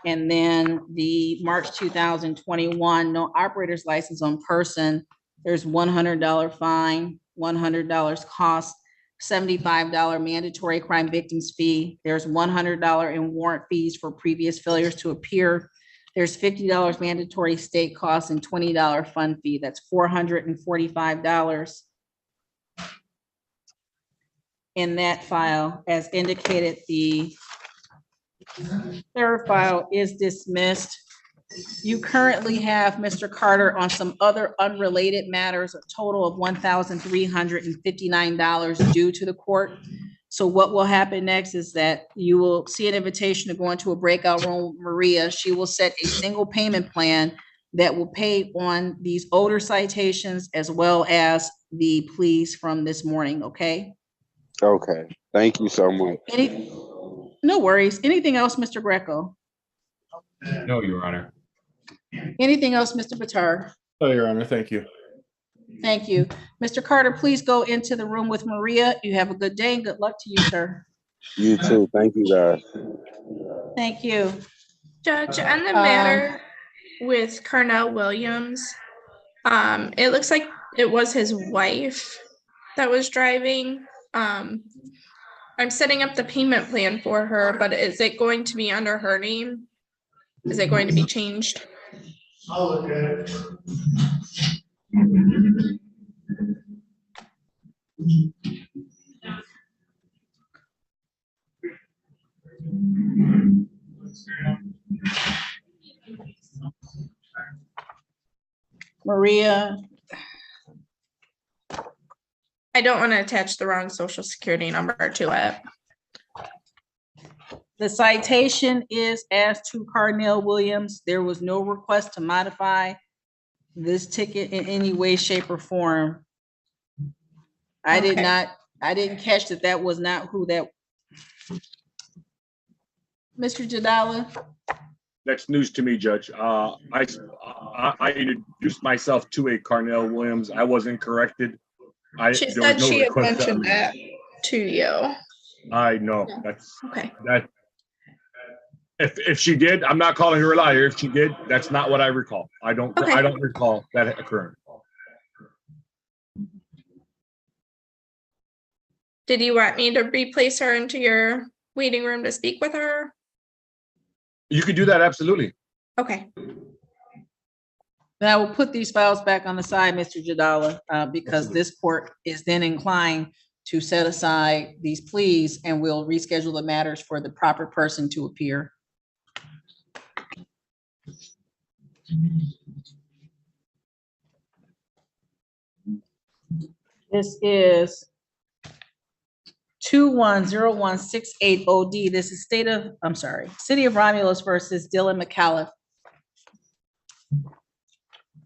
And then the March 2021 no operator's license on person, there's $100 fine, $100 cost, $75 mandatory crime victims fee. There's $100 in warrant fees for previous failures to appear. There's $50 mandatory state costs and $20 fund fee. That's $445. In that file, as indicated, the third file is dismissed. You currently have Mr. Carter on some other unrelated matters, a total of $1,359 due to the court. So what will happen next is that you will see an invitation to go into a breakout room with Maria. She will set a single payment plan that will pay on these older citations as well as the pleas from this morning, okay? okay. Thank you so much. No worries. Anything else, Mr. Greco? No, Your Honor. Anything else, Mr. Bitar? Oh, Your Honor, thank you. Thank you. Mr. Carter, please go into the room with Maria. You have a good day and good luck to you, sir. You too. Thank you, guys. Thank you. Judge, on the matter with Carnell Williams, it looks like it was his wife that was driving. I'm setting up the payment plan for her, but is it going to be under her name? Is it going to be changed? I'll look at it. Maria, I don't want to attach the wrong social security number to it. the citation is as to Carnell Williams. There was no request to modify this ticket in any way, shape, or form. I did Okay. not, I didn't catch that that was not who that. Mr. Jadala, That's news to me, Judge. I introduced myself to a Carnell Williams. I wasn't corrected. She There was said no she had request that- mentioned that to you. I know, that's, Okay. that. If she did, I'm not calling her a liar. If she did, that's not what I recall. I don't recall that occurring. Did you want me to replace her into your waiting room to speak with her? You could do that, absolutely. Okay. then I will put these files back on the side, Mr. Jadala, because this court is then inclined to set aside these pleas and we'll reschedule the matters for the proper person to appear. This is 210168OD. This is City of Romulus versus Dylan McAuliffe.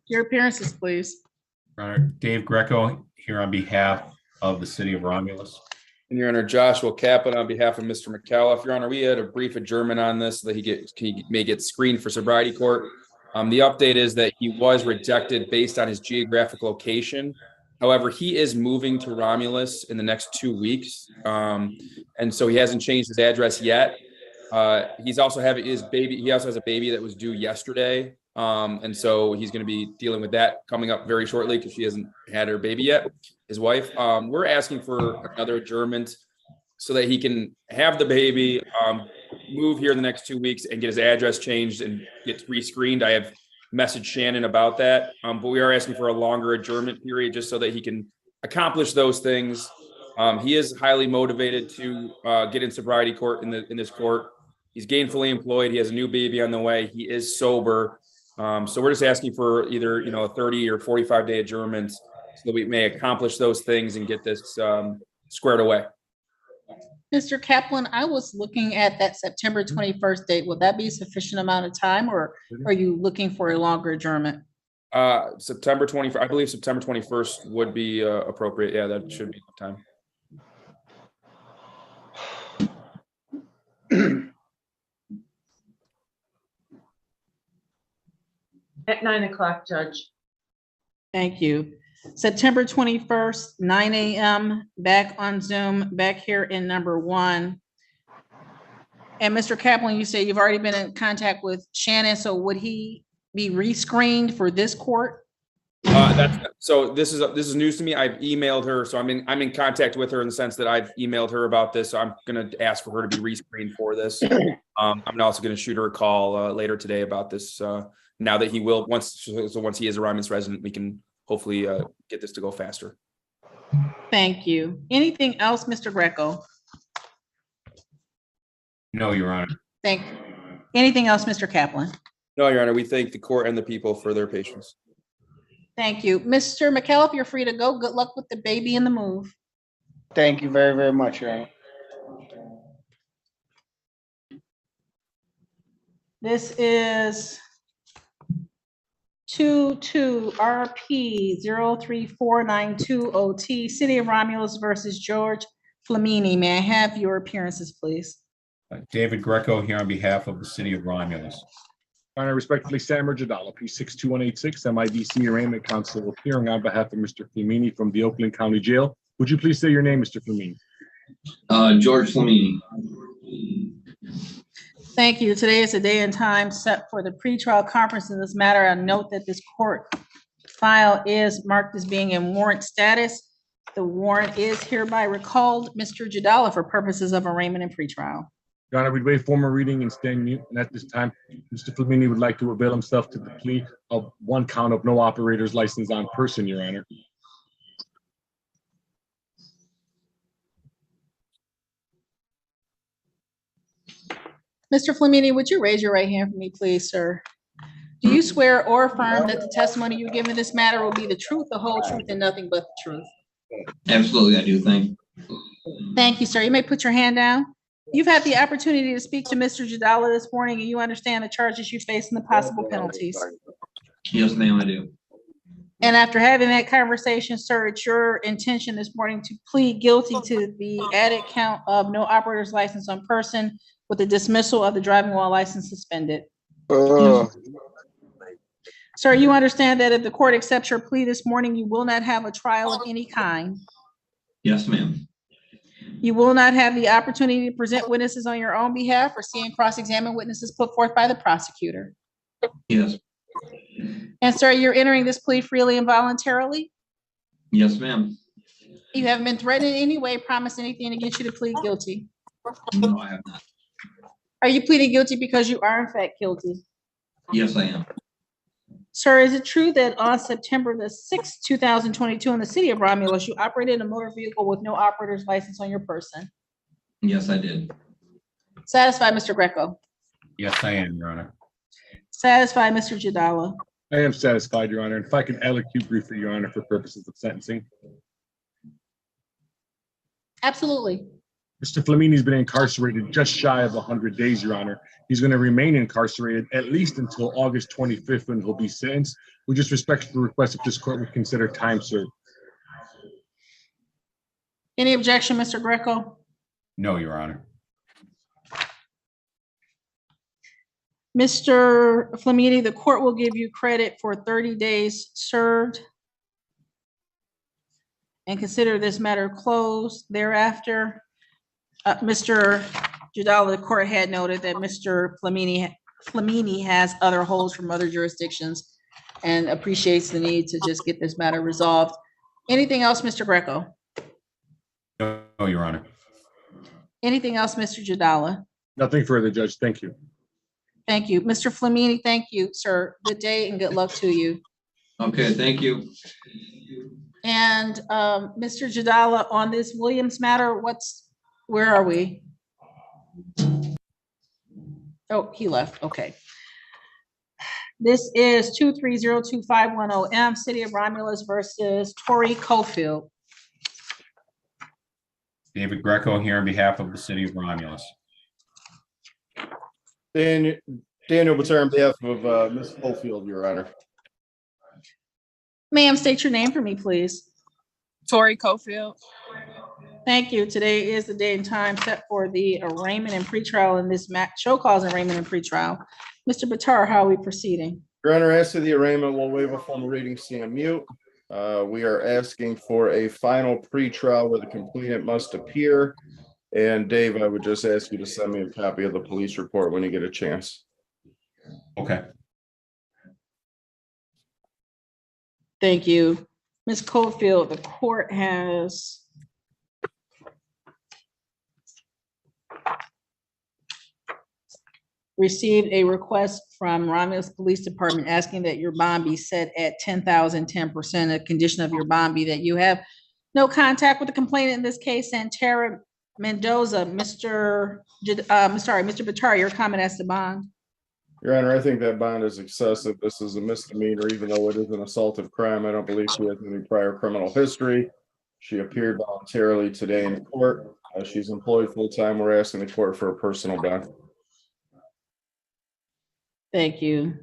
Your appearances, please. Your Honor, Dave Greco here on behalf of the city of Romulus. And Your Honor, Joshua Kaplan on behalf of Mr. McAuliffe. Your Honor, we had a brief adjournment on this so that he may get screened for sobriety court. The update is that he was rejected based on his geographic location. However, he is moving to Romulus in the next 2 weeks. And so he hasn't changed his address yet. He's also having his baby. He also has a baby that was due yesterday. And so he's going to be dealing with that coming up very shortly because she hasn't had her baby yet, his wife. We're asking for another adjournment so that he can have the baby, move here in the next 2 weeks and get his address changed and get rescreened. I have messaged Shannon about that, but we are asking for a longer adjournment period just so that he can accomplish those things. He is highly motivated to get in sobriety court in this court. He's gainfully employed. He has a new baby on the way. He is sober. So we're just asking for either, a 30 or 45-day adjournment so that we may accomplish those things and get this squared away. Mr. Kaplan, I was looking at that September 21st date. Would that be sufficient amount of time or are you looking for a longer adjournment? September 21st, I believe September 21st would be appropriate. Yeah, that should be enough time. At 9 o'clock, Judge. Thank you. September 21st, 9 a.m., back on Zoom, back here in number 1. And Mr. Kaplan, you say you've already been in contact with Shannon, so would he be rescreened for this court? So this is news to me. I've emailed her, so I'm in contact with her in the sense that I've emailed her about this. So I'm going to ask for her to be rescreened for this. I'm also going to shoot her a call later today about this. Now that he will, once he is a Romulus resident, we can hopefully get this to go faster. Thank you. Anything else, Mr. Greco? No, Your Honor. Thank you. Anything else, Mr. Kaplan? No, Your Honor, we thank the court and the people for their patience. Thank you. Mr. McAuliffe, you're free to go. Good luck with the baby and the move. Thank you very, very much, Your Honor. This is 22RP03492OT, City of Romulus versus George Flamini. May I have your appearances, please? David Greco here on behalf of the city of Romulus. Honor, respectfully, Samer Jadala, P62186, MIDC Arraignment Counsel, appearing on behalf of Mr. Flamini from the Oakland County Jail. Would you please say your name, Mr. Flamini? George Flamini. Thank you. Today is a day and time set for the pretrial conference in this matter. I note that this court file is marked as being in warrant status. The warrant is hereby recalled. Mr. Jadala, for purposes of arraignment and pretrial. Your Honor, we'd waive formal reading and stand mute. And at this time, Mr. Flamini would like to avail himself to the plea of 1 count of no operator's license on person, Your Honor. Mr. Flamini, would you raise your right hand for me, please, sir? Do you swear or affirm that the testimony you give in this matter will be the truth, the whole truth, and nothing but the truth? Absolutely, I do. Thank you. Thank you, sir. You may put your hand down. You've had the opportunity to speak to Mr. Jadala this morning, and you understand the charges you face and the possible penalties. Yes, ma'am, I do. And after having that conversation, sir, it's your intention this morning to plead guilty to the added count of no operator's license on person with the dismissal of the driving while license suspended. Sir, you understand that if the court accepts your plea this morning, you will not have a trial of any kind. Yes, ma'am. You will not have the opportunity to present witnesses on your own behalf or see and cross-examine witnesses put forth by the prosecutor. Yes. And sir, you're entering this plea freely and voluntarily? Yes, ma'am. You haven't been threatened in any way, promised anything to get you to plead guilty? No, I have not. Are you pleading guilty because you are in fact guilty? Yes, I am. Sir, is it true that on September the 6th, 2022, in the city of Romulus, you operated a motor vehicle with no operator's license on your person? Yes, I did. Satisfied, Mr. Greco? Yes, I am, Your Honor. Satisfied, Mr. Jadala? I am satisfied, Your Honor. And if I can allocute briefly, Your Honor, for purposes of sentencing. Absolutely. Mr. Flamini's been incarcerated just shy of 100 days, Your Honor. He's going to remain incarcerated at least until August 25th when he'll be sentenced. We just respectfully request if this court would consider time served. Any objection, Mr. Greco? No, Your Honor. Mr. Flamini, the court will give you credit for 30 days served and consider this matter closed. Thereafter, Mr. Jadala, the court had noted that Mr. Flamini has other holds from other jurisdictions and appreciates the need to just get this matter resolved. Anything else, Mr. Greco? No, Your Honor. Anything else, Mr. Jadala? Nothing further, Judge. Thank you. Thank you. Mr. Flamini, thank you, sir. Good day and good luck to you. Okay, thank you. And Mr. Jadala, on this Williams matter, where are we? Oh, he left. Okay. This is 2302510M, City of Romulus versus Tori Cofield. David Greco here on behalf of the city of Romulus. Daniel Batar on behalf of Ms. Cofield, Your Honor. Ma'am, state your name for me, please. Tori Cofield. Thank you. Today is the day and time set for the arraignment and pretrial in this show cause arraignment and pretrial. Mr. Batar, how are we proceeding? Your Honor, as to the arraignment, we'll waive a formal reading, stand mute. We are asking for a final pretrial where the complainant must appear. And Dave, I would just ask you to send me a copy of the police report when you get a chance. Okay. Thank you. Ms. Cofield, the court has received a request from Romulus Police Department asking that your bond be set at 10,010%. A condition of your bond be that you have no contact with the complainant in this case, Santara Mendoza. Mr. Batar, your comment as to bond. Your Honor, I think that bond is excessive. This is a misdemeanor, even though it is an assaultive crime. I don't believe she has any prior criminal history. She appeared voluntarily today in court. She's employed full-time. We're asking the court for a personal bond. Thank you.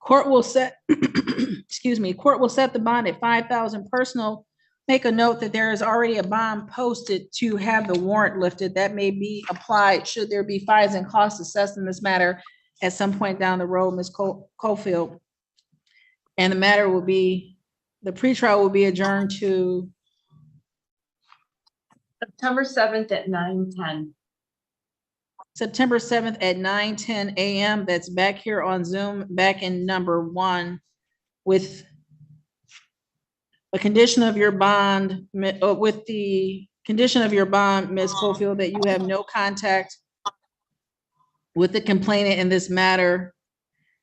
Court will set, excuse me, court will set the bond at 5,000 personal. Make a note that there is already a bond posted to have the warrant lifted. That may be applied should there be fines and costs assessed in this matter at some point down the road, Ms. Cofield. And the matter will be, the pretrial will be adjourned to September 7th at 9:10. September 7th at 9:10 a.m. That's back here on Zoom, back in number 1 with a condition of your bond, with the condition of your bond, Ms. Cofield, that you have no contact with the complainant in this matter,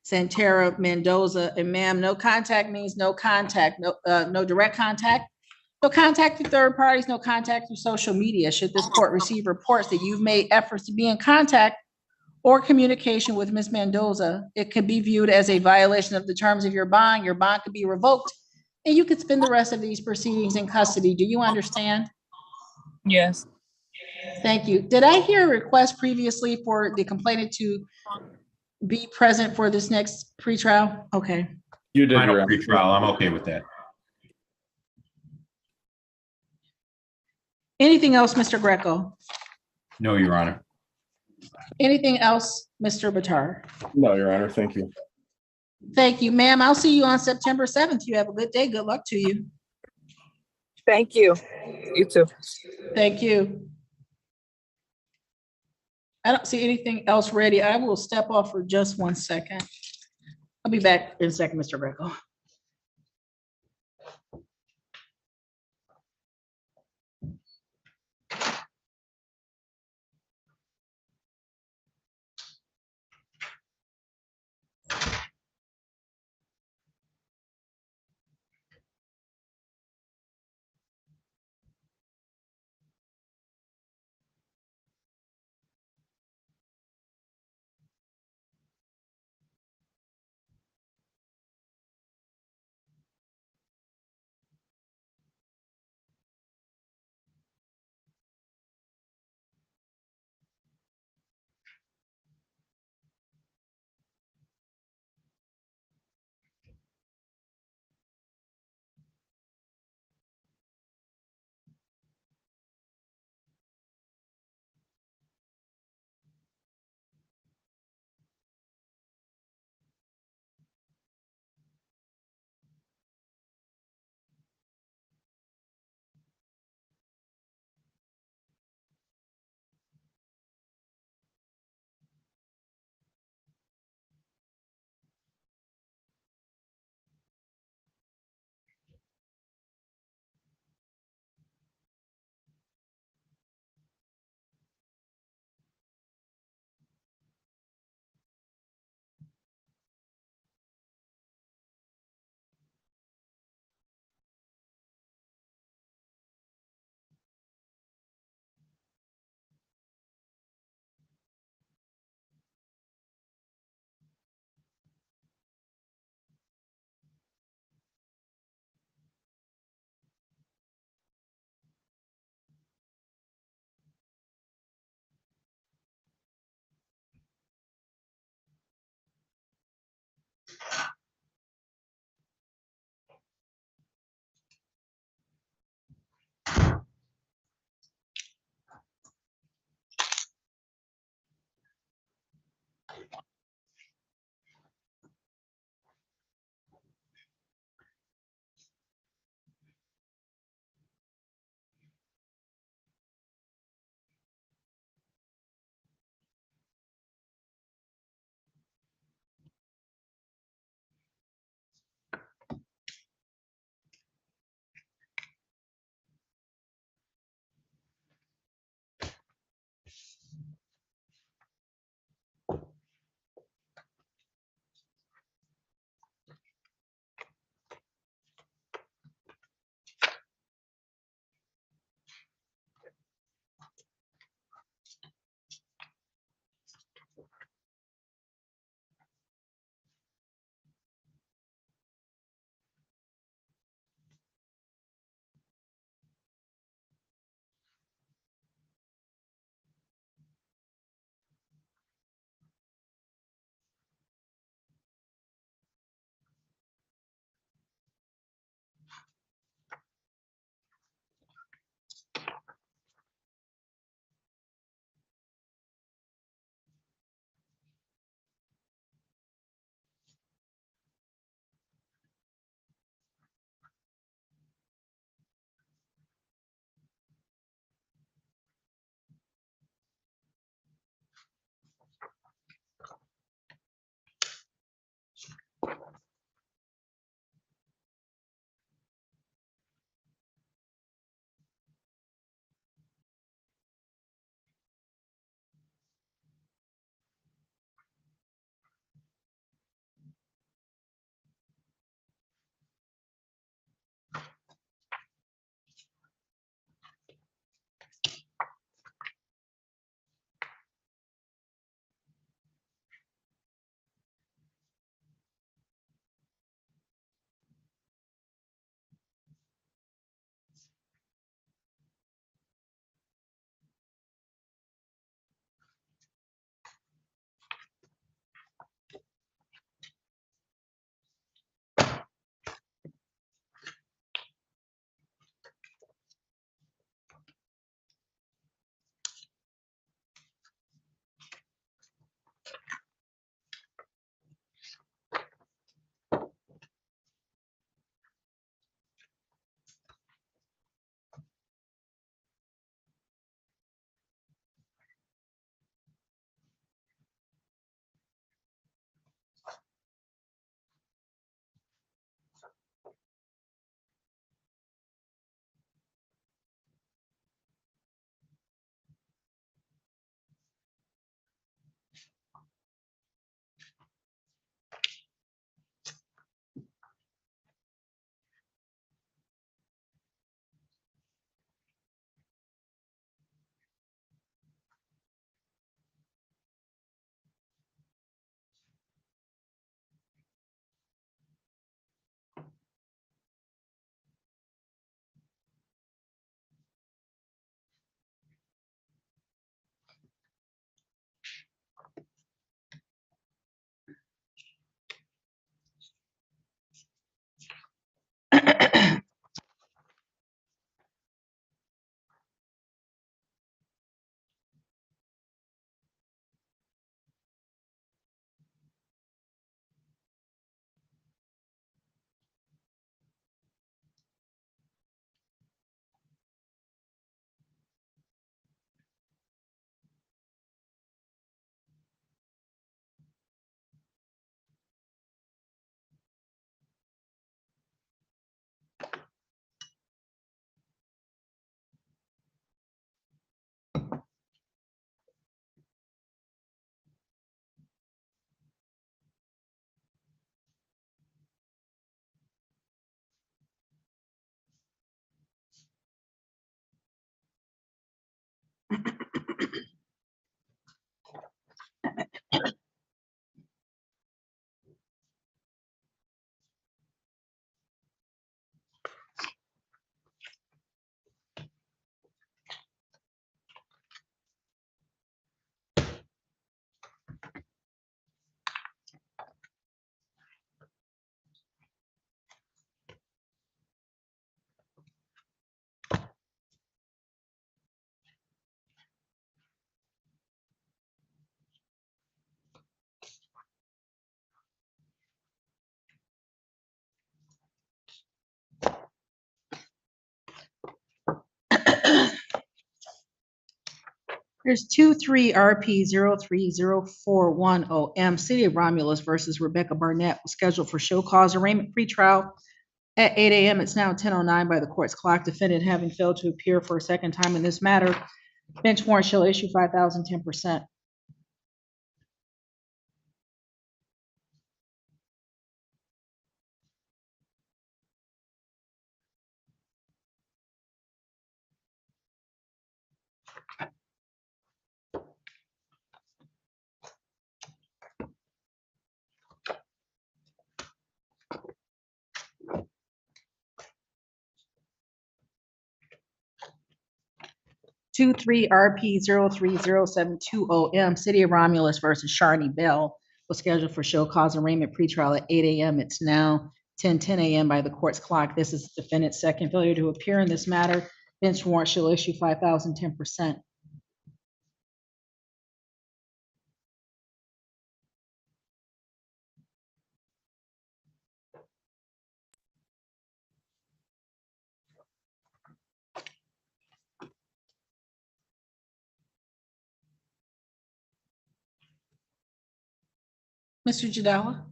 Santara Mendoza. And ma'am, no contact means no contact, no direct contact, no contact through third parties, no contact through social media. Should this court receive reports that you've made efforts to be in contact or communication with Ms. Mendoza, it could be viewed as a violation of the terms of your bond. Your bond could be revoked, and you could spend the rest of these proceedings in custody. Do you understand? Yes. Thank you. Did I hear a request previously for the complainant to be present for this next pretrial? Okay. You did, Final Your Honor. pretrial, I'm okay with that. Anything else, Mr. Greco? No, Your Honor. Anything else, Mr. Batar? No, Your Honor, thank you. Thank you, ma'am. I'll see you on September 7th. You have a good day. Good luck to you. Thank you. You too. Thank you. I don't see anything else ready. I will step off for just 1 second. I'll be back in a second, Mr. Greco. There's 23 RP 030410M, City of Romulus versus Rebecca Barnett, was scheduled for show cause arraignment pretrial at 8 a.m. It's now 10:09 by the court's clock. Defendant having failed to appear for a second time in this matter, bench warrant shall issue 5,010%. Two three RP 030720M, City of Romulus versus Sharni Bell, was scheduled for show cause arraignment pretrial at 8 a.m. It's now 10:10 a.m. by the court's clock. This is the defendant's second failure to appear in this matter. Bench warrant shall issue 5,010%. Mr. Jadala?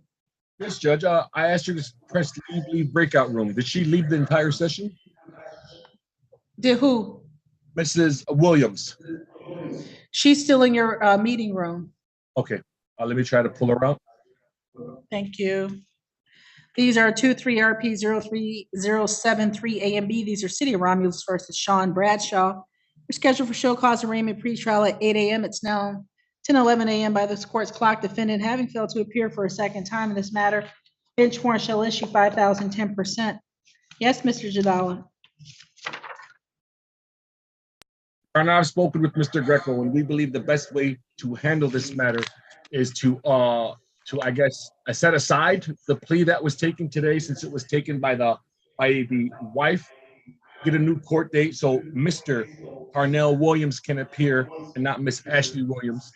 Yes, Judge. I asked her to press leave breakout room. Did she leave the entire session? Did who? Mrs. Williams. She's still in your meeting room. Okay, let me try to pull her out. Thank you. These are 23 RP 03073 A and B. These are City of Romulus versus Sean Bradshaw. We're scheduled for show cause arraignment pretrial at 8 a.m. It's now 10:11 a.m. by this court's clock. Defendant having failed to appear for a second time in this matter, bench warrant shall issue 5,010%. Yes, Mr. Jadala. And I've spoken with Mr. Greco, and we believe the best way to handle this matter is to I guess set aside the plea that was taken today, since it was taken by the wife, get a new court date so Mr. Parnell Williams can appear and not Miss Ashley Williams.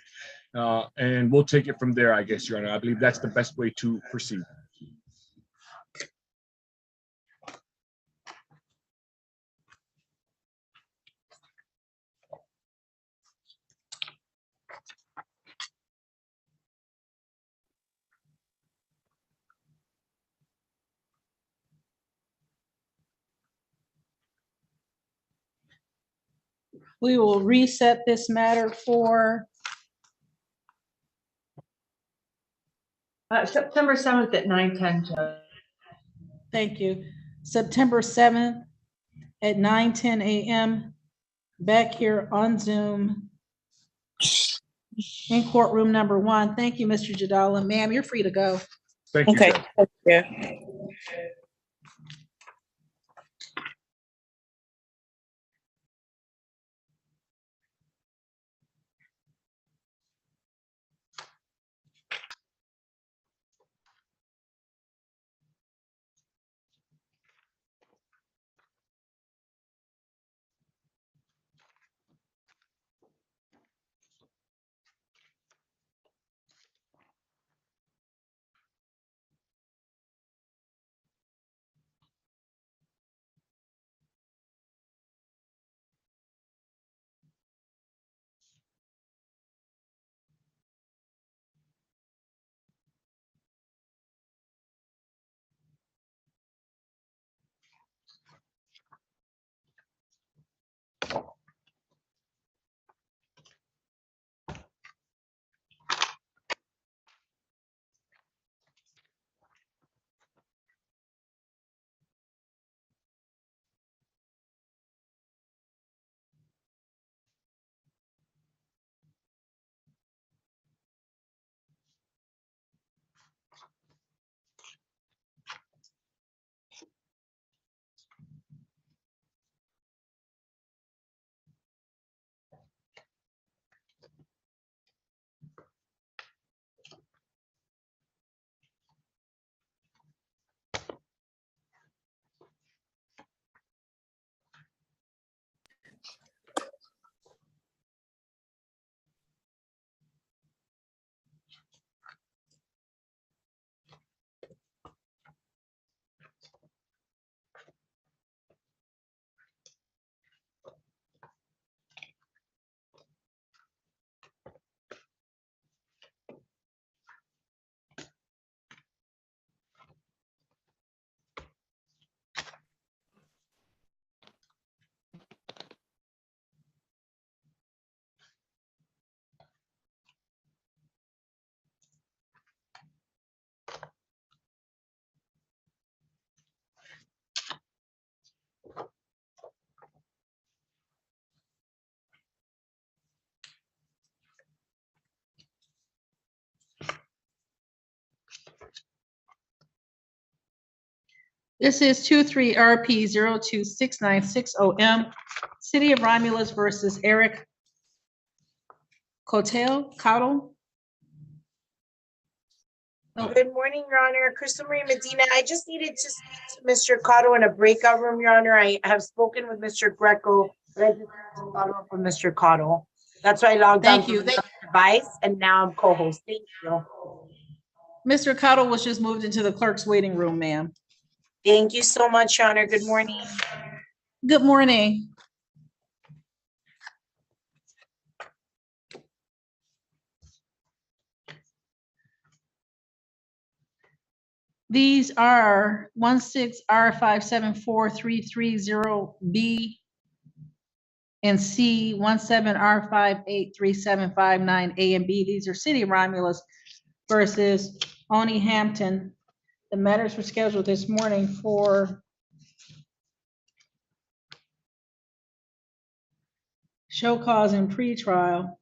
And we'll take it from there, I guess, Your Honor. I believe that's the best way to proceed. We will reset this matter for September 7th at 9:10, Judge. Thank you. September 7th at 9:10 a.m. back here on Zoom in courtroom number 1. Thank you, Mr. Jadala. Ma'am, you're free to go. Thank you. Okay. Judge. Yeah. This is 23RP026960M, City of Romulus versus Eric Cottle. Good morning, Your Honor. Crystal Marie Medina. I just needed to speak to Mr. Cotto in a breakout room, Your Honor. I have spoken with Mr. Greco, but I just need to follow up with Mr. Cotto. That's why I logged on Thank you. from the device, and now I'm co-host. Thank you. Mr. Cottle was just moved into the clerk's waiting room, ma'am. Thank you so much, Your Honor. Good morning. Good morning. These are 16R574330B and C, 17R583759A and B. These are City of Romulus versus Oni Hampton. The matters were scheduled this morning for show cause and pretrial.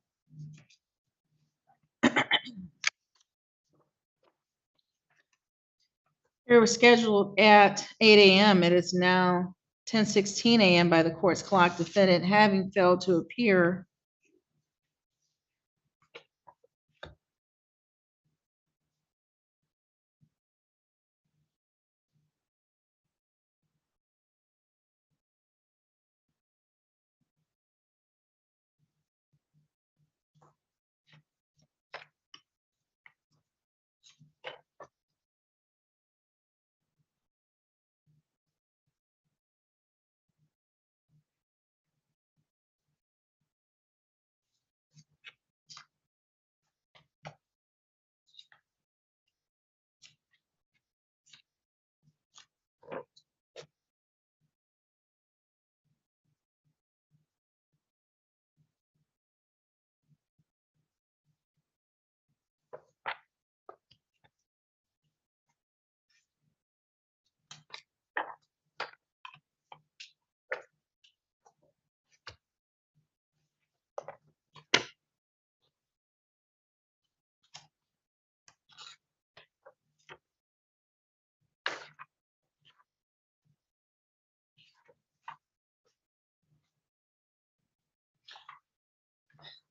It was scheduled at 8 a.m. It is now 10:16 a.m. by the court's clock. Defendant having failed to appear.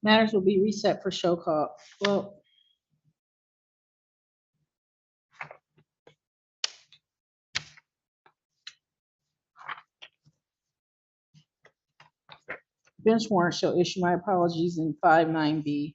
Matters will be reset for show cause. Well, bench warrant shall issue. My apologies in 59B.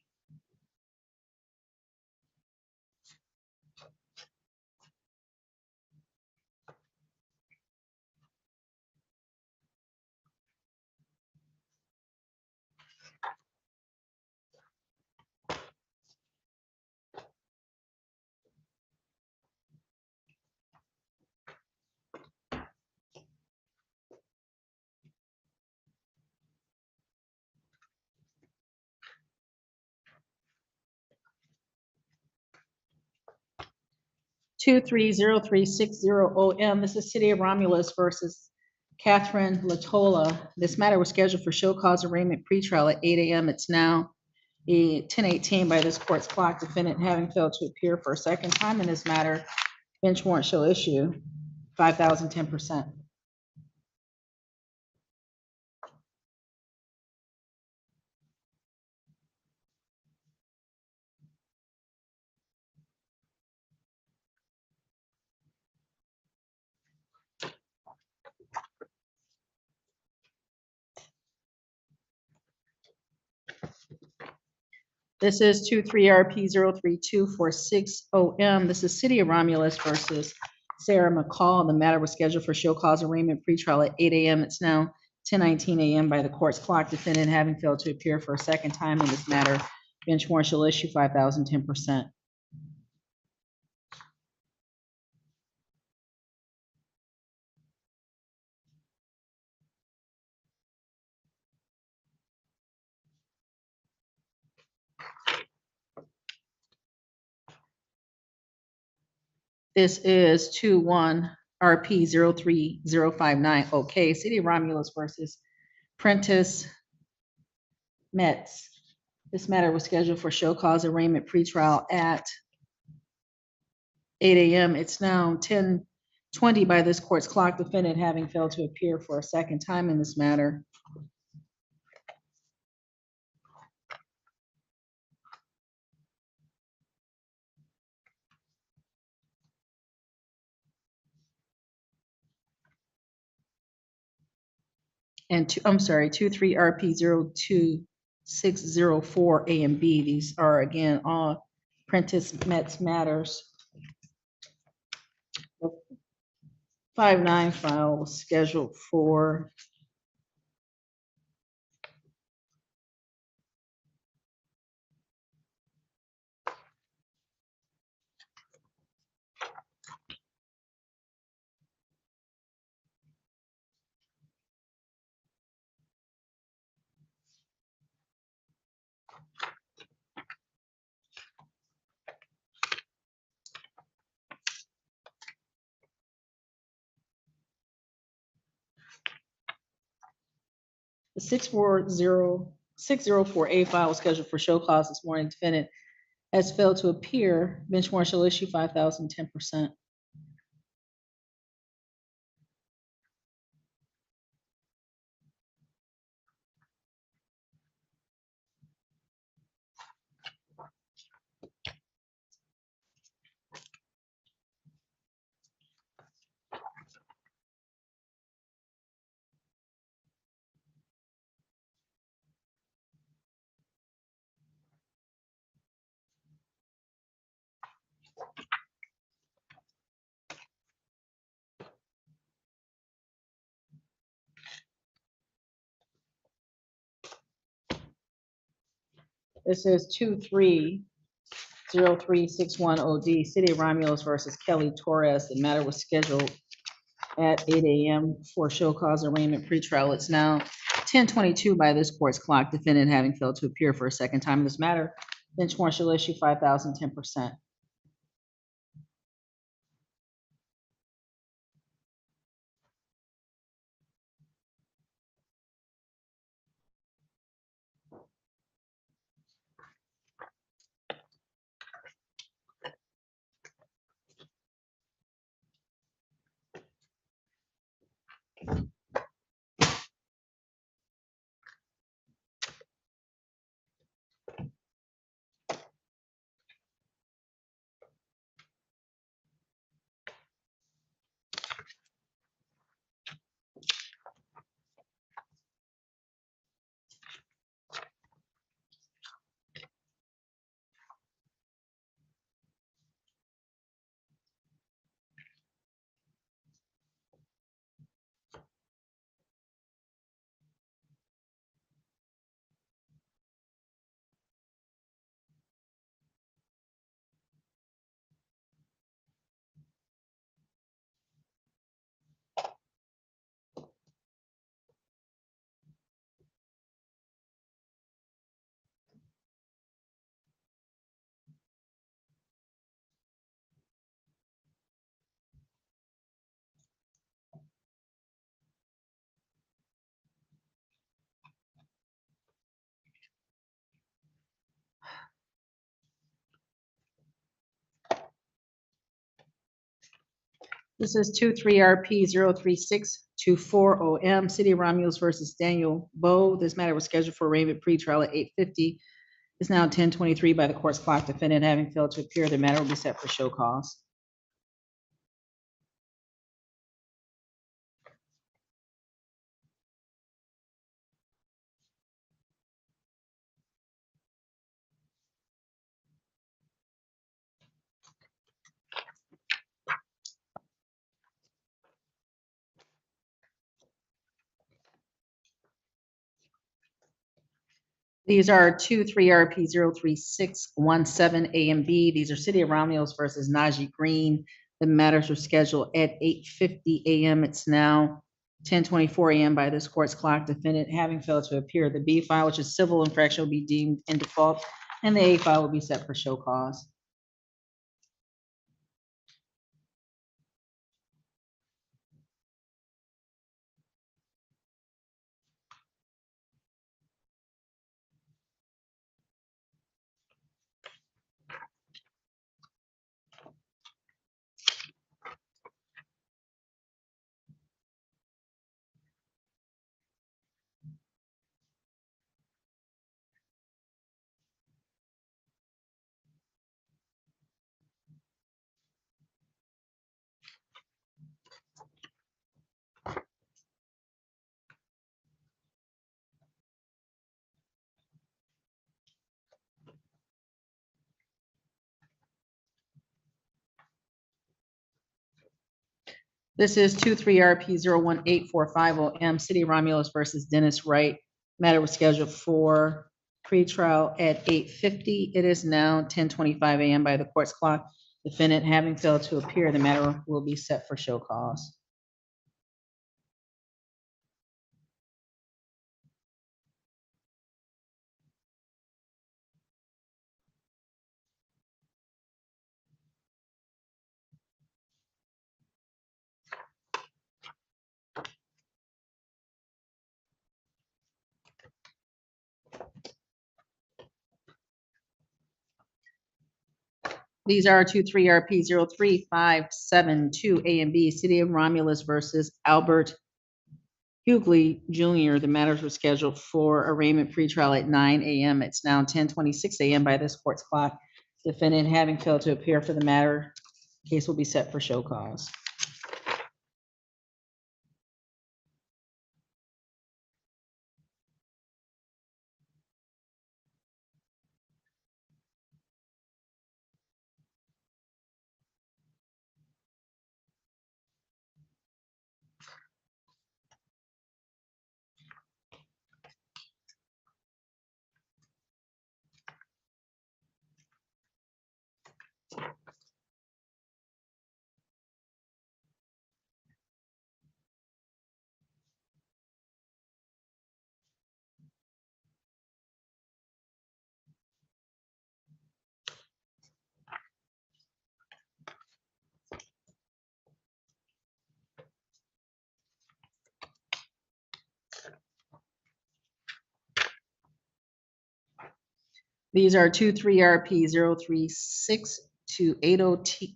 Two 30360OM. This is City of Romulus versus Catherine Latola. This matter was scheduled for show cause arraignment pretrial at 8 a.m. It's now 10:18 by this court's clock. Defendant having failed to appear for a second time in this matter, bench warrant shall issue. 5,010%. This is 23RP032460M. This is City of Romulus versus Sarah McCall. The matter was scheduled for show cause arraignment pretrial at 8 a.m. It's now 10:19 a.m. by the court's clock. Defendant having failed to appear for a second time in this matter, bench warrant shall issue. 5,010%. This is 21RP03059. Okay, City of Romulus versus Prentice Metz. This matter was scheduled for show cause arraignment pretrial at 8 a.m. It's now 10:20 20 by this court's clock, defendant having failed to appear for a second time in this matter. And I'm sorry, 23 RP 02604 A and B. These are again all Prentice Metz matters. 5-9 file was scheduled for the 604A file was scheduled for show cause this morning. Defendant has failed to appear. Bench warrant shall issue 5,010%. This is 230361OD, City of Romulus versus Kelly Torres. The matter was scheduled at 8 a.m. for show cause arraignment pretrial. It's now 10:22 by this court's clock. Defendant having failed to appear for a second time in this matter. Bench warrant shall issue 5,010%. This is 23RP 03624OM, City of Romulus versus Daniel Bowe. This matter was scheduled for arraignment pretrial at 8:50. It's now 10:23 by the court's clock. Defendant having failed to appear, the matter will be set for show cause. These are 23RP 03617 A and B. These are City of Romulus versus Najee Green. The matters were scheduled at 8:50 a.m. It's now 10:24 a.m. by this court's clock. Defendant having failed to appear. The B file, which is civil infraction, will be deemed in default, and the A file will be set for show cause. This is 23RP018450M, City of Romulus versus Dennis Wright. Matter was scheduled for pretrial at 8:50. It is now 10:25 a.m. by the court's clock. Defendant having failed to appear, the matter will be set for show cause. These are 23RP03572 A and B, City of Romulus versus Albert Hughley Jr. The matters were scheduled for arraignment pretrial at 9 a.m. It's now 10:26 a.m. by this court's clock. Defendant having failed to appear for the matter, case will be set for show cause. These are 23RP036-80T.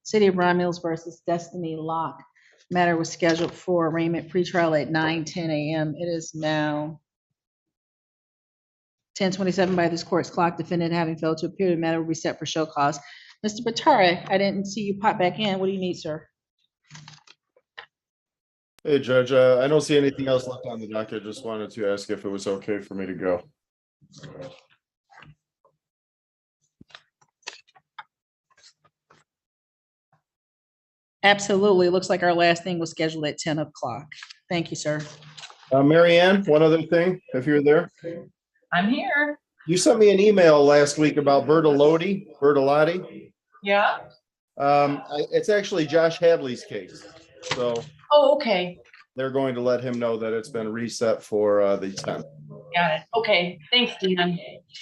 City of Romulus versus Destiny Locke. Matter was scheduled for arraignment pretrial at 9:10 a.m. It is now 10:27 by this court's clock. Defendant having failed to appear, the matter will be set for show cause. Mr. Batare, I didn't see you pop back in. What do you need, sir? Hey, Judge, I don't see anything else left on the docket. Just wanted to ask if it was okay for me to go. Absolutely. It looks like our last thing was scheduled at 10 o'clock. Thank you, sir. Mary Ann, one other thing, if you're there. I'm here. You sent me an email last week about Bertolotti. Yeah? It's actually Josh Hadley's case. So Oh, okay. they're going to let him know that it's been reset for the 10th. Got it. Okay. Thanks, Deanna.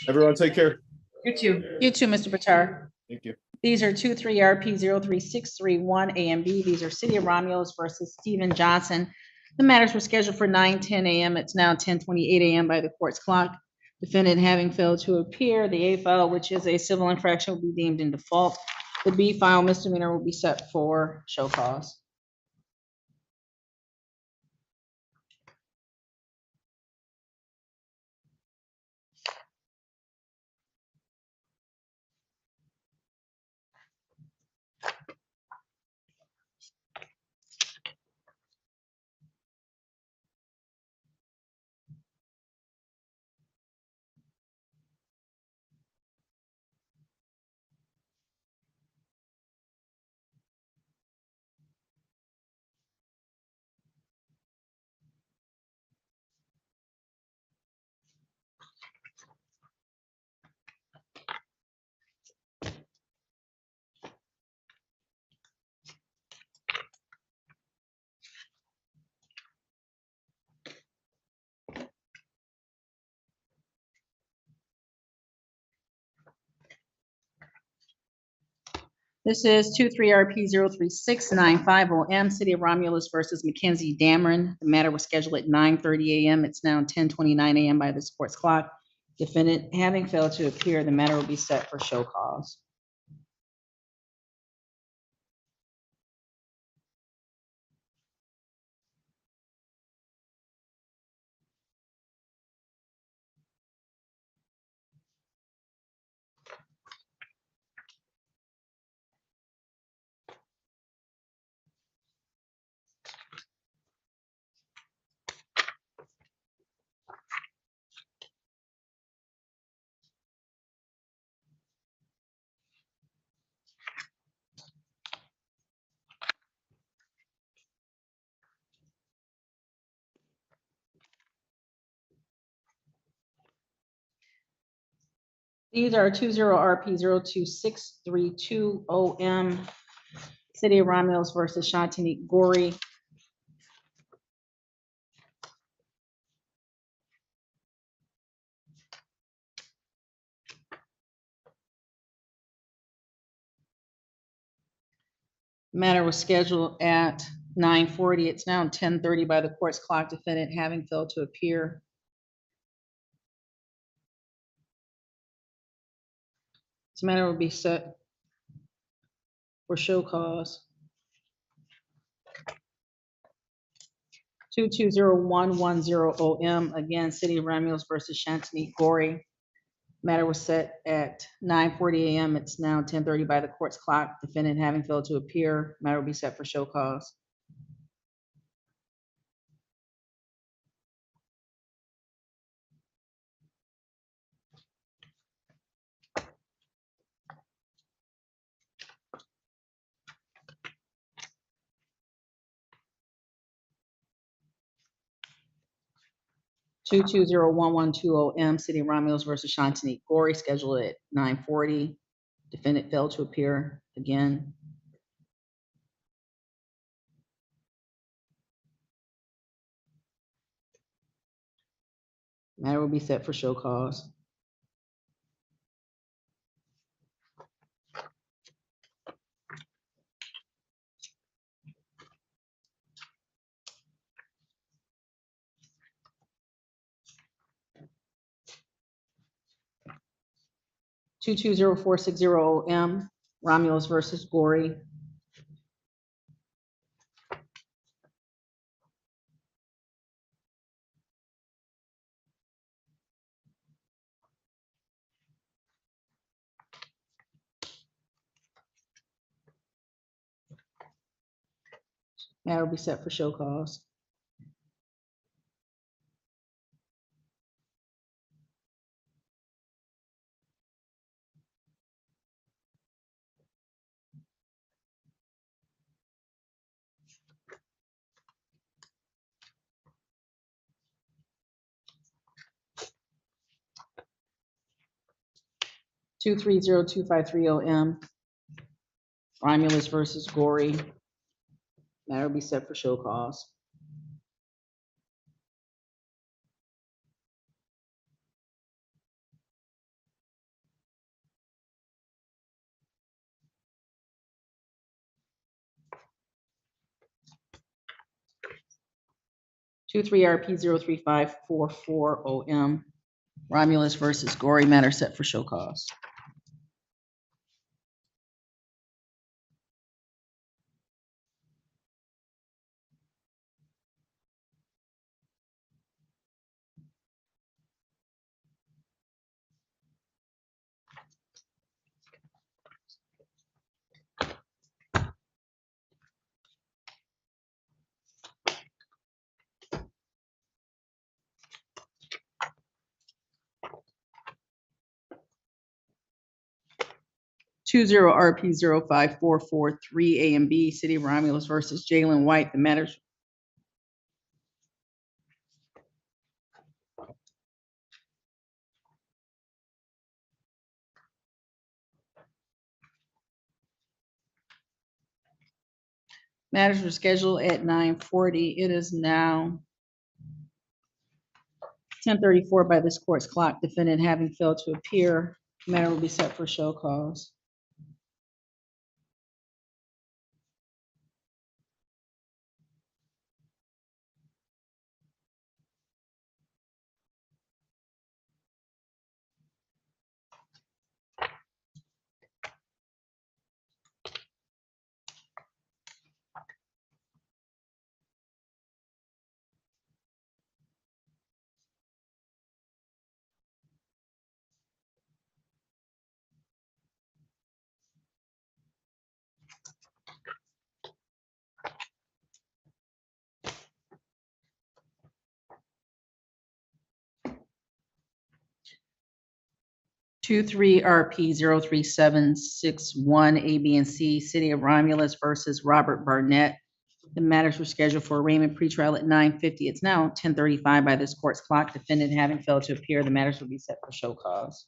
Everyone take care. You too. You too, Mr. Batare. Thank you. These are 23RP03631 A and B. These are City of Romulus versus Stephen Johnson. The matters were scheduled for 9:10 a.m. It's now 10:28 a.m. by the court's clock. Defendant having failed to appear, the A file, which is a civil infraction, will be deemed in default. The B file misdemeanor will be set for show cause. This is 23RP03695M, City of Romulus versus Mackenzie Dameron. The matter was scheduled at 9:30 a.m. It's now 10:29 a.m. by the court's clock. Defendant having failed to appear, the matter will be set for show cause. These are 20 RP 02632OM, City of Romulus versus Shantanique Gorey. Matter was scheduled at 9:40. It's now 10:30 by the court's clock. Defendant having failed to appear. This matter will be set for show cause. 220110OM, again, City of Romulus versus Shantanique Gorey. Matter was set at 9:40 a.m. It's now 10:30 by the court's clock. Defendant having failed to appear. Matter will be set for show cause. Two 201120M, City of Romulus versus Shantanique Gorey, scheduled at 9:40. Defendant failed to appear again. Matter will be set for show cause. Two 204600M, Romulus versus Gorey. Matter will be set for show cause. Two 230253OM, Romulus versus Gorey. Matter will be set for show cause. Two 3RP 03544OM, Romulus versus Gorey. Matter set for show cause. Two 0RP 05443 A and B, City of Romulus versus Jalen White. The matters. Matters were scheduled at 9:40. It is now 10:34 by this court's clock. Defendant having failed to appear. Matter will be set for show cause. Two 3RP 03761 A, B, and C, City of Romulus versus Robert Barnett. The matters were scheduled for arraignment pretrial at 9:50. It's now 10:35 by this court's clock. Defendant having failed to appear, the matters will be set for show cause.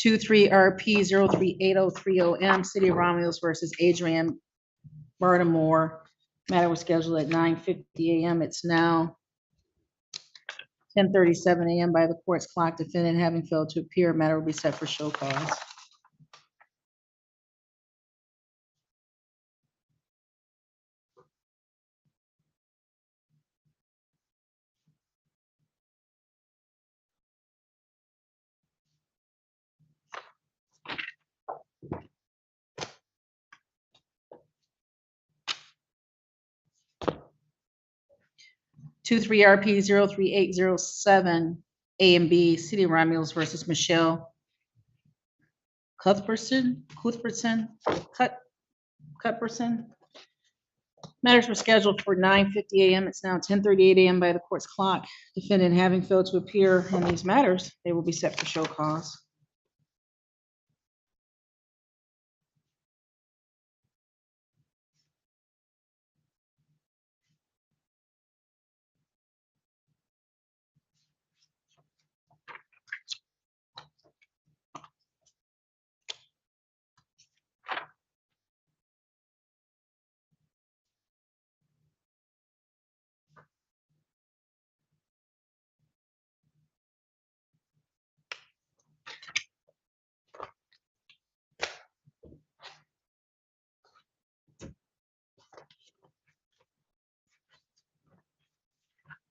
23RP 038030M, City of Romulus versus Adrian Baltimore. Matter was scheduled at 9:50 a.m. It's now 10:37 a.m. by the court's clock. Defendant having failed to appear, matter will be set for show cause. Two, 3RP 03807 A and B, City of Romulus versus Michelle Cuthbertson. Matters were scheduled for 9:50 a.m. It's now 10:38 a.m. by the court's clock. Defendant having failed to appear in these matters, they will be set for show cause.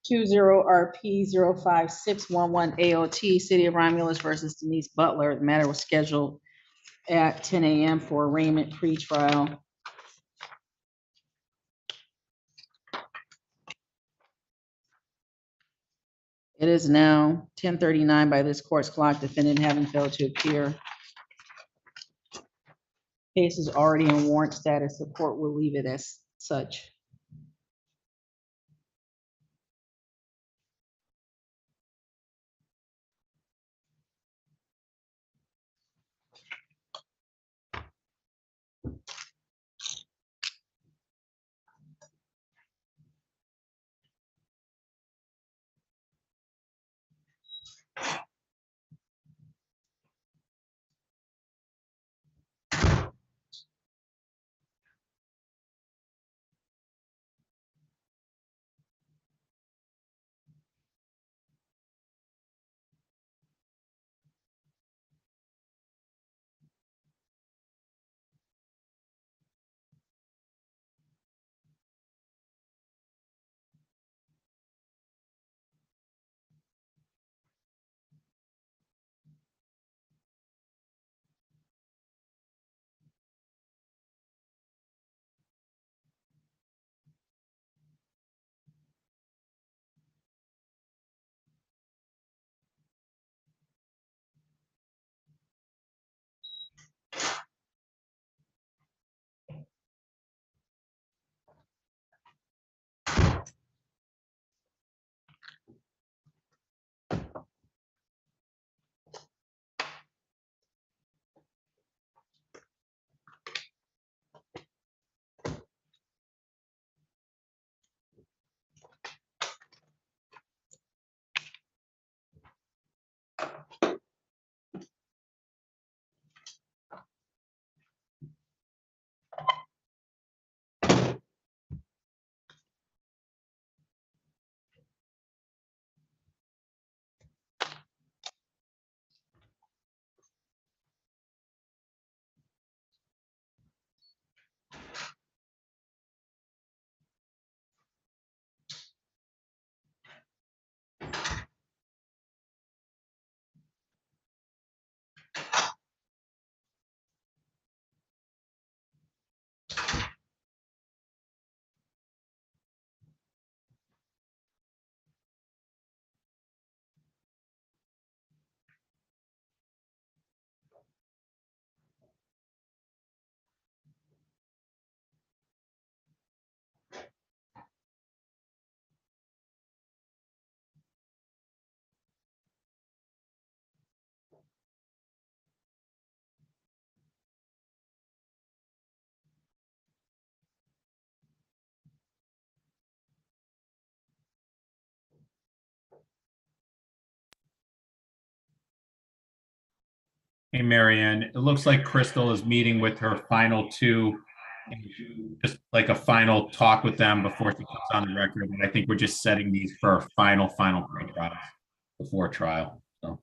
Two zero RP 05611 AOT, City of Romulus versus Denise Butler. The matter was scheduled at 10 a.m. for arraignment pretrial. It is now 10:39 by this court's clock. Defendant having failed to appear. Case is already in warrant status. The court will leave it as such. Hey, Marianne, it looks like Crystal is meeting with her final two, just like a final talk with them before she comes on the record. And I think we're just setting these for our final pre-trials before trial. So.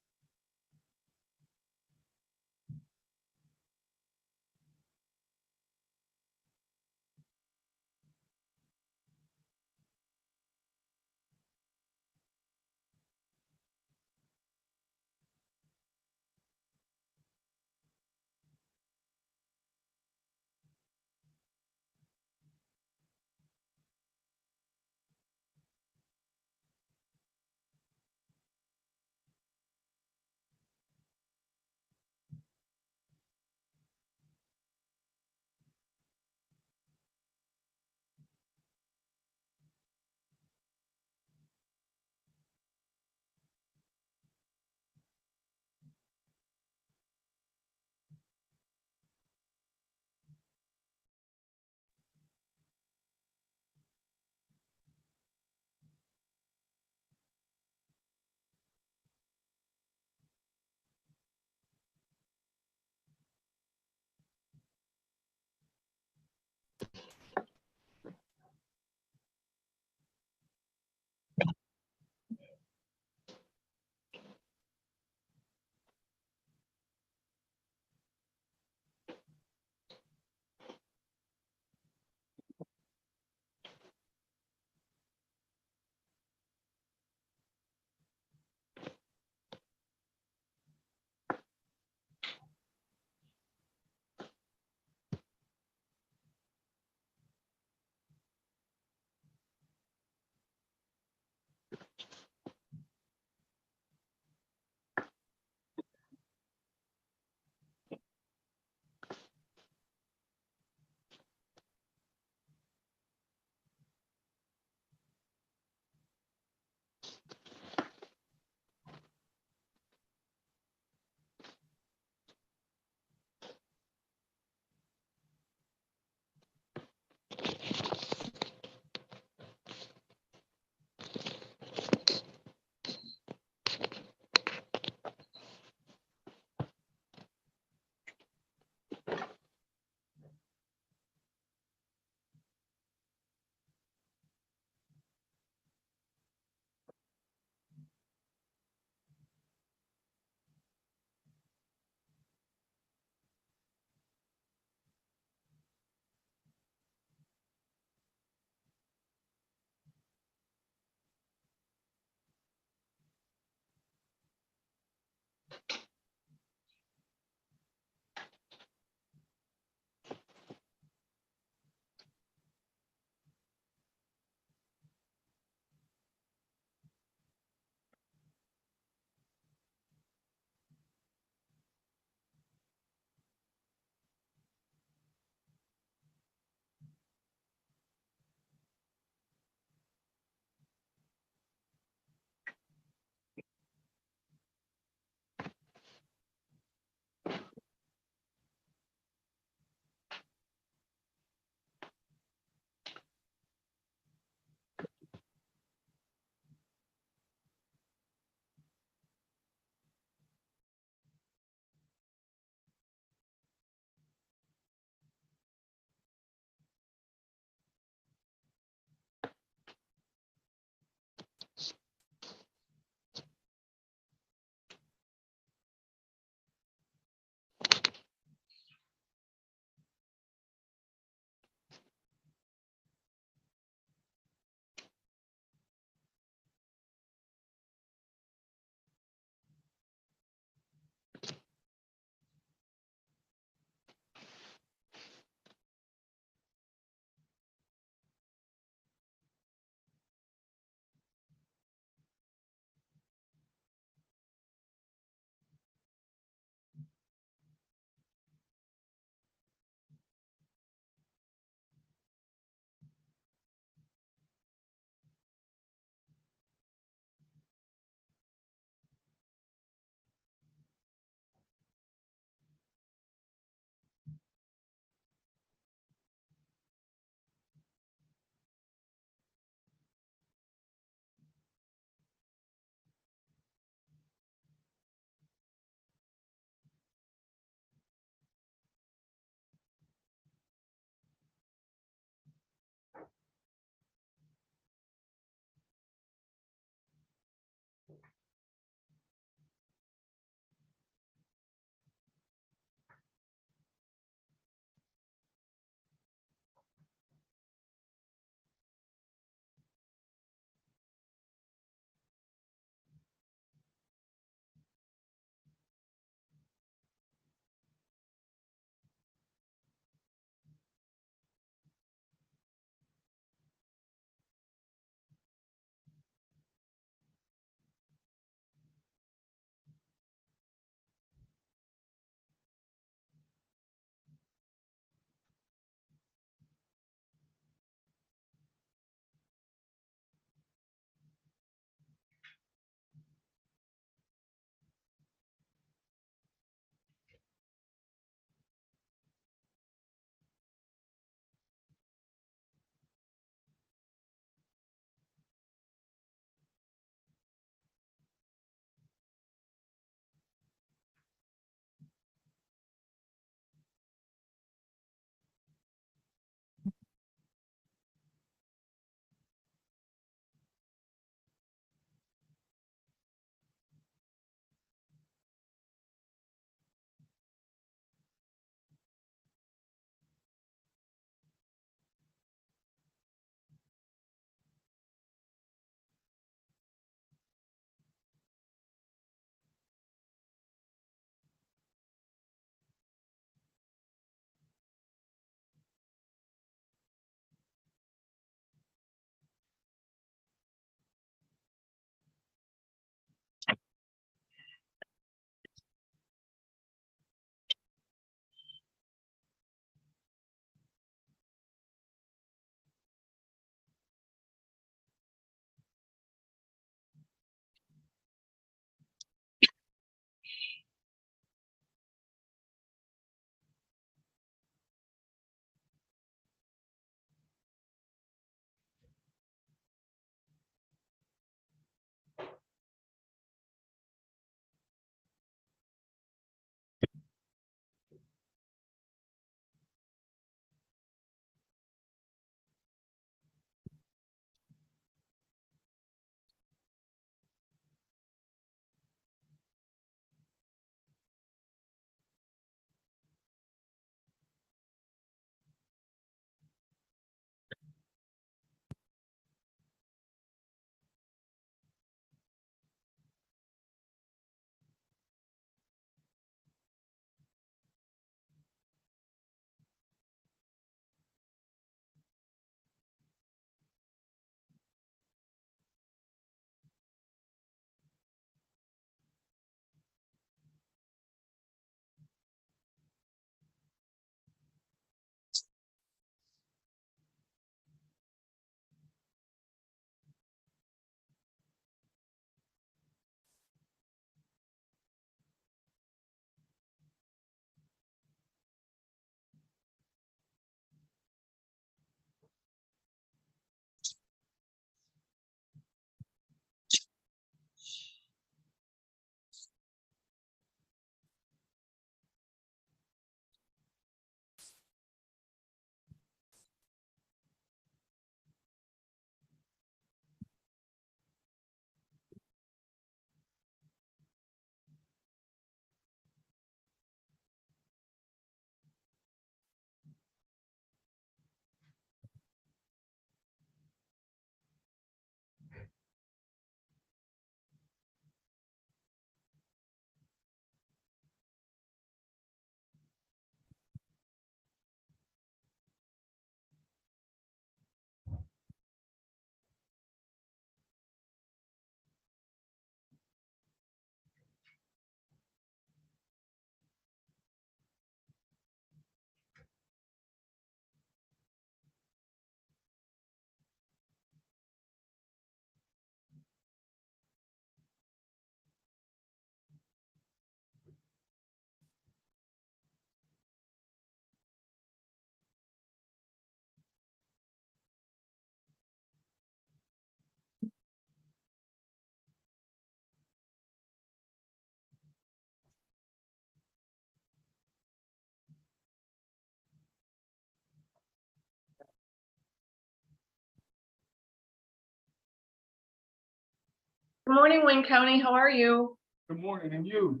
Good morning, Wayne County. How are you? Good morning, and you?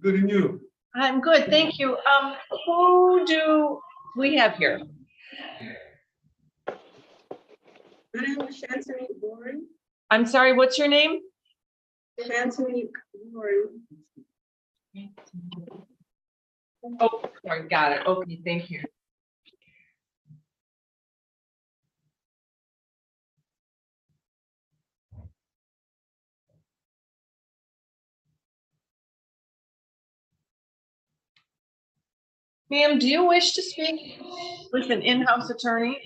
Good, and you? I'm good, thank you. Who do we have here? My name is Shantini Warren. I'm sorry, what's your name? Shantini Warren. Oh, sorry, got it. Okay, thank you. Ma'am, do you wish to speak with an in-house attorney?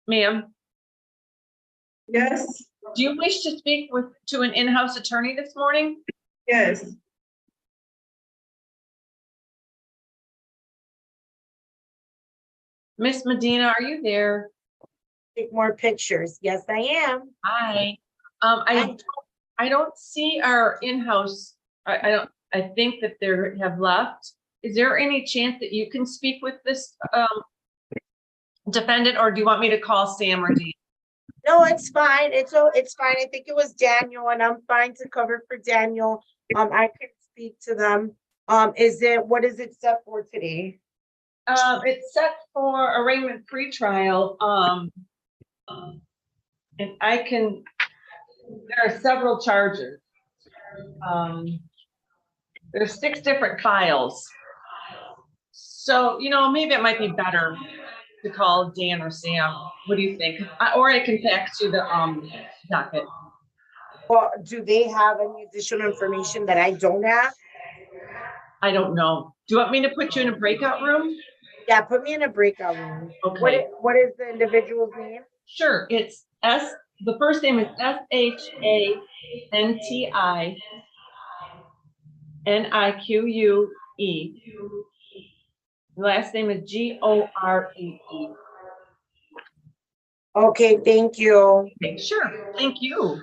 Ma'am? Yes. Do you wish to speak to an in-house attorney this morning? Yes. Miss Medina, are you there? Take more pictures. Yes, I am. Hi. I don't see our in-house. I think that they have left. Is there any chance that you can speak with this defendant, or do you want me to call Sam or Dee? No, it's fine. It's fine. I think it was Daniel, and I'm fine to cover for Daniel. I can speak to them. What is it set for today? It's set for arraignment pretrial. And there are several charges. There's 6 different files. So, maybe it might be better to call Dan or Sam. What do you think? Or I can fax you the docket. Well, do they have any additional information that I don't have? I don't know. Do you want me to put you in a breakout room? Yeah, put me in a breakout room. Okay. What is the individual's name? Sure. It's the first name is SHANTINIQUE. The last name is GOREE. Okay, thank you. Okay, sure. Thank you.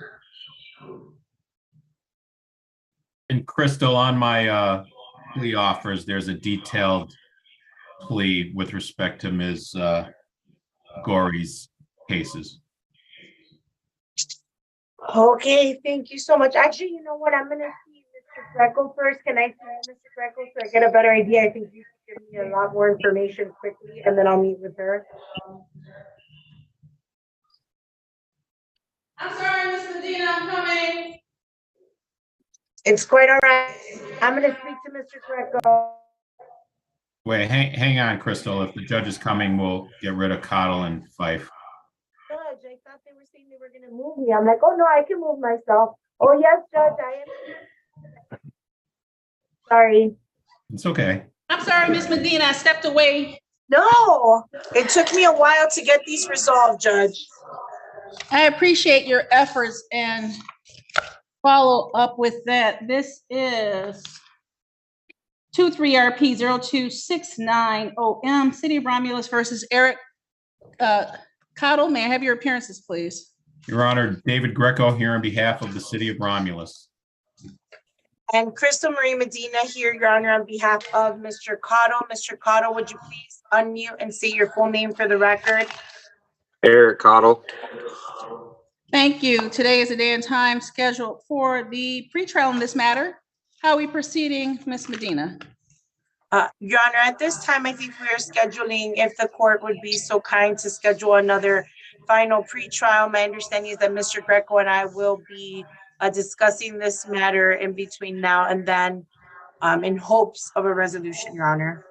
And Crystal, on my plea offers, there's a detailed plea with respect to Ms. Gory's cases. Okay, thank you so much. Actually, you know what? I'm gonna see Mr. Greco first. Can I see Mr. Greco so I get a better idea? I think you can give me a lot more information quickly, and then I'll meet with her. I'm sorry, Miss Medina, I'm coming. It's quite all right. I'm gonna speak to Mr. Greco. Wait, hang on, Crystal. If the judge is coming, we'll get rid of Cottle and Fife. Judge, I thought they were saying they were gonna move me. I'm like, oh no, I can move myself. Oh yes, Judge, I am. Sorry. It's okay. I'm sorry, Miss Medina, I stepped away. No, it took me a while to get these resolved, Judge. I appreciate your efforts and follow up with that. This is 23RP0269OM, City of Romulus versus Eric Cottle. May I have your appearances, please? Your Honor, David Greco here on behalf of the City of Romulus. And Crystal Marie Medina here, Your Honor, on behalf of Mr. Cottle. Mr. Cottle, would you please unmute and say your full name for the record? Eric Cottle. Thank you. Today is a day and time scheduled for the pretrial in this matter. How are we proceeding, Ms. Medina? Your Honor, at this time, I think we are scheduling, if the court would be so kind to schedule another final pretrial. My understanding is that Mr. Greco and I will be discussing this matter in between now and then in hopes of a resolution, Your Honor.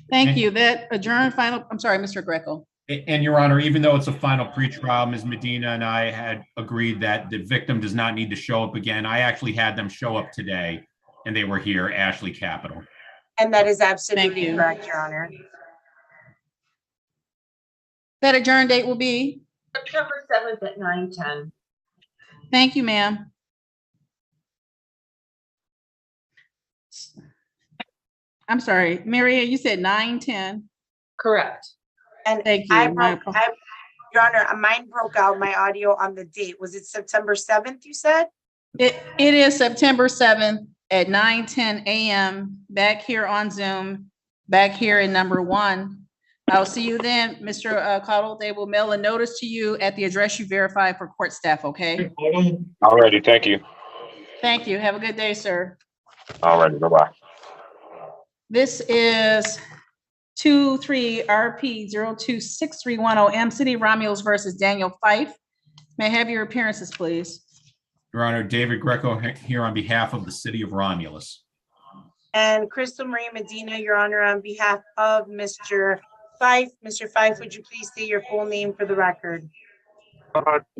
Thank you. That adjourned final, I'm sorry, Mr. Greco. And Your Honor, even though it's a final pretrial, Ms. Medina and I had agreed that the victim does not need to show up again. I actually had them show up today, and they were here, Ashley Capital. And that is absolutely correct, Your Honor. That adjourned date will be? September 7th at 9:10. Thank you, ma'am. I'm sorry, Maria, you said 9:10? Correct. And thank you. Your Honor, mine broke out, my audio on the date. Was it September 7th, you said? It is September 7th at 9:10 a.m. back here on Zoom, back here in number 1. I'll see you then, Mr. Cottle. They will mail a notice to you at the address you verify for court staff, okay? Alrighty, thank you. Thank you. Have a good day, sir. Alrighty, bye-bye. This is 23 RP 026310 City of Romulus versus Daniel Fife. May I have your appearances, please? Your Honor, David Greco here on behalf of the city of Romulus. And Crystal Marie Medina, Your Honor, on behalf of Mr. Fife. Mr. Fife, would you please say your full name for the record?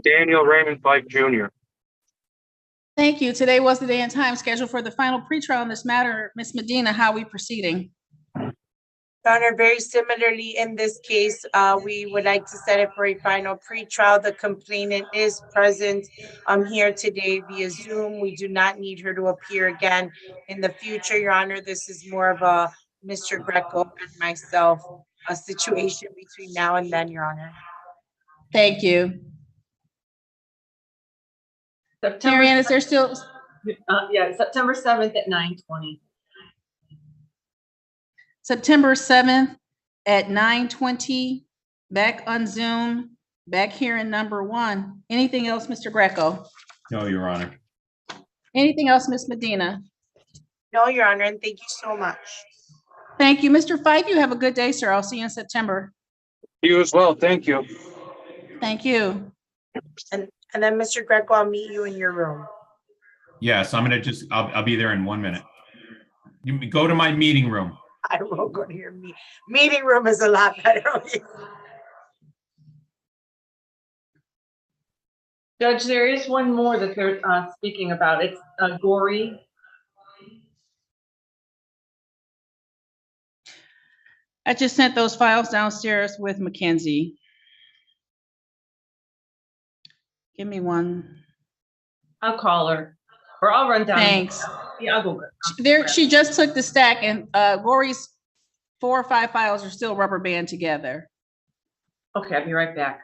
Daniel Raymond Fife Jr. Thank you. Today was the day and time scheduled for the final pretrial in this matter. Ms. Medina, how are we proceeding? Your Honor, very similarly in this case, we would like to set it for a final pretrial. The complainant is present here today via Zoom. We do not need her to appear again in the future, Your Honor. This is more of a Mr. Greco and myself, a situation between now and then, Your Honor. Thank you. Marianne, is there still? Yeah, September 7th at 9:20. September 7th at 9:20, back on Zoom, back here in number 1. Anything else, Mr. Greco? No, Your Honor. Anything else, Ms. Medina? No, Your Honor, and thank you so much. Thank you. Mr. Fife, you have a good day, sir. I'll see you in September. You as well, thank you. Thank you. And then Mr. Greco, I'll meet you in your room. Yes, I'm gonna just, I'll be there in 1 minute. You go to my meeting room. I will go to your meeting room is a lot better. Judge, there is one more that they're speaking about. It's Gory. I just sent those files downstairs with Mackenzie. Give me one. I'll call her, or I'll run down. Thanks. Yeah, I'll go. There, she just took the stack, and Gory's 4 or 5 files are still rubber band together. Okay, I'll be right back.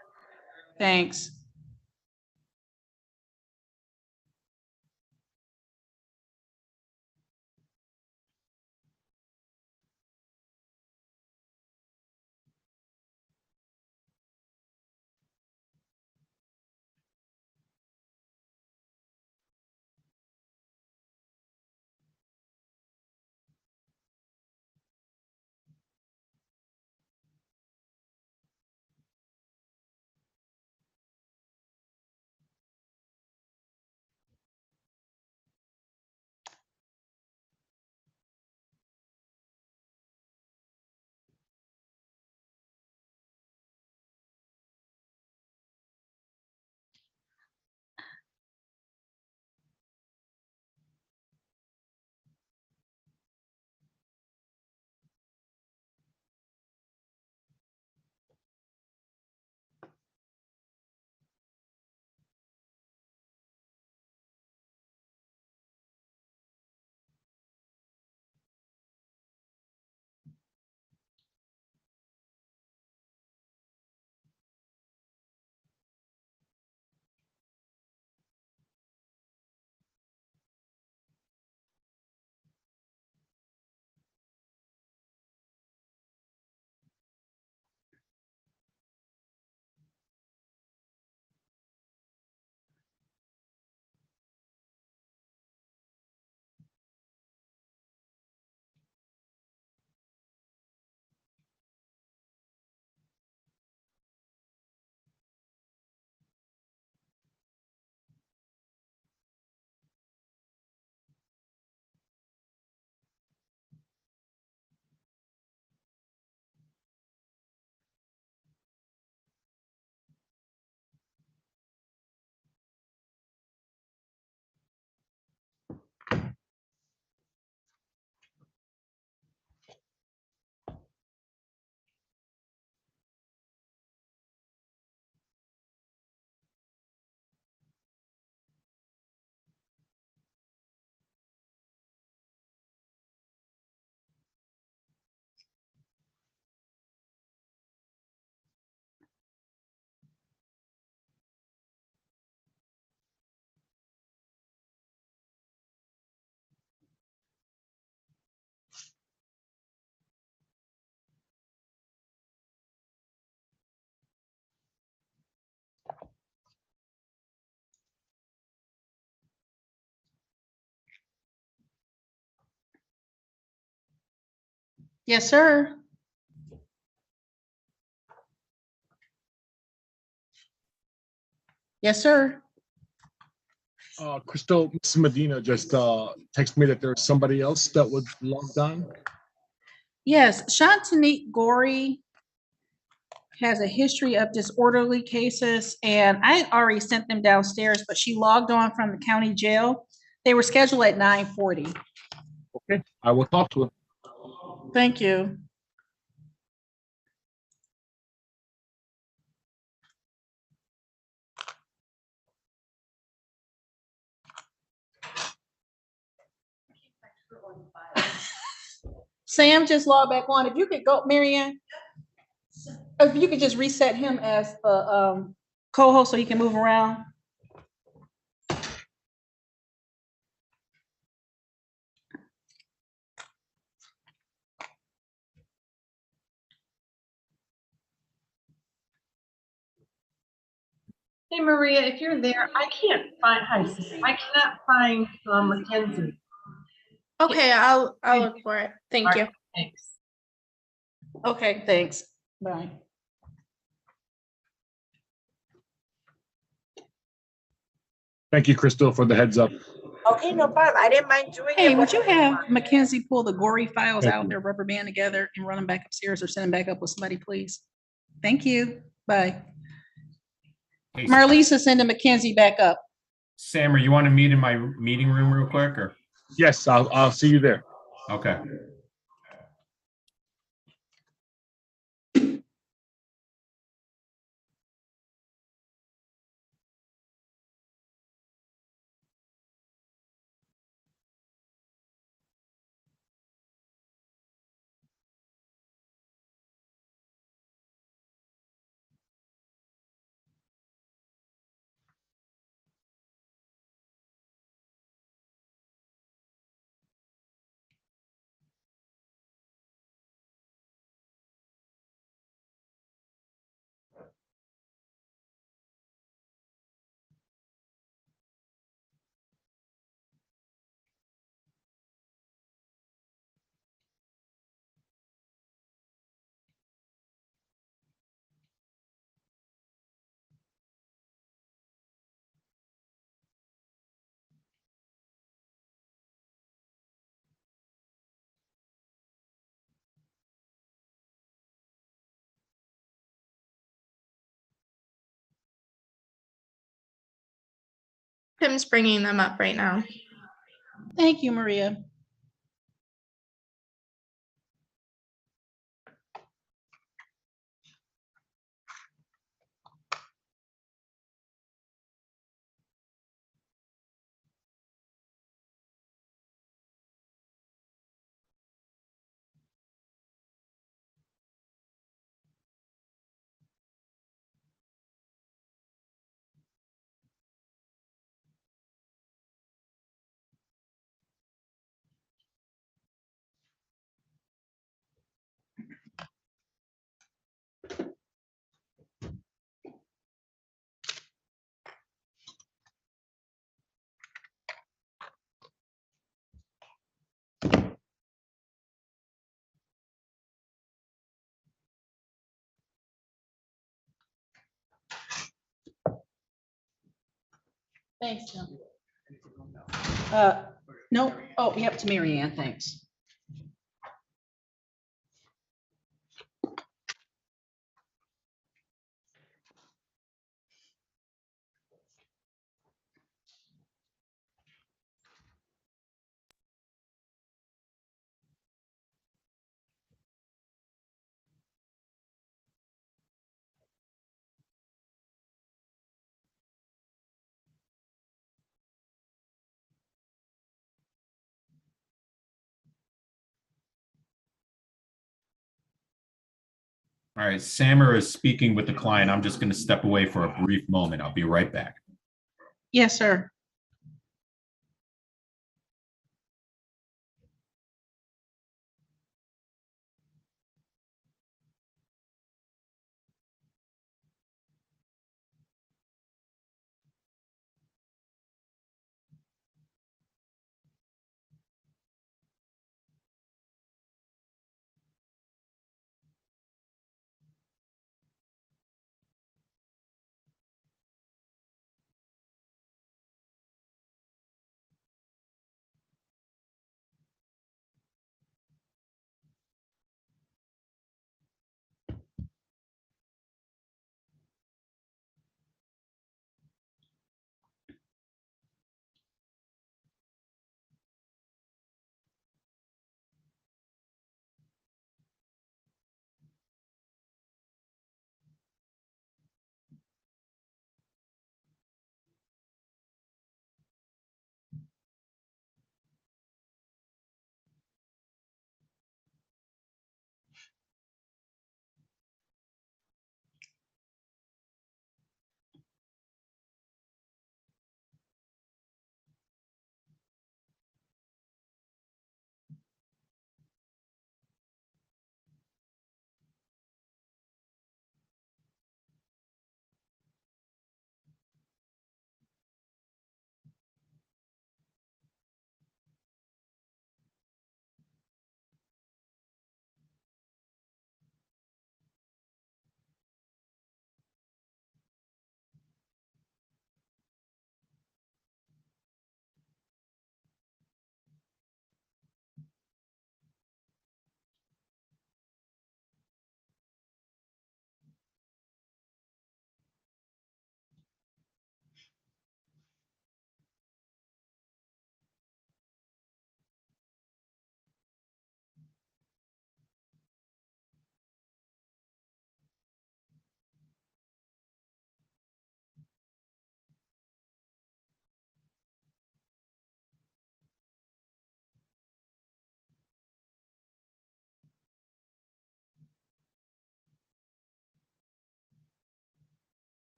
Thanks. Yes, sir. Yes, sir. Crystal, Ms. Medina just texted me that there's somebody else that was logged on. Yes, Shantanique Gorey has a history of disorderly cases, and I already sent them downstairs, but she logged on from the county jail. They were scheduled at 9:40. Okay, I will talk to her. Thank you. Sam just logged back on. If you could go, Marianne, if you could just reset him as the co-host so he can move around. Hey, Maria, if you're there, I can't find, hi, I cannot find Mackenzie. Okay, I'll look for it. Thank you. Thanks. Okay, thanks. Bye. Thank you, Crystal, for the heads up. Okay, no problem. I didn't mind doing it. Hey, would you have Mackenzie pull the gory files Thank out, you. their rubber band together and run them back upstairs or send them back up with somebody, please? Thank you. Bye. Hey, Marlisa, send Mackenzie back up. Sam, you want to meet in my meeting room real quick, or? Yes, I'll see you there. Okay. Tim's bringing them up right now. Thank you, Maria. Thanks, Tim. No, oh, yep, to Mary Ann, thanks. All right, Sammer is speaking with the client. I'm just going to step away for a brief moment. I'll be right back. Yes, sir.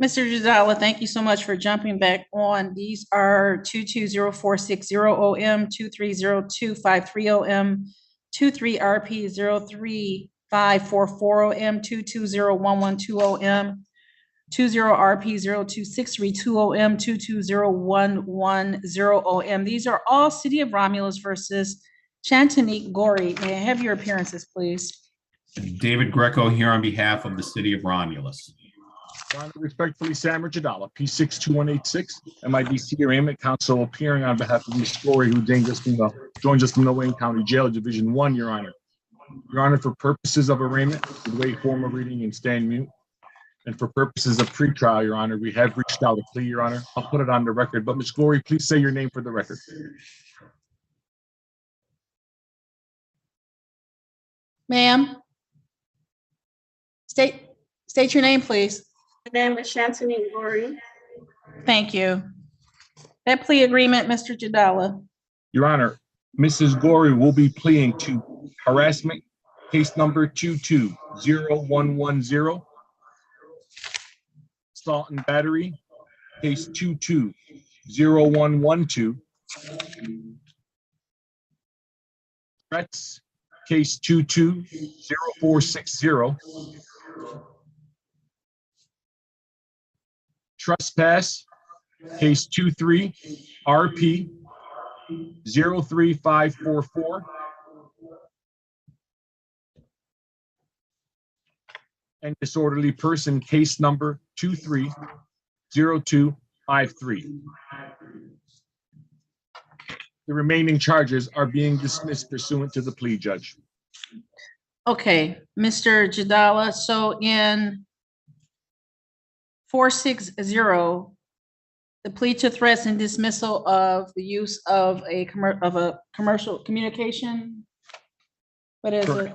Mr. Jadala, thank you so much for jumping back on. These are 220460OM, 230253OM, 23RP03544OM, 220112OM, 20RP02632OM, 220110OM. These are all City of Romulus versus Chantanique Gorey. May I have your appearances, please? David Greco here on behalf of the City of Romulus. Your Honor, respectfully, Samuel Jadala, P62186, MIDC Arraignment Counsel, appearing on behalf of Ms. Gorey, who joins us from the Wayne County Jail, Division 1, Your Honor. Your Honor, for purposes of arraignment, we waive formal reading and stand mute. And for purposes of pretrial, Your Honor, we have reached out a plea, Your Honor. I'll put it on the record, but Ms. Gorey, please say your name for the record. Ma'am? State your name, please. My name is Shantanique Gorey. Thank you. That plea agreement, Mr. Jadala. Your Honor, Mrs. Gorey will be pleading to harassment, case number 220110. Assault and battery, case 220112. Threats, case 220460. Trespass, case 23 RP 03544. And disorderly person, case number 230253. The remaining charges are being dismissed pursuant to the plea, Judge. Okay, Mr. Jadala, so in 460, the plea to threats and dismissal of the use of a commercial communication. What is it?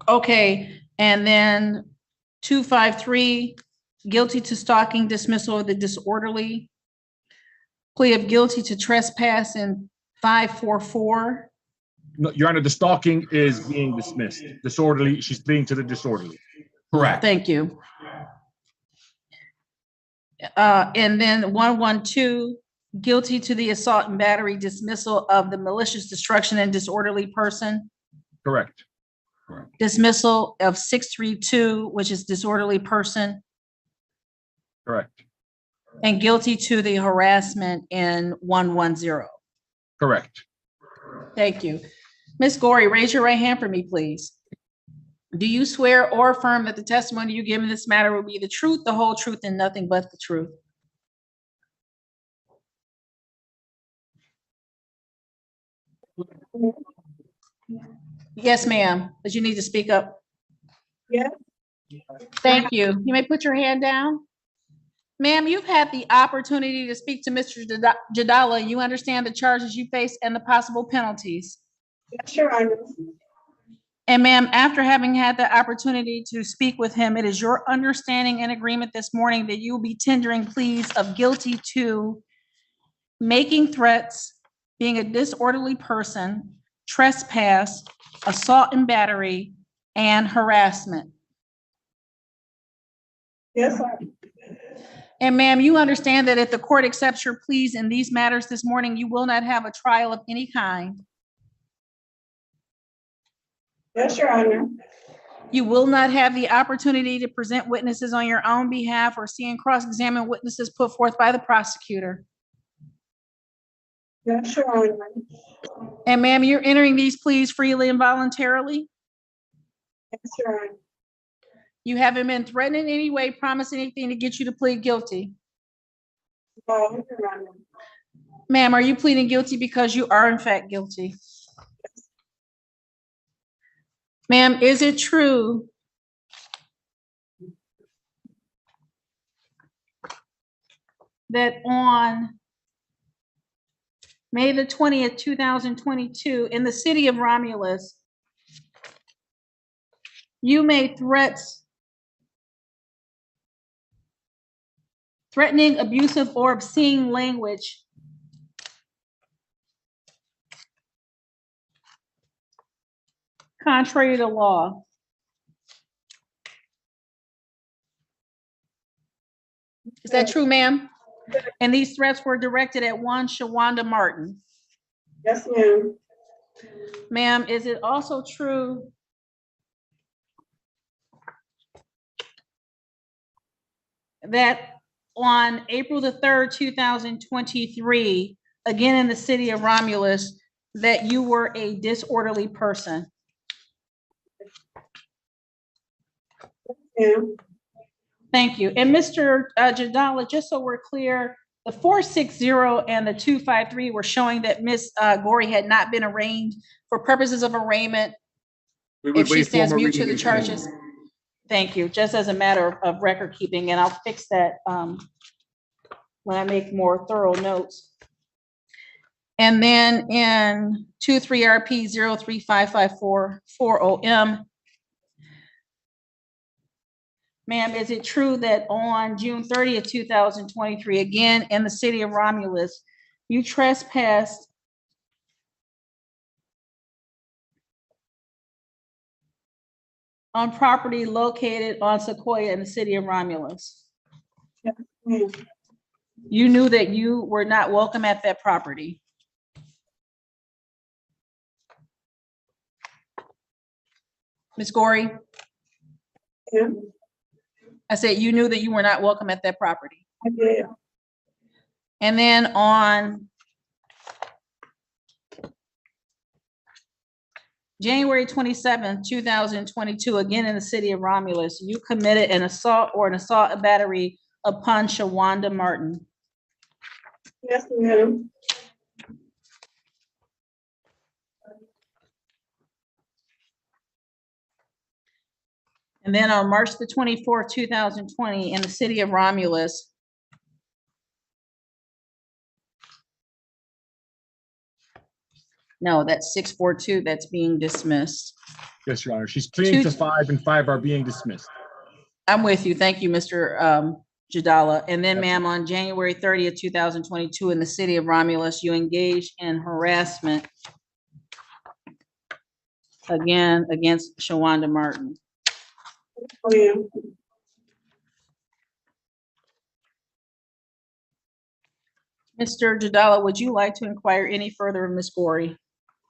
Okay, and then 253, guilty to stalking, dismissal of the disorderly. Plea of guilty to trespass in 544. No, Your Honor, the stalking is being dismissed. Disorderly, she's pleading to the disorderly. Correct. Thank you. And then 112, guilty to the assault and battery, dismissal of the malicious destruction and disorderly person. Correct. Dismissal of 632, which is disorderly person, Correct. and guilty to the harassment in 110. Correct. Thank you. Ms. Gorey, raise your right hand for me, please. Do you swear or affirm that the testimony you give in this matter will be the truth, the whole truth, and nothing but the truth? Yes, ma'am, but you need to speak up. Yes. Thank you. You may put your hand down. Ma'am, you've had the opportunity to speak to Mr. Jadala. You understand the charges you face and the possible penalties. Yes, Your Honor. And ma'am, after having had the opportunity to speak with him, it is your understanding and agreement this morning that you will be tendering pleas of guilty to making threats, being a disorderly person, trespass, assault and battery, and harassment. Yes, sir. And ma'am, you understand that if the court accepts your pleas in these matters this morning, you will not have a trial of any kind. Yes, Your Honor. You will not have the opportunity to present witnesses on your own behalf or see and cross-examine witnesses put forth by the prosecutor. Yes, Your Honor. And ma'am, you're entering these pleas freely and voluntarily? Yes, Your Honor. You haven't been threatened in any way, promised anything to get you to plead guilty? No, Your Honor. Ma'am, are you pleading guilty because you are in fact guilty? Ma'am, is it true that on May the 20th, 2022, in the city of Romulus, you made threats, threatening, abusive, or obscene language contrary to law. Is that true, ma'am? And these threats were directed at one Shawanda Martin. Yes, ma'am. Ma'am, is it also true that on April the 3rd, 2023, again in the city of Romulus, that you were a disorderly person? Yeah. Thank you. And Mr. Jadala, just so we're clear, the 460 and the 253 were showing that Ms. Gorey had not been arraigned for purposes of arraignment if she stands mute to the charges. Thank you. Just as a matter of record keeping, and I'll fix that when I make more thorough notes. And then in 23 RP 035540M, ma'am, is it true that on June 30th, 2023, again in the city of Romulus, you trespassed on property located on Sequoia in the city of Romulus? Yes, ma'am. You knew that you were not welcome at that property? Ms. Gorey? Yeah, I said you knew that you were not welcome at that property. I did. And then on January 27th, 2022, again in the city of Romulus, you committed an assault and battery upon Shawanda Martin. Yes, ma'am. And then on March the 24th, 2020, in the city of Romulus, no, that's 642 that's being dismissed. Yes, Your Honor. She's pleading to 5 and 5 are being dismissed. I'm with you. Thank you, Mr. Jadala. And then, ma'am, on January 30th, 2022, in the city of Romulus, you engaged in harassment again against Shawanda Martin. Oh, yeah. Mr. Jadala, would you like to inquire any further of Ms. Gorey?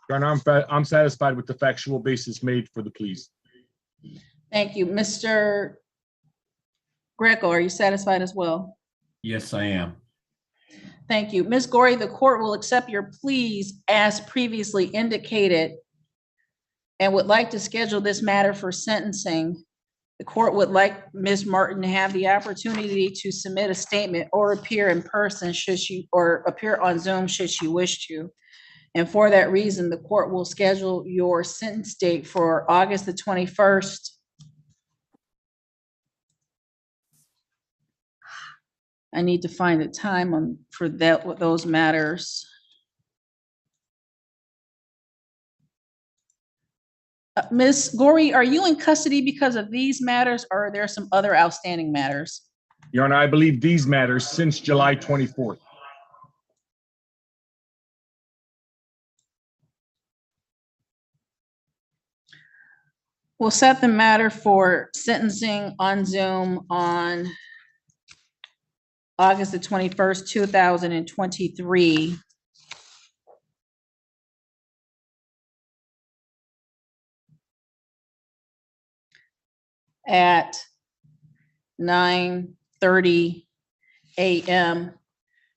Your Honor, I'm satisfied with the factual basis made for the pleas. Thank you. Mr. Greco, are you satisfied as well? Yes, I am. Thank you. Ms. Gorey, the court will accept your pleas as previously indicated and would like to schedule this matter for sentencing. The court would like Ms. Martin to have the opportunity to submit a statement or appear in person should she, or appear on Zoom should she wish to. And for that reason, the court will schedule your sentence date for August the 21st. I need to find a time for that with those matters. Ms. Gorey, are you in custody because of these matters, or are there some other outstanding matters? Your Honor, I believe these matters since July 24th. We'll set the matter for sentencing on Zoom on August the 21st, 2023. At 9:30 a.m.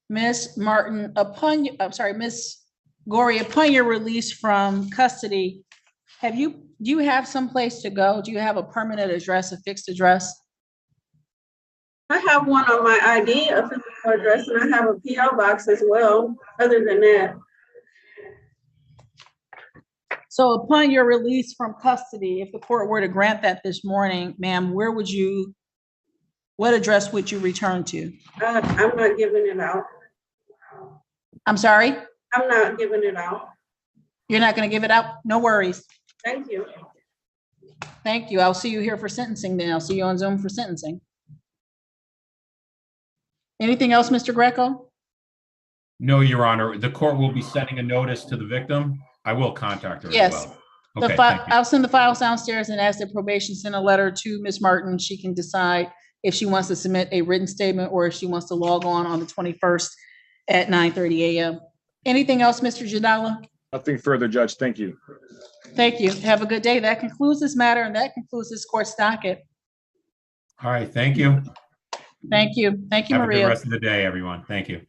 Ms. Martin, Ms. Gorey, upon your release from custody, do you have someplace to go? Do you have a permanent address, a fixed address? I have one on my ID, a physical address, and I have a PO box as well. Other than that, so upon your release from custody, if the court were to grant that this morning, ma'am, what address would you return to? I'm not giving it out. I'm sorry? I'm not giving it out. You're not going to give it out? No worries. Thank you. Thank you. I'll see you here for sentencing then. I'll see you on Zoom for sentencing. Anything else, Mr. Greco? No, Your Honor. The court will be sending a notice to the victim. I will contact her as Yes. well. Okay, thank you. I'll send the files downstairs and ask that probation send a letter to Ms. Martin. She can decide if she wants to submit a written statement or if she wants to log on the 21st at 9:30 a.m. Anything else, Mr. Janala? Nothing further, Judge. Thank you. Thank you. Have a good day. That concludes this matter and that concludes this court's docket. All right, thank you. Thank you. Thank you, Have a good Maria. rest of the day, everyone. Thank you.